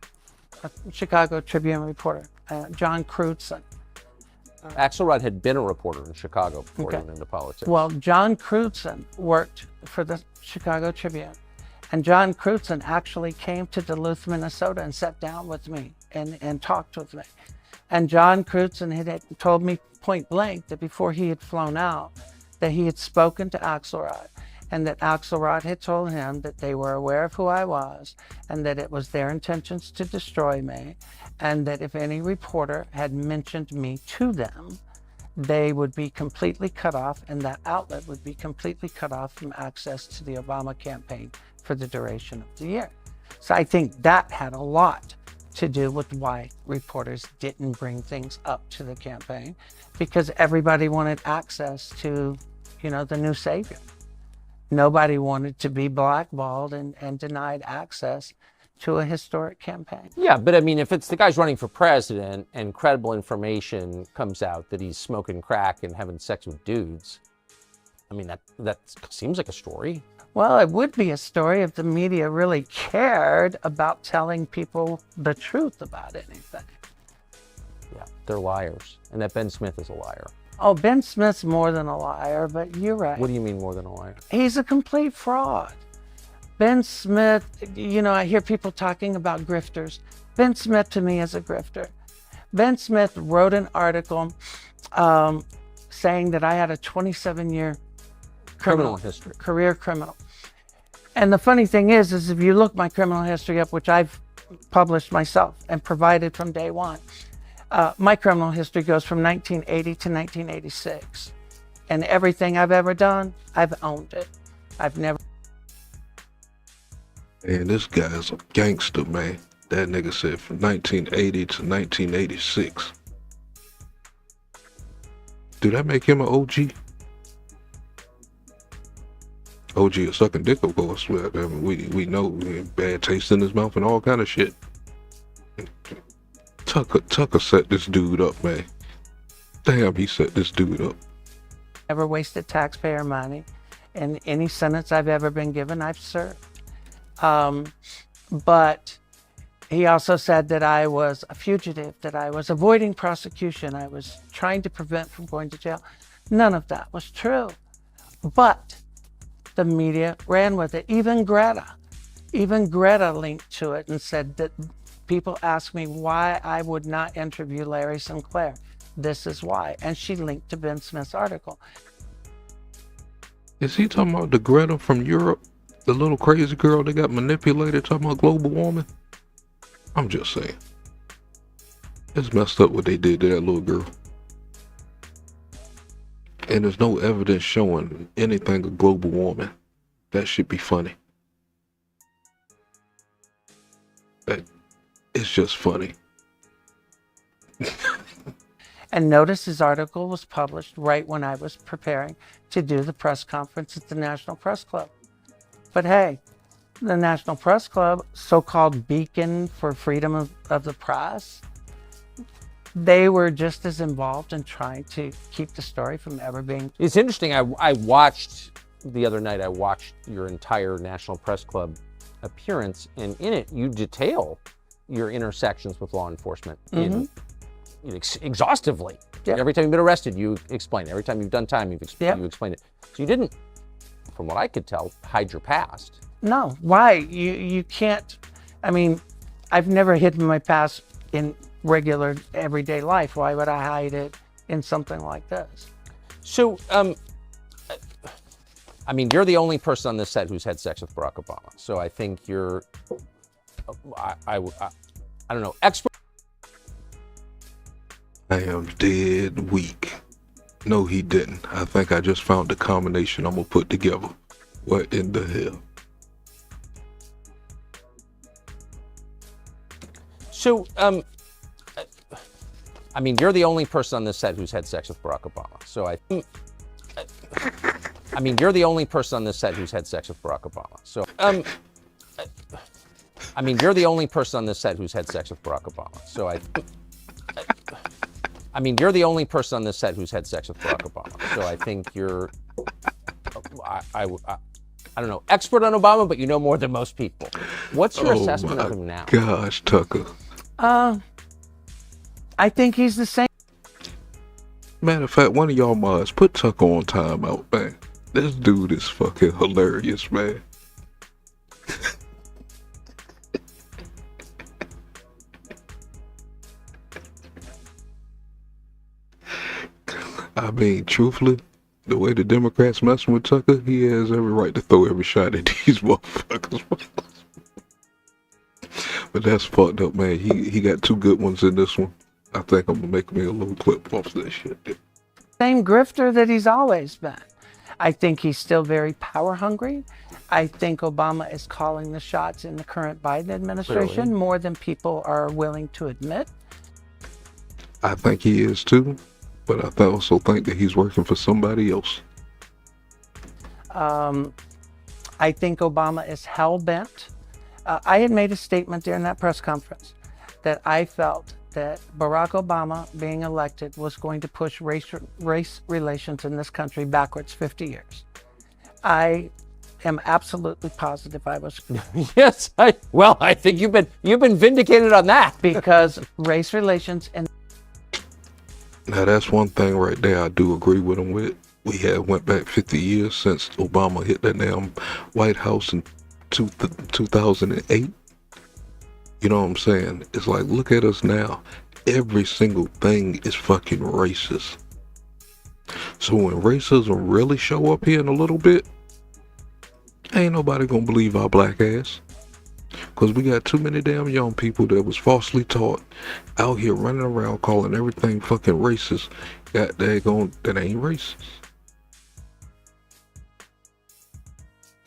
a Chicago Tribune reporter, John Crutzen. Axelrod had been a reporter in Chicago before he went into politics. Well, John Crutzen worked for the Chicago Tribune. And John Crutzen actually came to Duluth, Minnesota and sat down with me and talked with me. And John Crutzen had told me point blank that before he had flown out, that he had spoken to Axelrod, and that Axelrod had told him that they were aware of who I was, and that it was their intentions to destroy me, and that if any reporter had mentioned me to them, they would be completely cut off, and that outlet would be completely cut off from access to the Obama campaign for the duration of the year. So I think that had a lot to do with why reporters didn't bring things up to the campaign, because everybody wanted access to, you know, the new savior. Nobody wanted to be blackballed and denied access to a historic campaign. Yeah, but I mean, if it's the guy's running for president and credible information comes out that he's smoking crack and having sex with dudes, I mean, that seems like a story. Well, it would be a story if the media really cared about telling people the truth about anything. Yeah, they're liars. And that Ben Smith is a liar. Oh, Ben Smith's more than a liar, but you're right. What do you mean more than a liar? He's a complete fraud. Ben Smith, I hear people talking about grifters. Ben Smith to me is a grifter. Ben Smith wrote an article saying that I had a 27-year Criminal history. Career criminal. And the funny thing is if you look my criminal history up, which I've published myself and provided from day one, my criminal history goes from 1980 to 1986. And everything I've ever done, I've owned it. I've never... And this guy's a gangster, man. That nigga said from 1980 to 1986. Do that make him an OG? OG is sucking dick, of course. I mean, we know bad taste in his mouth and all kind of shit. Tucker set this dude up, man. Damn, he set this dude up. Never wasted taxpayer money. And any sentence I've ever been given, I've served. But he also said that I was a fugitive, that I was avoiding prosecution, I was trying to prevent from going to jail. None of that was true. But the media ran with it. Even Greta linked to it and said that people asked me why I would not interview Larry Sinclair. This is why. And she linked to Ben Smith's article. Is he talking about the Greta from Europe? The little crazy girl that got manipulated talking about global warming? I'm just saying. It's messed up what they did to that little girl. And there's no evidence showing anything of global warming. That should be funny. It's just funny. And notice his article was published right when I was preparing to do the press conference at the National Press Club. But hey, the National Press Club, so-called beacon for freedom of the press, they were just as involved in trying to keep the story from ever being... It's interesting. I watched the other night, I watched your entire National Press Club appearance, and in it you detail your intersections with law enforcement exhaustively. Yep. Every time you've been arrested, you explain it. Every time you've done time, you explain it. So you didn't, from what I could tell, hide your past. No, why? You can't, I mean, I've never hidden my past in regular everyday life. Why would I hide it in something like this? So, I mean, you're the only person on this set who's had sex with Barack Obama. So I think you're, I don't know, expert. I am dead weak. No, he didn't. I think I just found the combination I'm gonna put together. What in the hell? So, I mean, you're the only person on this set who's had sex with Barack Obama. So I mean, you're the only person on this set who's had sex with Barack Obama. So, I mean, you're the only person on this set who's had sex with Barack Obama. So I mean, you're the only person on this set who's had sex with Barack Obama. So I think you're, I don't know, expert on Obama, but you know more than most people. What's your assessment of him now? Gosh, Tucker. I think he's the same. Matter of fact, one of y'all mods put Tucker on timeout, man. This dude is fucking hilarious, man. I mean, truthfully, the way the Democrats messing with Tucker, he has every right to throw every shot at these motherfuckers. But that's fucked up, man. He got two good ones in this one. I think I'm gonna make me a little clip off this shit. Same grifter that he's always been. I think he's still very power hungry. I think Obama is calling the shots in the current Biden administration more than people are willing to admit. I think he is too, but I also think that he's working for somebody else. I think Obama is hell-bent. I had made a statement during that press conference that I felt that Barack Obama being elected was going to push race relations in this country backwards 50 years. I am absolutely positive I was. Yes, I think you've been vindicated on that. Because race relations and Now that's one thing right there I do agree with him with. We had went back 50 years since Obama hit that damn White House in 2008. You know what I'm saying? It's like, look at us now. Every single thing is fucking racist. So when racism really show up here in a little bit, ain't nobody gonna believe our black ass. Cause we got too many damn young people that was falsely taught out here running around calling everything fucking racist. That ain't racist.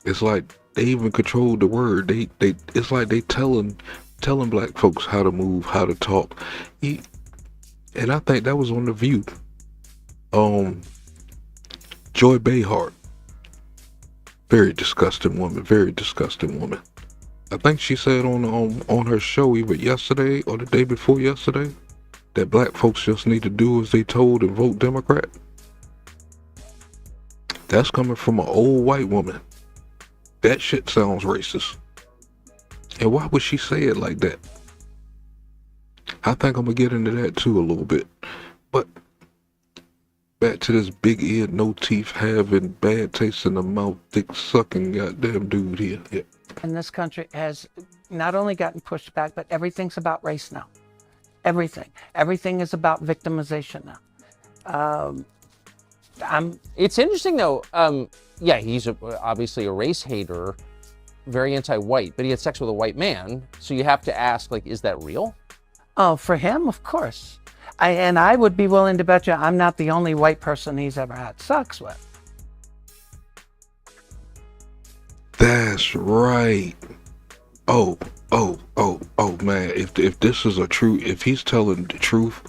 It's like they even control the word. It's like they telling black folks how to move, how to talk. And I think that was on The View. Joy Behar. Very disgusting woman. I think she said on her show either yesterday or the day before yesterday that black folks just need to do as they told and vote Democrat. That's coming from an old white woman. That shit sounds racist. And why would she say it like that? I think I'm gonna get into that too a little bit. But back to this big eared, no teeth having, bad taste in the mouth, thick sucking goddamn dude here. Yeah. And this country has not only gotten pushed back, but everything's about race now. Everything. Everything is about victimization now. It's interesting though. Yeah, he's obviously a race hater, very anti-white, but he had sex with a white man. So you have to ask, like, is that real? Oh, for him, of course. I would be willing to bet you I'm not the only white person he's ever had sex with. That's right. Oh man, if this is if he's telling the truth,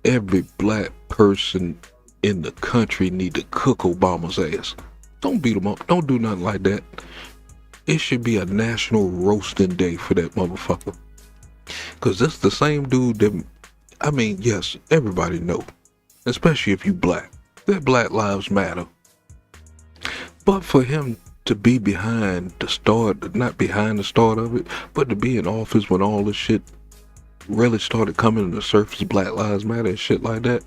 every black person in the country need to cook Obama's ass. Don't beat him up. Don't do nothing like that. It should be a national roasting day for that motherfucker. Cause that's the same dude that, I mean, yes, everybody know, especially if you black, that Black Lives Matter. But for him to be behind the start, not behind the start of it, but to be in office when all this shit really started coming to the surface, Black Lives Matter and shit like that,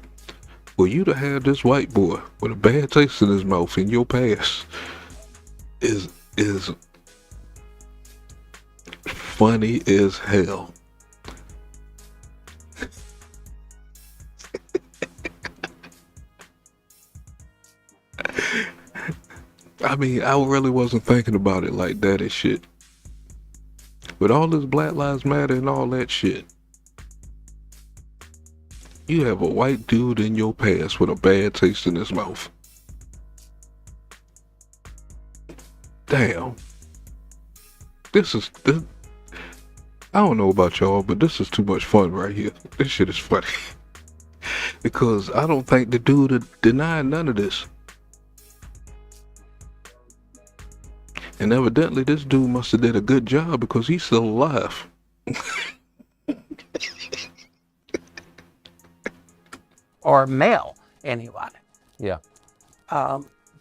well, you to have this white boy with a bad taste in his mouth in your past is funny as hell. I mean, I really wasn't thinking about it like that and shit. But all this Black Lives Matter and all that shit, you have a white dude in your past with a bad taste in his mouth. Damn. This. I don't know about y'all, but this is too much fun right here. This shit is funny. Because I don't think the dude denied none of this. And evidently this dude must have did a good job because he's still alive. Or male, anyway. Yeah.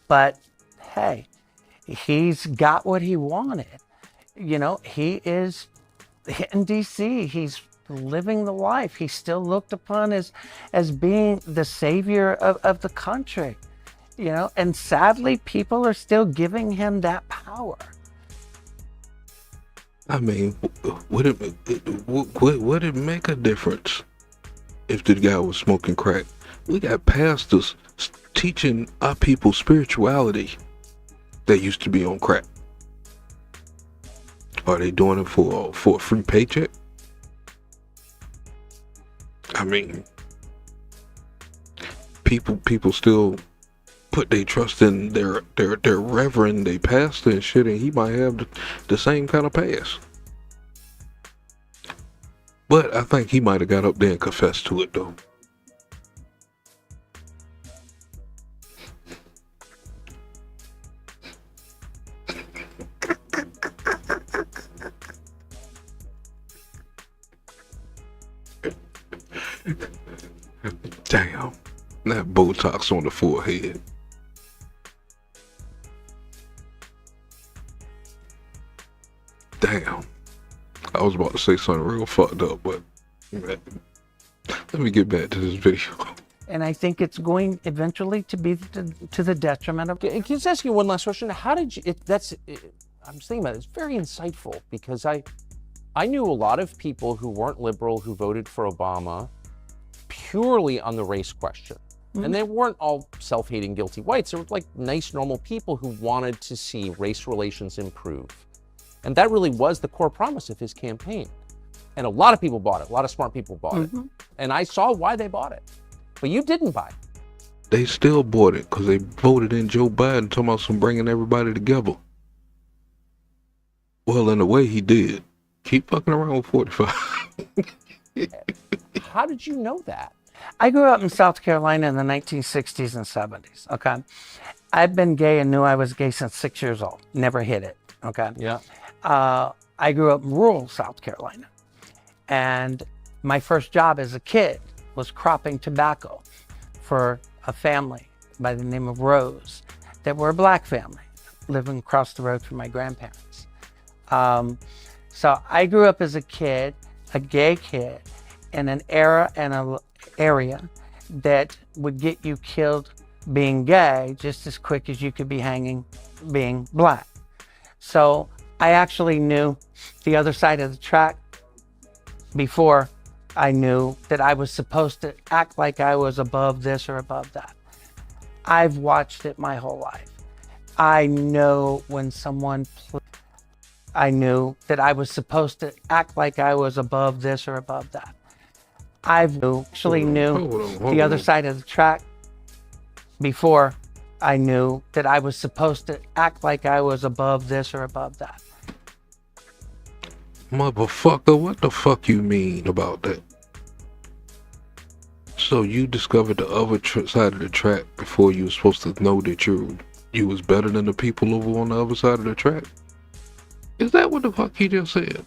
But hey, he's got what he wanted. You know, he is in DC. He's living the life. He's still looked upon as being the savior of the country. You know, and sadly, people are still giving him that power. I mean, would it make a difference if the guy was smoking crack? We got pastors teaching our people spirituality that used to be on crack. Are they doing it for a free paycheck? I mean, people still put their trust in their reverend, their pastor and shit, and he might have the same kind of past. But I think he might have got up there and confessed to it though. Damn, that Botox on the forehead. Damn. I was about to say something real fucked up, but let me get back to this video. And I think it's going eventually to be to the detriment of. Can I just ask you one last question? How did you? I'm thinking about it. It's very insightful because I knew a lot of people who weren't liberal who voted for Obama purely on the race question. And they weren't all self-hating, guilty whites. They were like nice, normal people who wanted to see race relations improve. And that really was the core promise of his campaign. And a lot of people bought it. A lot of smart people bought it. And I saw why they bought it. But you didn't buy it. They still bought it because they voted in Joe Biden talking about some bringing everybody together. Well, in a way, he did. Keep fucking around with 45. How did you know that? I grew up in South Carolina in the 1960s and 70s, okay? I've been gay and knew I was gay since 6 years old. Never hid it, okay? Yeah. I grew up in rural South Carolina. And my first job as a kid was cropping tobacco for a family by the name of Rose that were a black family living across the road from my grandparents. So I grew up as a kid, a gay kid, in an era and an area that would get you killed being gay just as quick as you could be hanging being black. So I actually knew the other side of the track before I knew that I was supposed to act like I was above this or above that. I've watched it my whole life. I know when someone, I knew that I was supposed to act like I was above this or above that. I actually knew the other side of the track before I knew that I was supposed to act like I was above this or above that. Motherfucker, what the fuck you mean about that? So you discovered the other side of the track before you were supposed to know that you was better than the people over on the other side of the track? Is that what the fuck he just said?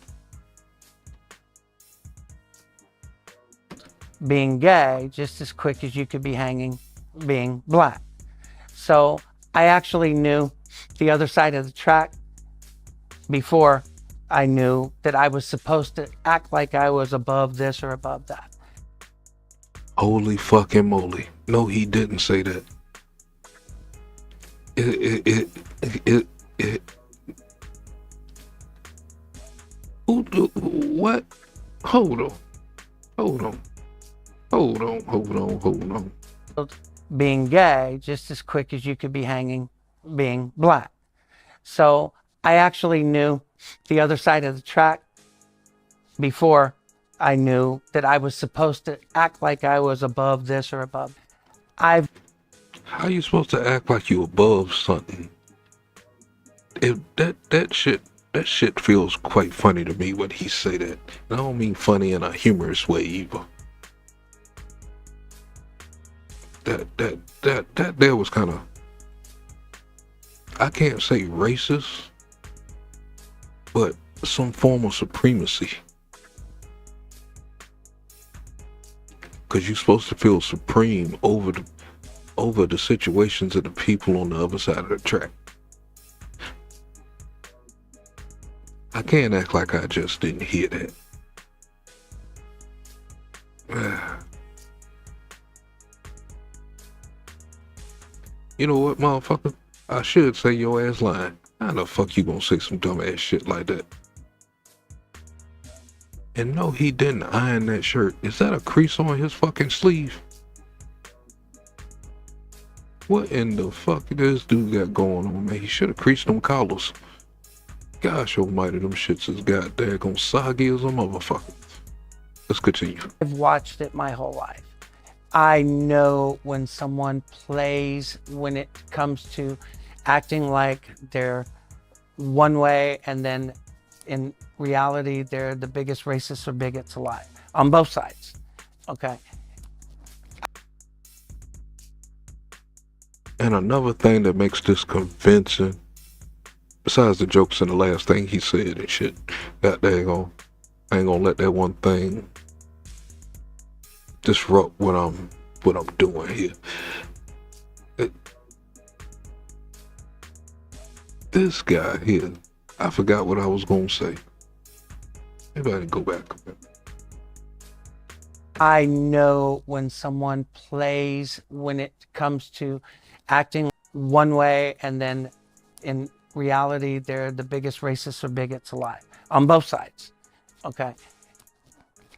Being gay just as quick as you could be hanging being black. So I actually knew the other side of the track before I knew that I was supposed to act like I was above this or above that. Holy fucking moly. No, he didn't say that. What? Hold on. Being gay just as quick as you could be hanging being black. So I actually knew the other side of the track before I knew that I was supposed to act like I was above this or above. How you supposed to act like you above something? That shit feels quite funny to me when he say that. And I don't mean funny in a humorous way either. That was kind of, I can't say racist, but some form of supremacy. Because you're supposed to feel supreme over the situations of the people on the other side of the track. I can't act like I just didn't hear that. You know what, motherfucker? I should say your ass lying. How the fuck you gonna say some dumb ass shit like that? And no, he didn't iron that shirt. Is that a crease on his fucking sleeve? What in the fuck this dude got going on, man? He should have creased them collars. Gosh almighty, them shits is goddamn soggy as a motherfucker. Let's continue. I've watched it my whole life. I know when someone plays, when it comes to acting like they're one way and then in reality they're the biggest racists or bigots alive on both sides. Okay. And another thing that makes this convincing, besides the jokes and the last thing he said and shit, that I ain't gonna let that one thing disrupt what I'm doing here. This guy here, I forgot what I was gonna say. Maybe I didn't go back. I know when someone plays, when it comes to acting one way and then in reality they're the biggest racists or bigots alive on both sides. Okay.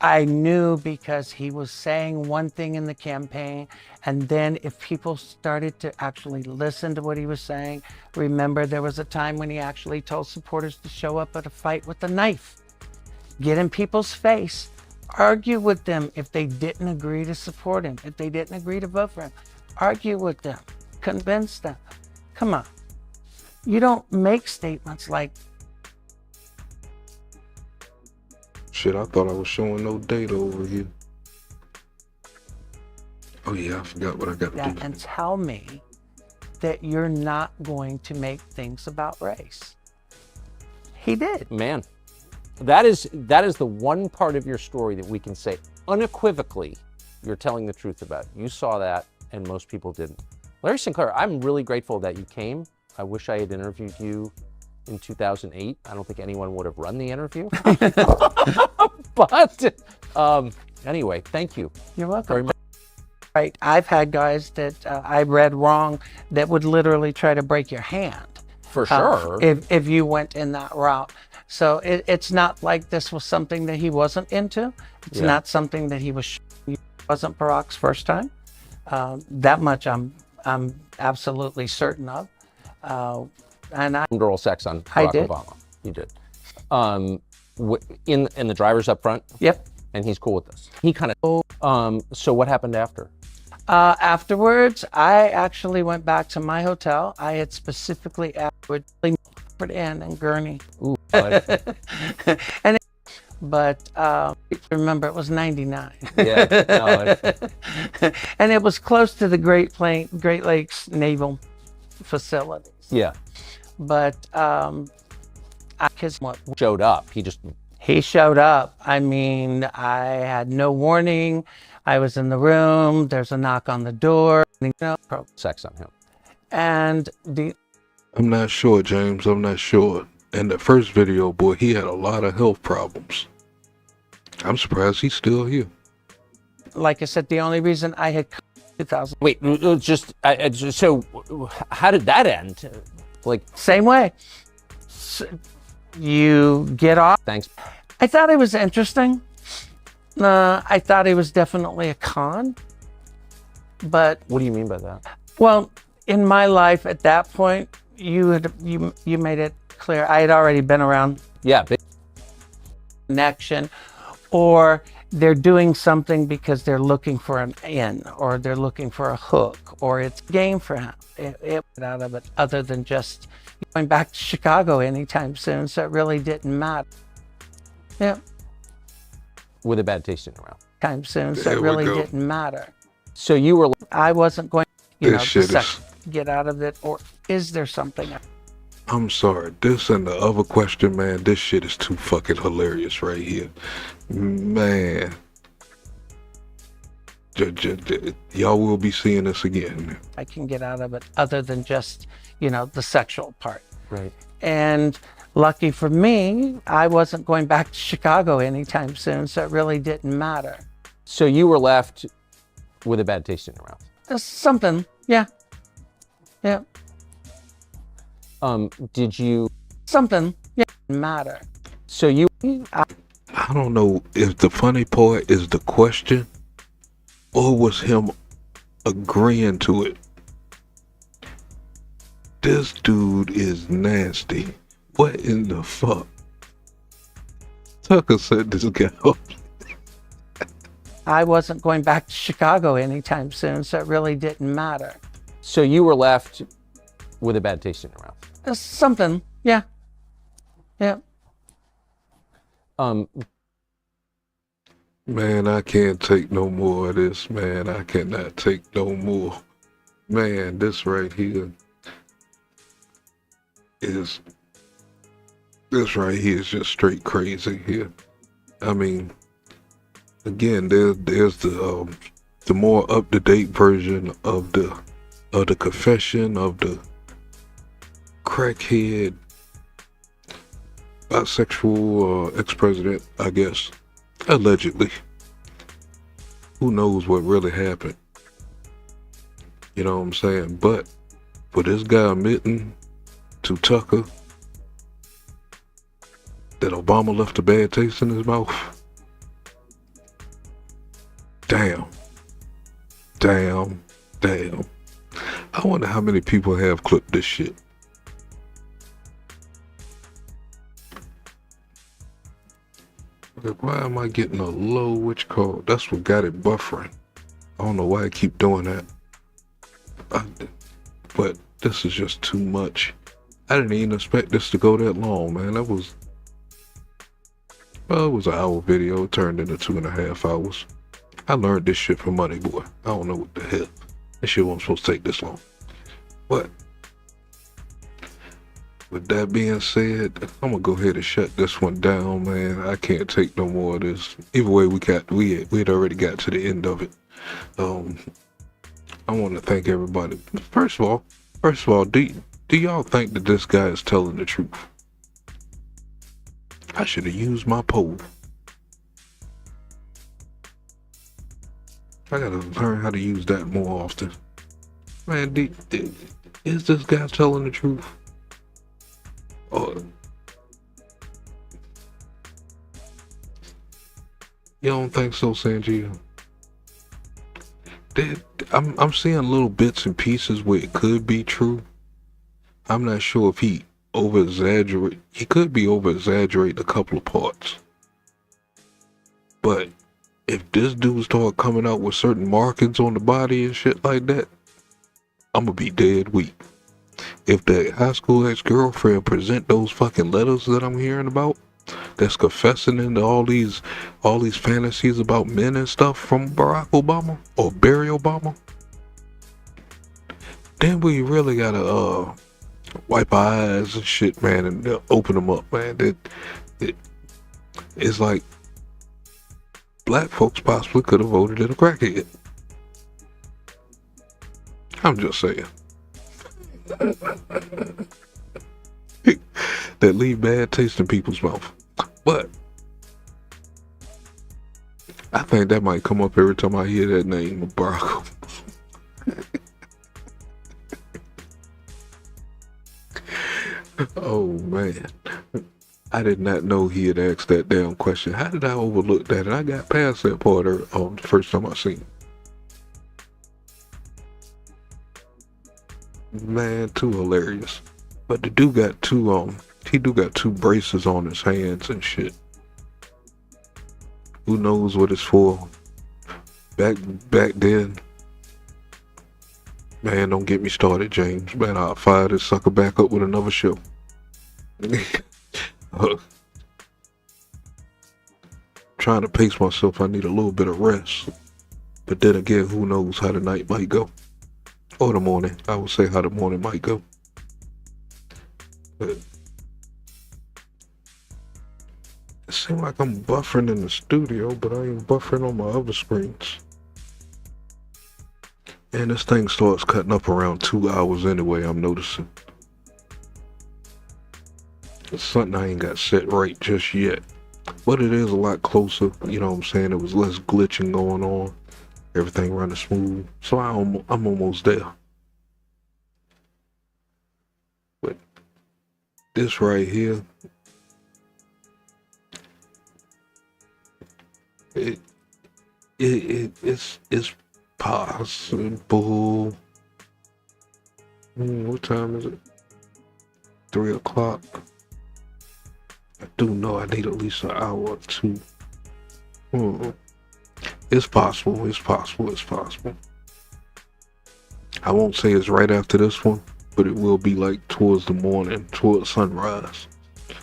I knew because he was saying one thing in the campaign, and then if people started to actually listen to what he was saying, remember there was a time when he actually told supporters to show up at a fight with a knife, get in people's face, argue with them if they didn't agree to support him, if they didn't agree to vote for him, argue with them, convince them. Come on. You don't make statements like, Shit, I thought I was showing no data over here. Oh yeah, I forgot what I got to that do. and tell me that you're not going to make things about race. He did. Man, that is the one part of your story that we can say unequivocally you're telling the truth about. You saw that, and most people didn't. Larry Sinclair, I'm really grateful that you came. I wish I had interviewed you in 2008. I don't think anyone would have run the interview. But anyway, thank you. You're welcome. Very much. Right. I've had guys that I read wrong that would literally try to break your hand. For sure. If you went in that route. So it's not like this was something that he wasn't into. It's not something that he was. It wasn't Barack's first time. That much I'm absolutely certain of. And I oral sex on Barack Obama. You did. In the driver's up front. Yep. And he's cool with this. He kind of. So what happened after? Afterwards, I actually went back to my hotel. I had specifically asked Inn in Gurney. Ooh. But remember, it was 99. Yeah. No, and it was close to the Great Lakes Naval facilities. Yeah. But showed up. He showed up. I mean, I had no warning. I was in the room. There's a knock on the door. Sex on him. And I'm not sure, James. I'm not sure. In the first video, boy, he had a lot of health problems. I'm surprised he's still here. Like I said, the only reason I had 2000. Wait, so how did that end? Like same way. So you get off. Thanks. I thought it was interesting. I thought it was definitely a con. But what do you mean by that? Well, in my life at that point, you made it clear I had already been around. Yeah. Connection, or they're doing something because they're looking for an in, or they're looking for a hook, or it's a game for him. It out of it, other than just going back to Chicago anytime soon, so it really didn't matter. Yeah. With a bad taste in your mouth. Time soon, so it really didn't matter. So you were. I wasn't going, to get out of it, or is there something? I'm sorry. This and the other question, man, this shit is too fucking hilarious right here. Man. Y'all will be seeing this again. I can get out of it other than just, the sexual part. Right. And lucky for me, I wasn't going back to Chicago anytime soon, so it really didn't matter. So you were left with a bad taste in your mouth? Something, yeah. Yeah. Did you? Something, yeah, matter. So you? I don't know if the funny part is the question or was him agreeing to it. This dude is nasty. What in the fuck? Tucker set this guy up. I wasn't going back to Chicago anytime soon, so it really didn't matter. So you were left with a bad taste in your mouth? Something, yeah. Yeah. Man, I can't take no more of this, man. I cannot take no more. Man, this right here is just straight crazy here. I mean, again, there's the more up-to-date version of the confession of the crackhead bisexual ex-president, I guess, allegedly. who knows what really happened? You know what I'm saying? But for this guy admitting to Tucker that Obama left a bad taste in his mouth, damn. I wonder how many people have clipped this shit. Like, why am I getting a low which code? That's what got it buffering. I don't know why I keep doing that. But this is just too much. I didn't even expect this to go that long, man. It was an hour video. It turned into 2.5 hours. I learned this shit from Money Boy. I don't know what the hell. This shit wasn't supposed to take this long. But with that being said, I'm gonna go ahead and shut this one down, man. I can't take no more of this. Either way, we had already got to the end of it. I want to thank everybody. First of all, do y'all think that this guy is telling the truth? I should have used my poll. I gotta learn how to use that more often. Man, is this guy telling the truth? Or you don't think so, Sanjay? I'm seeing little bits and pieces where it could be true. I'm not sure if he over-exaggerate. He could be over-exaggerating a couple of parts. But if this dude start coming out with certain markings on the body and shit like that, I'm gonna be dead weak. If the high school ex-girlfriend present those fucking letters that I'm hearing about, that's confessing into all these fantasies about men and stuff from Barack Obama or Barry Obama, then we really gotta wipe our eyes and shit, man, and open them up, man. It's like black folks possibly could have voted in a crackhead. I'm just saying. That leave bad taste in people's mouth. But I think that might come up every time I hear that name of Barack Obama. Oh man, I did not know he had asked that damn question. How did I overlook that? And I got past that part the first time I seen it. Man, too hilarious. But the dude got two braces on his hands and shit. Who knows what it's for? Back then. Man, don't get me started, James. Man, I'll fire this sucker back up with another show. Trying to pace myself, I need a little bit of rest. But then again, who knows how the night might go. Or the morning. I would say how the morning might go. But it seems like I'm buffering in the studio, but I ain't buffering on my other screens. And this thing starts cutting up around 2 hours anyway, I'm noticing. It's something I ain't got set right just yet. But it is a lot closer, you know what I'm saying? It was less glitching going on. Everything running smooth. So I'm almost there. But this right here, it's possible. What time is it? 3 o'clock. I do know I need at least an hour or two. It's possible. I won't say it's right after this one, but it will be like towards the morning, towards sunrise.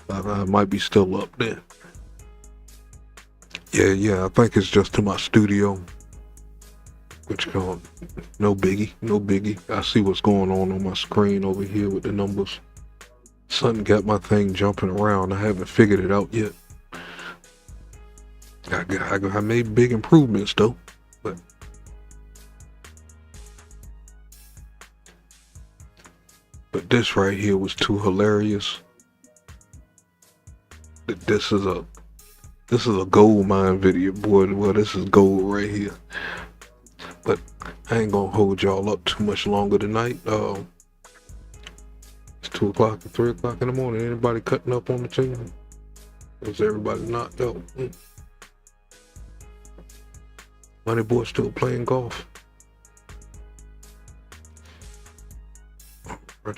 I might be still up there. Yeah, I think it's just to my studio. Which called no biggie. I see what's going on my screen over here with the numbers. Something got my thing jumping around. I haven't figured it out yet. I made big improvements though, but this right here was too hilarious. This is This is a gold mine video, boy. Well, this is gold right here. But I ain't gonna hold y'all up too much longer tonight. It's 2 o'clock and 3 o'clock in the morning. Anybody cutting up on the team? Is everybody knocked out? Money Boy still playing golf. I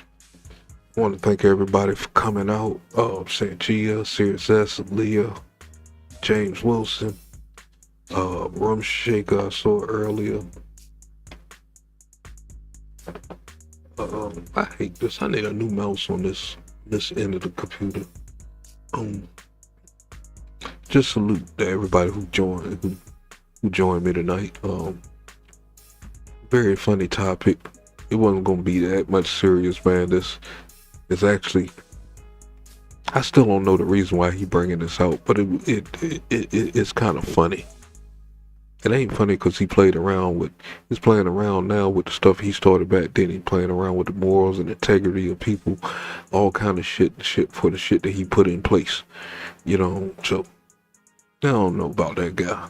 want to thank everybody for coming out. Sanchia, Sirius S, Leah, James Wilson, Rum Shaker I saw earlier. I hate this. I need a new mouse on this end of the computer. Just salute to everybody who joined me tonight. Very funny topic. It wasn't gonna be that much serious, man. This is actually, I still don't know the reason why he bringing this out, but it's kind of funny. It ain't funny because he's playing around now with the stuff he started back then. He's playing around with the morals and integrity of people, all kind of shit for the shit that he put in place. You know, so I don't know about that guy.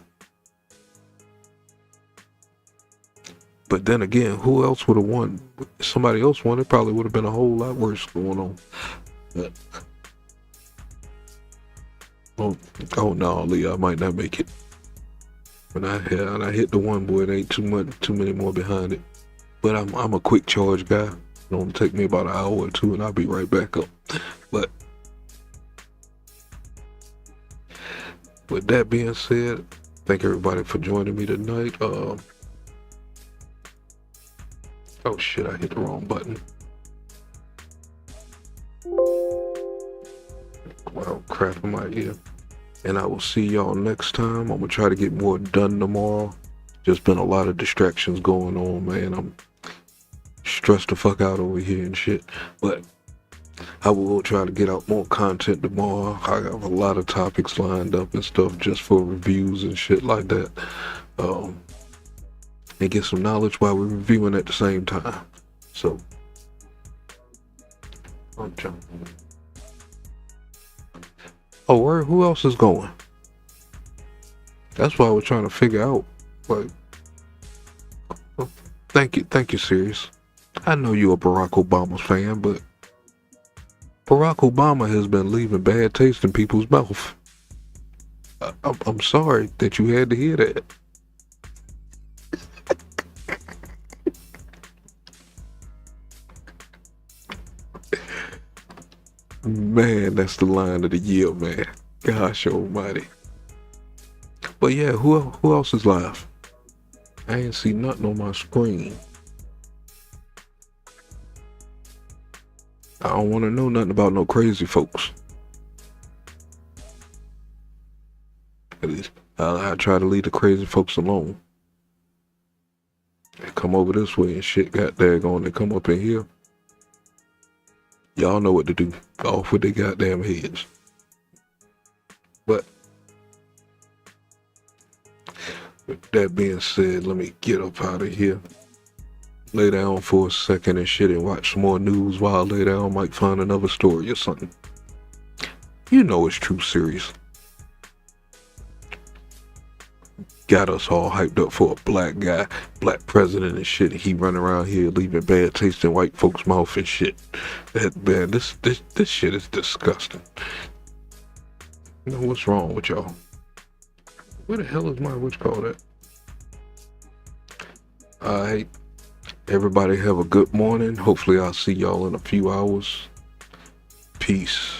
But then again, who else would have won? If somebody else won, it probably would have been a whole lot worse going on. But, oh no, Lee, I might not make it. When I hit the one, boy, it ain't too many more behind it. But I'm a quick charge guy. It'll take me about an hour or two, and I'll be right back up. But with that being said, thank everybody for joining me tonight. Oh shit, I hit the wrong button. Well, crap in my ear. And I will see y'all next time. I'm gonna try to get more done tomorrow. Just been a lot of distractions going on, man. I'm stressed the fuck out over here and shit. But I will try to get out more content tomorrow. I have a lot of topics lined up and stuff just for reviews and shit like that. And get some knowledge while we're reviewing at the same time. So, I'm jumping. Oh, who else is going? That's what I was trying to figure out. Like, thank you, Sirius. I know you're a Barack Obama fan, but Barack Obama has been leaving bad taste in people's mouth. I'm sorry that you had to hear that. Man, that's the line of the year, man. Gosh almighty. But yeah, who else is live? I ain't see nothing on my screen. I don't want to know nothing about no crazy folks. At least I try to leave the crazy folks alone. They come over this way and shit got daggone. They come up in here. Y'all know what to do. Off with their goddamn heads. But with that being said, let me get up out of here. Lay down for a second and shit and watch some more news while I lay down. Might find another story or something. You know it's true, serious. Got us all hyped up for a black guy, black president and shit. He running around here leaving bad taste in white folks' mouth and shit. That man, this shit is disgusting. You know what's wrong with y'all? Where the hell is my that? Alright. Everybody have a good morning. Hopefully I'll see y'all in a few hours. Peace.